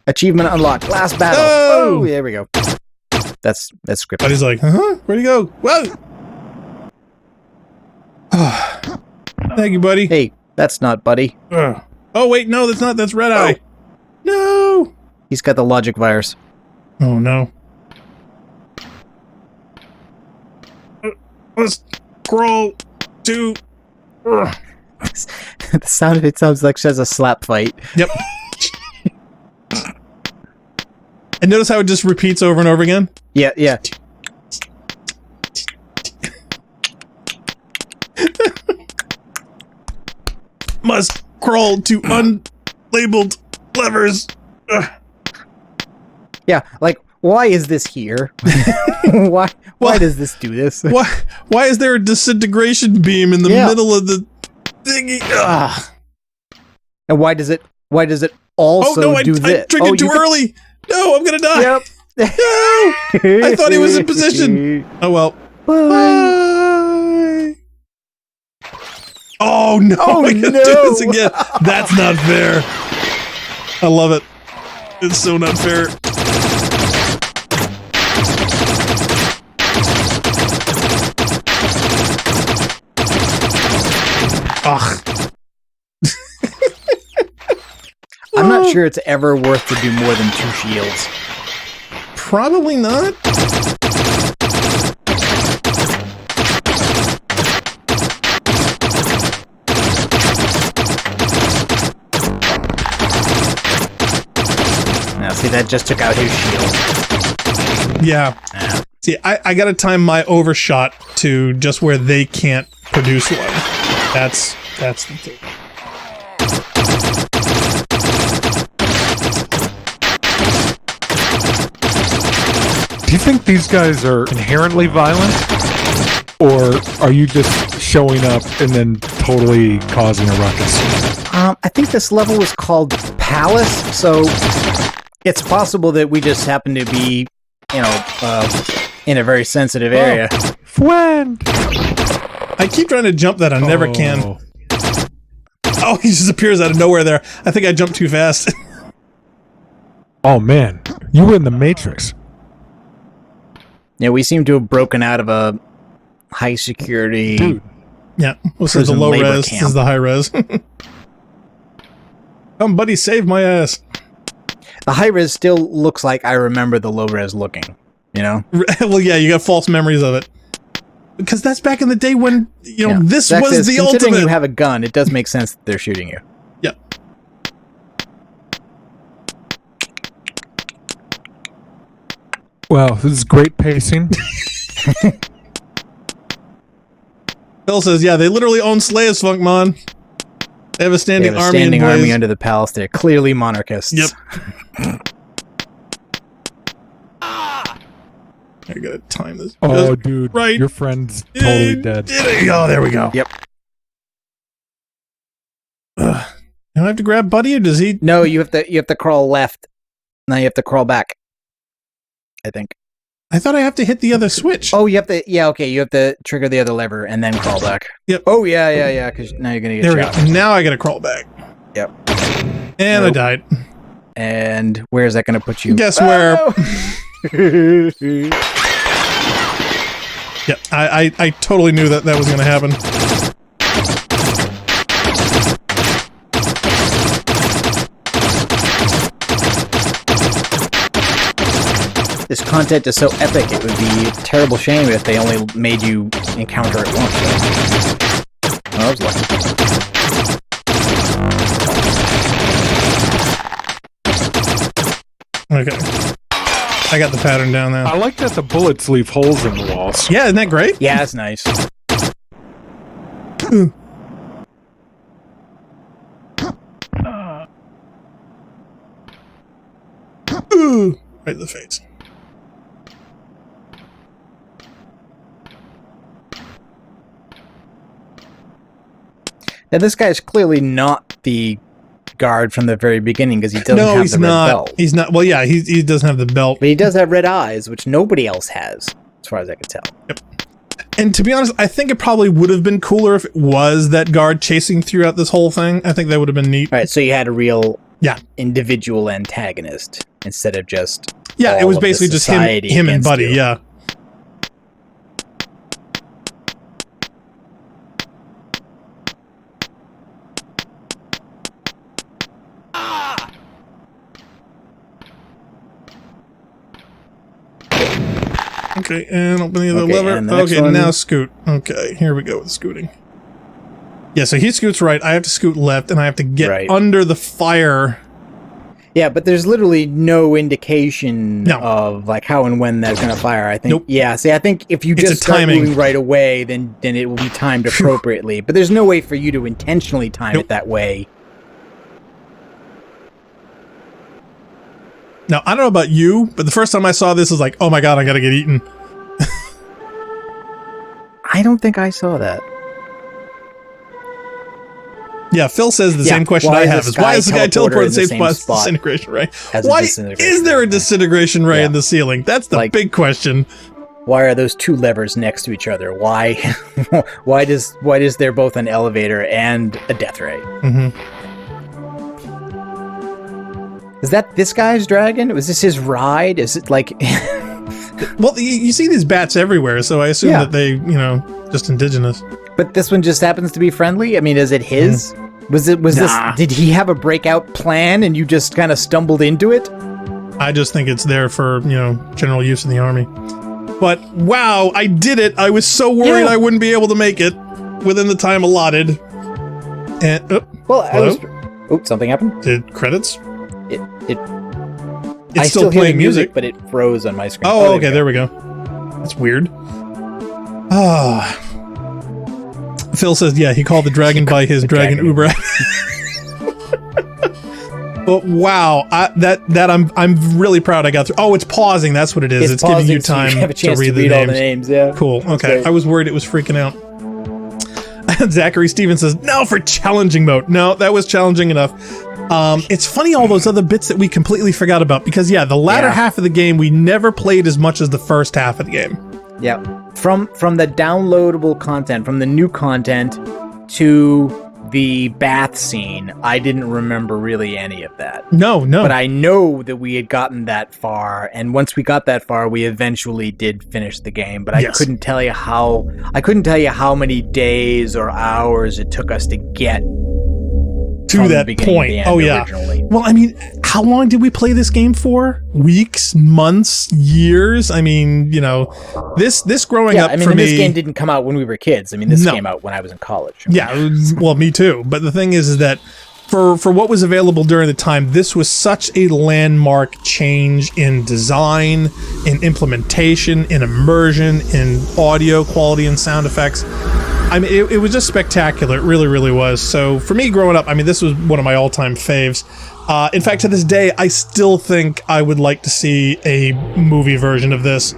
Speaker 2: Achievement unlocked. Last battle. Oh, there we go. That's scripted.
Speaker 1: Buddy's like, where'd he go? Whoa! Thank you, buddy.
Speaker 2: Hey, that's not Buddy.
Speaker 1: Oh, wait, no, that's not. That's Red Eye. No!
Speaker 2: He's got the logic virus.
Speaker 1: Oh, no. Let's crawl to...
Speaker 2: The sound of it sounds like she has a slap fight.
Speaker 1: Yep. And notice how it just repeats over and over again?
Speaker 2: Yeah.
Speaker 1: Must crawl to unlabeled levers.
Speaker 2: Yeah, like, why is this here? Why does this do this?
Speaker 1: Why is there a disintegration beam in the middle of the thingy?
Speaker 2: And why does it also do this?
Speaker 1: I triggered too early. No, I'm gonna die.
Speaker 2: Yep.
Speaker 1: No! I thought he was in position. Oh well. Bye. Oh no! I gotta do this again. That's not fair. I love it. It's so not fair. Ugh.
Speaker 2: I'm not sure it's ever worth to do more than 2 shields.
Speaker 1: Probably not.
Speaker 2: Now, see, that just took out his shield.
Speaker 1: Yeah. See, I gotta time my overshot to just where they can't produce one. That's the thing.
Speaker 4: Do you think these guys are inherently violent? Or are you just showing up and then totally causing a ruckus?
Speaker 2: I think this level was called Palace, so it's possible that we just happen to be, in a very sensitive area.
Speaker 4: Friend!
Speaker 1: I keep trying to jump that, I never can. Oh, he just appears out of nowhere there. I think I jumped too fast.
Speaker 4: Oh man, you were in the Matrix.
Speaker 2: Yeah, we seem to have broken out of a high security.
Speaker 4: Dude.
Speaker 1: Yeah, this is the low res. This is the high res. Somebody save my ass.
Speaker 2: The high res still looks like I remember the low res looking, you know?
Speaker 1: Well, yeah, you got false memories of it. Because that's back in the day when, this
Speaker 2: Zach
Speaker 1: was
Speaker 2: says,
Speaker 1: the
Speaker 2: considering
Speaker 1: ultimate.
Speaker 2: you have a gun, it does make sense that they're shooting you.
Speaker 1: Yep.
Speaker 4: Wow, this is great pacing.
Speaker 1: Phil says, yeah, they literally own Slayers, Funkmon. They have a
Speaker 2: They
Speaker 1: standing
Speaker 2: have a
Speaker 1: army
Speaker 2: standing
Speaker 1: in place.
Speaker 2: army under the palace. They're clearly monarchists.
Speaker 1: Yep. I gotta time this.
Speaker 4: Oh,
Speaker 1: Just
Speaker 4: dude,
Speaker 1: right.
Speaker 4: your friend's totally dead.
Speaker 1: Oh, there we go.
Speaker 2: Yep.
Speaker 1: Do I have to grab Buddy, or does he?
Speaker 2: No, you have to crawl left. Now you have to crawl back. I think.
Speaker 1: I thought I have to hit the other switch.
Speaker 2: Oh, you have to. Yeah, okay. You have to trigger the other lever and then crawl back.
Speaker 1: Yep.
Speaker 2: Oh, yeah. Because now you're gonna get
Speaker 1: There we
Speaker 2: shot.
Speaker 1: go. Now I gotta crawl back.
Speaker 2: Yep.
Speaker 1: And I
Speaker 2: Nope.
Speaker 1: died.
Speaker 2: And where is that gonna put you?
Speaker 1: Guess
Speaker 2: Oh!
Speaker 1: where? Yeah, I totally knew that was gonna happen.
Speaker 2: This content is so epic, it would be a terrible shame if they only made you encounter it once. Oh, I was lucky.
Speaker 1: Okay. I got the pattern down now.
Speaker 4: I like that the bullets leave holes in the walls.
Speaker 1: Yeah, isn't that great?
Speaker 2: Yeah, that's nice.
Speaker 1: Ooh, right in the face.
Speaker 2: Now, this guy's clearly not the guard from the very beginning because he doesn't
Speaker 1: No,
Speaker 2: have
Speaker 1: he's
Speaker 2: the red
Speaker 1: not.
Speaker 2: belt.
Speaker 1: He's not. Well, yeah, he doesn't have the belt.
Speaker 2: But he does have red eyes, which nobody else has, as far as I can tell.
Speaker 1: And to be honest, I think it probably would have been cooler if it was that guard chasing throughout this whole thing. I think that would have been neat.
Speaker 2: All right, so you had a real
Speaker 1: Yeah.
Speaker 2: individual antagonist instead of just
Speaker 1: Yeah, it
Speaker 2: all
Speaker 1: was
Speaker 2: of the
Speaker 1: basically just him
Speaker 2: society
Speaker 1: and
Speaker 2: against
Speaker 1: Buddy.
Speaker 2: you.
Speaker 1: Yeah. Okay, and open the other
Speaker 2: Okay,
Speaker 1: lever.
Speaker 2: and the next
Speaker 1: Okay,
Speaker 2: one.
Speaker 1: now scoot. Okay, here we go with scooting. Yeah, so he scoots right. I have to scoot left, and I have to get
Speaker 2: Right.
Speaker 1: under the fire.
Speaker 2: Yeah, but there's literally no indication
Speaker 1: No.
Speaker 2: of like how and when that's gonna fire. I think.
Speaker 1: Nope.
Speaker 2: Yeah. See, I think if you
Speaker 1: It's
Speaker 2: just
Speaker 1: a
Speaker 2: start
Speaker 1: timing.
Speaker 2: moving right away, then it will be timed appropriately. But there's no way for you to intentionally time
Speaker 1: Nope.
Speaker 2: it that way.
Speaker 1: Now, I don't know about you, but the first time I saw this, I was like, oh my god, I gotta get eaten.
Speaker 2: I don't think I saw that.
Speaker 1: Yeah, Phil says the
Speaker 2: Yeah,
Speaker 1: same question
Speaker 2: why
Speaker 1: I
Speaker 2: is
Speaker 1: have
Speaker 2: this
Speaker 1: is, why
Speaker 2: guy
Speaker 1: is the guy teleported
Speaker 2: teleported in
Speaker 1: the
Speaker 2: the
Speaker 1: same
Speaker 2: same
Speaker 1: spot?
Speaker 2: spot
Speaker 1: Disintegration ray.
Speaker 2: as a
Speaker 1: Why
Speaker 2: disintegration
Speaker 1: is there a
Speaker 2: ray?
Speaker 1: disintegration ray
Speaker 2: Yeah.
Speaker 1: in the ceiling? That's the
Speaker 2: Like-
Speaker 1: big question.
Speaker 2: Why are those two levers next to each other? Why? why does there both an elevator and a death ray?
Speaker 1: Mm-hmm.
Speaker 2: Is that this guy's dragon? Was this his ride? Is it like?
Speaker 1: Well, you see these bats everywhere, so I assume
Speaker 2: Yeah.
Speaker 1: that they, just indigenous.
Speaker 2: But this one just happens to be friendly. I mean, is it his? Was
Speaker 1: Nah.
Speaker 2: this? Did he have a breakout plan and you just kind of stumbled into it?
Speaker 1: I just think it's there for, general use in the army. But wow, I did it. I was so worried
Speaker 2: Yeah.
Speaker 1: I wouldn't be able to make it within the time allotted. And
Speaker 2: Well, I
Speaker 1: Hello?
Speaker 2: was. Oh, something happened.
Speaker 1: did credits?
Speaker 2: It.
Speaker 1: It's
Speaker 2: I
Speaker 1: still
Speaker 2: hear the
Speaker 1: playing music.
Speaker 2: but it froze on my screen.
Speaker 1: Oh, okay, there we go. That's weird. Ah. Phil says, yeah, he called the dragon by his
Speaker 2: The
Speaker 1: dragon
Speaker 2: dragon.
Speaker 1: Uber. But wow, I'm really proud I got through. Oh, it's pausing. That's what it is. It's giving you
Speaker 2: pausing so
Speaker 1: time
Speaker 2: have a chance
Speaker 1: to read
Speaker 2: to
Speaker 1: the
Speaker 2: read all
Speaker 1: names.
Speaker 2: the names. Yeah.
Speaker 1: Cool. Okay.
Speaker 2: great.
Speaker 1: I was worried it was freaking out. Zachary Stevens says, no, for challenging mode. No, that was challenging enough. It's funny all those other bits that we completely forgot about because, yeah, the latter
Speaker 2: Yeah.
Speaker 1: half of the game we never played as much as the first half of the game.
Speaker 2: Yeah. From the downloadable content, from the new content to the bath scene, I didn't remember really any of that.
Speaker 1: No.
Speaker 2: But I know that we had gotten that far, and once we got that far, we eventually did finish the game. But I
Speaker 1: Yes.
Speaker 2: couldn't tell you how many days or hours it took us to get
Speaker 1: to
Speaker 2: from the
Speaker 1: that
Speaker 2: beginning to
Speaker 1: point.
Speaker 2: the end
Speaker 1: Oh, yeah.
Speaker 2: originally.
Speaker 1: Well, I mean, how how long did we play this game for? Weeks, months, years? I mean, this growing up for me...
Speaker 2: this game didn't come out when we were kids. I mean, this came out when I was in college.
Speaker 1: Yeah, well, me too. But the thing is that for what was available during the time, this was such a landmark change in design, in implementation, in immersion, in audio quality and sound effects. I mean, it was just spectacular. It really, really was. So for me growing up, I mean, this was one of my all-time faves. In fact, to this day, I still think I would like to see a movie version of this.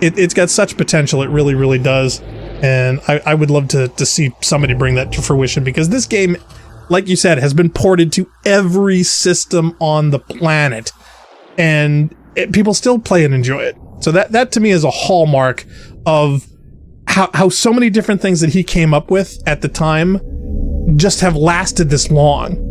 Speaker 1: It's got such potential. It really, really does. And I would love to see somebody bring that to fruition, because this game, like you said, has been ported to every system on the planet. And people still play and enjoy it. So that to me is a hallmark of how so many different things that he came up with at the time just have lasted this long,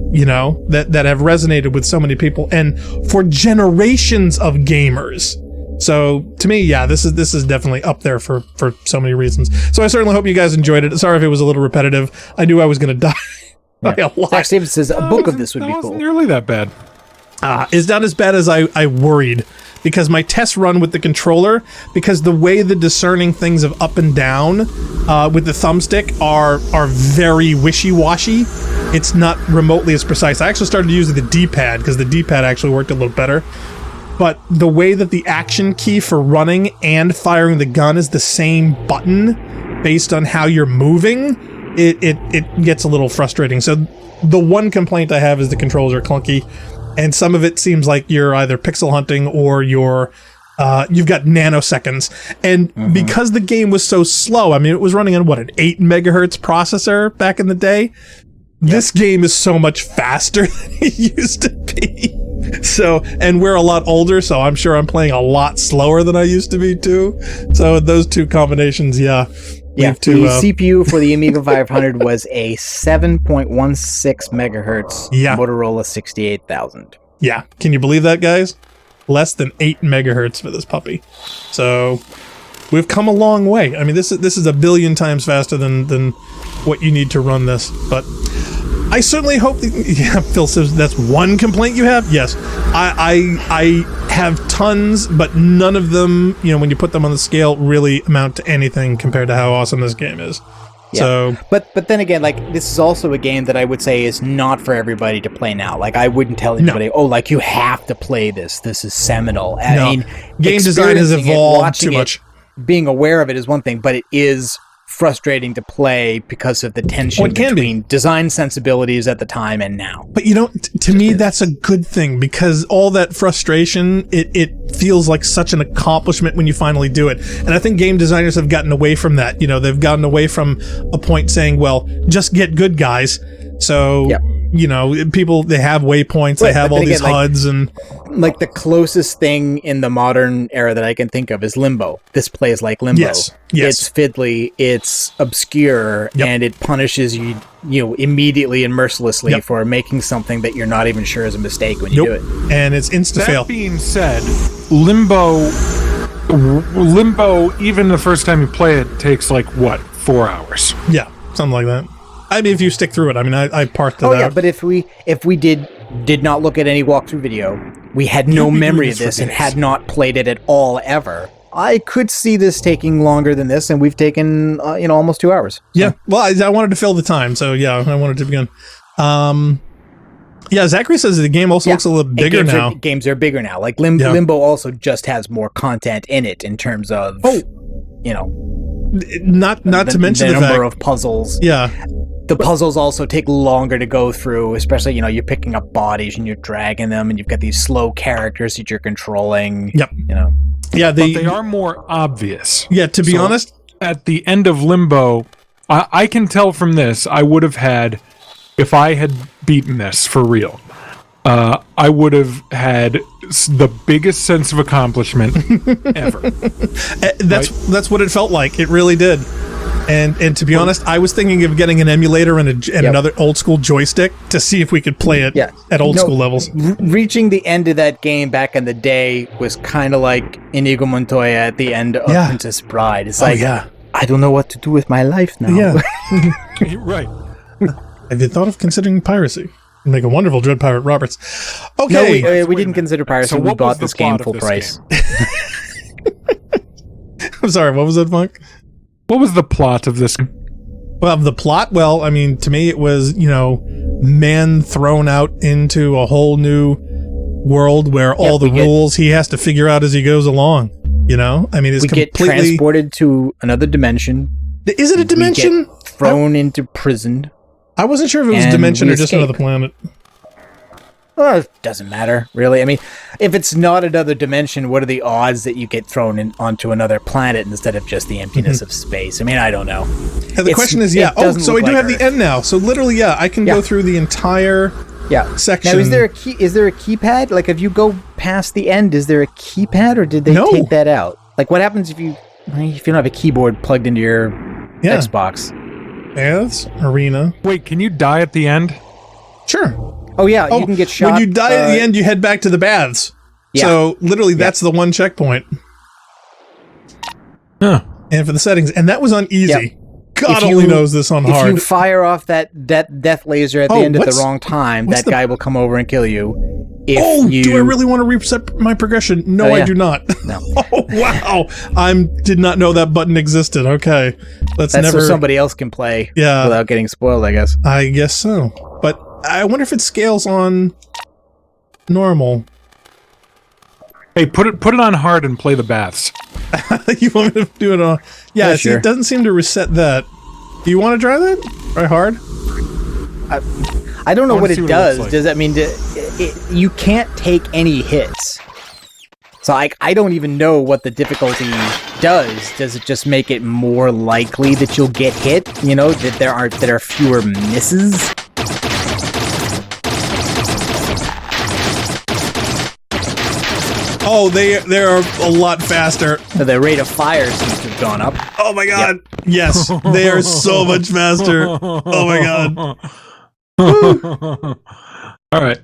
Speaker 1: that have resonated with so many people and for generations of gamers. So to me, yeah, this is definitely up there for so many reasons. So I certainly hope you guys enjoyed it. Sorry if it was a little repetitive. I knew I was going to die.
Speaker 2: Yeah. Zach Stevens says a book of this would be cool.
Speaker 4: Wasn't nearly that bad.
Speaker 1: It's not as bad as I worried, because my test run with the controller, because the way the discerning things of up and down with the thumbstick are very wishy-washy. It's not remotely as precise. I actually started using the D-pad, because the D-pad actually worked a little better. But the way that the action key for running and firing the gun is the same button based on how you're moving, it gets a little frustrating. So the one complaint I have is the controls are clunky. And some of it seems like you're either pixel hunting or you've got nanoseconds. And because the game was so slow, I mean, it was running on an 8 megahertz processor back in the day. This game is so much faster than it used to be. So, and we're a lot older, so I'm sure I'm playing a lot slower than I used to be too. So those two combinations,
Speaker 2: the CPU for the Amiga 500 was a 7.16 megahertz Motorola 68000.
Speaker 1: Yeah, can you believe that, guys? Less than 8 megahertz for this puppy. So we've come a long way. I mean, this is a billion times faster than what you need to run this. But I certainly hope that, Phil says that's one complaint you have. Yes, I have tons, but none of them, when you put them on the scale, really amount to anything compared to how awesome this game is. Yeah. So,
Speaker 2: but then again, like, this is also a game that I would say is not for everybody to play now. Like, I wouldn't tell anybody, you have to play this. This is seminal. I mean,
Speaker 1: game design has evolved too much.
Speaker 2: Being aware of it is one thing, but it is frustrating to play because of the tension between design sensibilities at the time and now.
Speaker 1: But to me, that's a good thing, because all that frustration, it feels like such an accomplishment when you finally do it. And I think game designers have gotten away from that. They've gotten away from a point saying, well, just get good, guys. So, people, they have waypoints, they have all these HUDs, and...
Speaker 2: Like, the closest thing in the modern era that I can think of is Limbo. This plays like Limbo.
Speaker 1: Yes.
Speaker 2: It's fiddly, it's obscure, and it punishes you, immediately and mercilessly for making something that you're not even sure is a mistake when you do it.
Speaker 1: And it's insta-fail.
Speaker 4: That being said, Limbo, even the first time you play it, takes 4 hours?
Speaker 1: Yeah, something like that. I mean, if you stick through it. I mean, I parsed it out.
Speaker 2: Yeah, but if we did not look at any walkthrough video, we had no memory of this and had not played it at all ever, I could see this taking longer than this, and we've taken almost 2 hours. So.
Speaker 1: Yeah, well, I wanted to fill the time, so yeah, I wanted to begin. Zachary says the game also looks a little bigger now.
Speaker 2: Games are bigger now. Like Limbo also just has more content in it in terms of
Speaker 1: not to mention the
Speaker 2: number of puzzles.
Speaker 1: Yeah.
Speaker 2: The puzzles also take longer to go through, especially, you're picking up bodies and you're dragging them, and you've got these slow characters that you're controlling.
Speaker 1: Yep. Yeah,
Speaker 4: but they are more obvious.
Speaker 1: Yeah, to be honest,
Speaker 4: at the end of Limbo, I can tell from this, I would have had, if I had beaten this for real, I would have had the biggest sense of accomplishment ever.
Speaker 1: That's what it felt like. It really did. And to be honest, I was thinking of getting an emulator and another old school joystick to see if we could play it at old school levels.
Speaker 2: Reaching the end of that game back in the day was kind of like Inigo Montoya at the end of Princess Bride. It's I don't know what to do with my life now.
Speaker 1: Yeah.
Speaker 4: Right.
Speaker 1: Have you thought of considering piracy? Make a wonderful Dread Pirate Roberts.
Speaker 2: No,
Speaker 1: Okay.
Speaker 2: we didn't consider piracy.
Speaker 4: So
Speaker 2: We
Speaker 4: what was
Speaker 2: bought
Speaker 4: the
Speaker 2: this game
Speaker 4: plot of
Speaker 2: full
Speaker 4: this
Speaker 2: price.
Speaker 1: I'm sorry, what was that, Funk?
Speaker 4: What was the plot of this?
Speaker 1: Well, the plot, well, I mean, to me, it was, man thrown out into a whole new world where all the rules he has to figure out as he goes along. I mean, it's
Speaker 2: We get
Speaker 1: completely...
Speaker 2: transported to another dimension.
Speaker 1: Is it a dimension?
Speaker 2: We get thrown into prison.
Speaker 1: I wasn't sure if it was a
Speaker 2: and
Speaker 1: dimension
Speaker 2: we
Speaker 1: or just
Speaker 2: escape.
Speaker 1: another planet.
Speaker 2: Well, it doesn't matter, really. I mean, if it's not another dimension, what are the odds that you get thrown onto another planet instead of just the emptiness of space? I mean, I don't know.
Speaker 1: And the question is, so I do have the end now. So literally, I can go through the entire section.
Speaker 2: Now, is there a key? Is there a keypad? Like, if you go past the end, is there a keypad, or did they take that out? Like, what happens if you don't have a keyboard plugged into your Xbox?
Speaker 1: Paths, arena.
Speaker 4: Wait, can you die at the end?
Speaker 1: Sure.
Speaker 2: Oh yeah, you can get shot.
Speaker 1: When you die at the end, you head back to the baths.
Speaker 2: Yeah.
Speaker 1: So literally, that's the one checkpoint.
Speaker 4: Huh.
Speaker 1: And for the settings, and that was on easy.
Speaker 2: Yep.
Speaker 1: God only knows this on hard.
Speaker 2: If you fire off that death laser at the end at the wrong time, that guy will come over and kill you. Do
Speaker 1: I really want to reset my progression? No, I do not.
Speaker 2: No.
Speaker 1: Oh, wow. Did not know that button existed. Okay.
Speaker 2: That's so somebody else can play without getting spoiled, I guess.
Speaker 1: I guess so. But I wonder if it scales on normal.
Speaker 4: Hey, put it on hard and play the baths.
Speaker 1: You want me to do it on... Yeah,
Speaker 2: sure.
Speaker 1: It doesn't seem to reset that. Do you want to try that? Try hard?
Speaker 2: I don't know what it does.
Speaker 4: Like.
Speaker 2: Does that mean you can't take any hits? So I don't even know what the difficulty does. Does it just make it more likely that you'll get hit? That there are fewer misses?
Speaker 1: Oh, they're a lot faster.
Speaker 2: So the rate of fire seems to have gone up.
Speaker 1: Oh my god. Yep. Yes, they are so much faster. Oh my god.
Speaker 4: All right.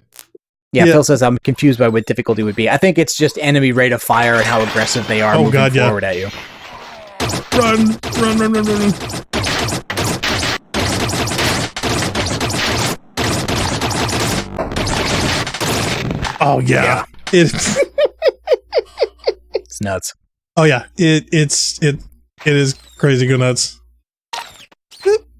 Speaker 2: Yeah, Phil says I'm confused by what difficulty would be. I think it's just enemy rate of fire and how aggressive they are moving forward at you.
Speaker 1: Run. Oh yeah. It's
Speaker 2: it's nuts.
Speaker 1: Oh yeah. It is crazy go nuts.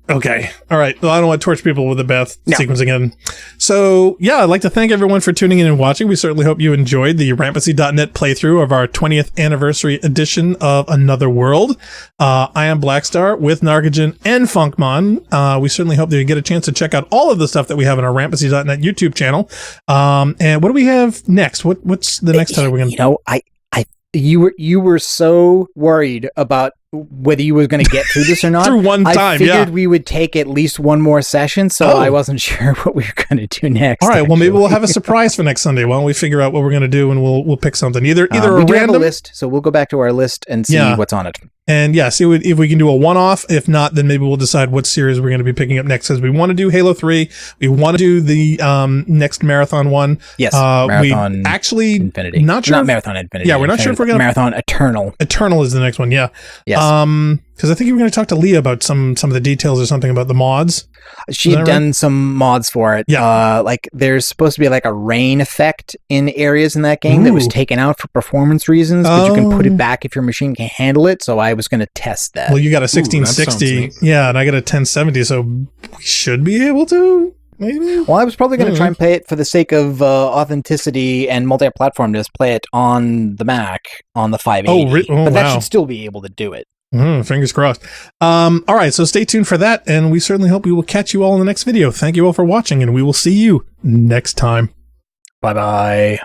Speaker 1: Okay. All right. Well, I don't want to torch people with the bath sequence again. So, I'd like to thank everyone for tuning in and watching. We certainly hope you enjoyed the Rampancy.net playthrough of our 20th anniversary edition of Another World. I am Blackstar with Nargajan and Funkmon. We certainly hope that you get a chance to check out all of the stuff that we have on our Rampancy.net YouTube channel. And what do we have next? What's the next title we're going to...
Speaker 2: You were so worried about whether you were going to get through this or not.
Speaker 1: Through one time,
Speaker 2: I figured we would take at least one more session, so I wasn't sure what we were going to do next.
Speaker 1: All right, well, maybe we'll have a surprise for next Sunday. Why don't we figure out what we're going to do, and we'll pick something. Either
Speaker 2: we
Speaker 1: a
Speaker 2: do
Speaker 1: random
Speaker 2: have a list, so we'll go back to our list and see what's on it.
Speaker 1: And see if we can do a one-off. If not, then maybe we'll decide what series we're going to be picking up next. Because we want to do Halo 3. We want to do the next Marathon one.
Speaker 2: Yes, Marathon
Speaker 1: we actually
Speaker 2: Infinity.
Speaker 1: Not sure.
Speaker 2: Not Marathon Infinity.
Speaker 1: Yeah, we're not sure if we're going to...
Speaker 2: Marathon Eternal.
Speaker 1: Eternal is the next one, yeah.
Speaker 2: Yes.
Speaker 1: Because I think you were going to talk to Leah about some of the details or something about the mods.
Speaker 2: She had done some mods for it.
Speaker 1: Yeah.
Speaker 2: There's supposed to be like a rain effect in areas in that game that was taken out for performance reasons, but you can put it back if your machine can handle it. So I was going to test that.
Speaker 1: Well, you got a 1660, and I got a 1070, so we should be able to. Maybe.
Speaker 2: Well, I was probably going to try and play it for the sake of authenticity and multi-platform. Just play it on the Mac on the 580, but that should still be able to do it.
Speaker 1: Fingers crossed. All right, so stay tuned for that, and we certainly hope we will catch you all in the next video. Thank you all for watching, and we will see you next time.
Speaker 2: Bye-bye.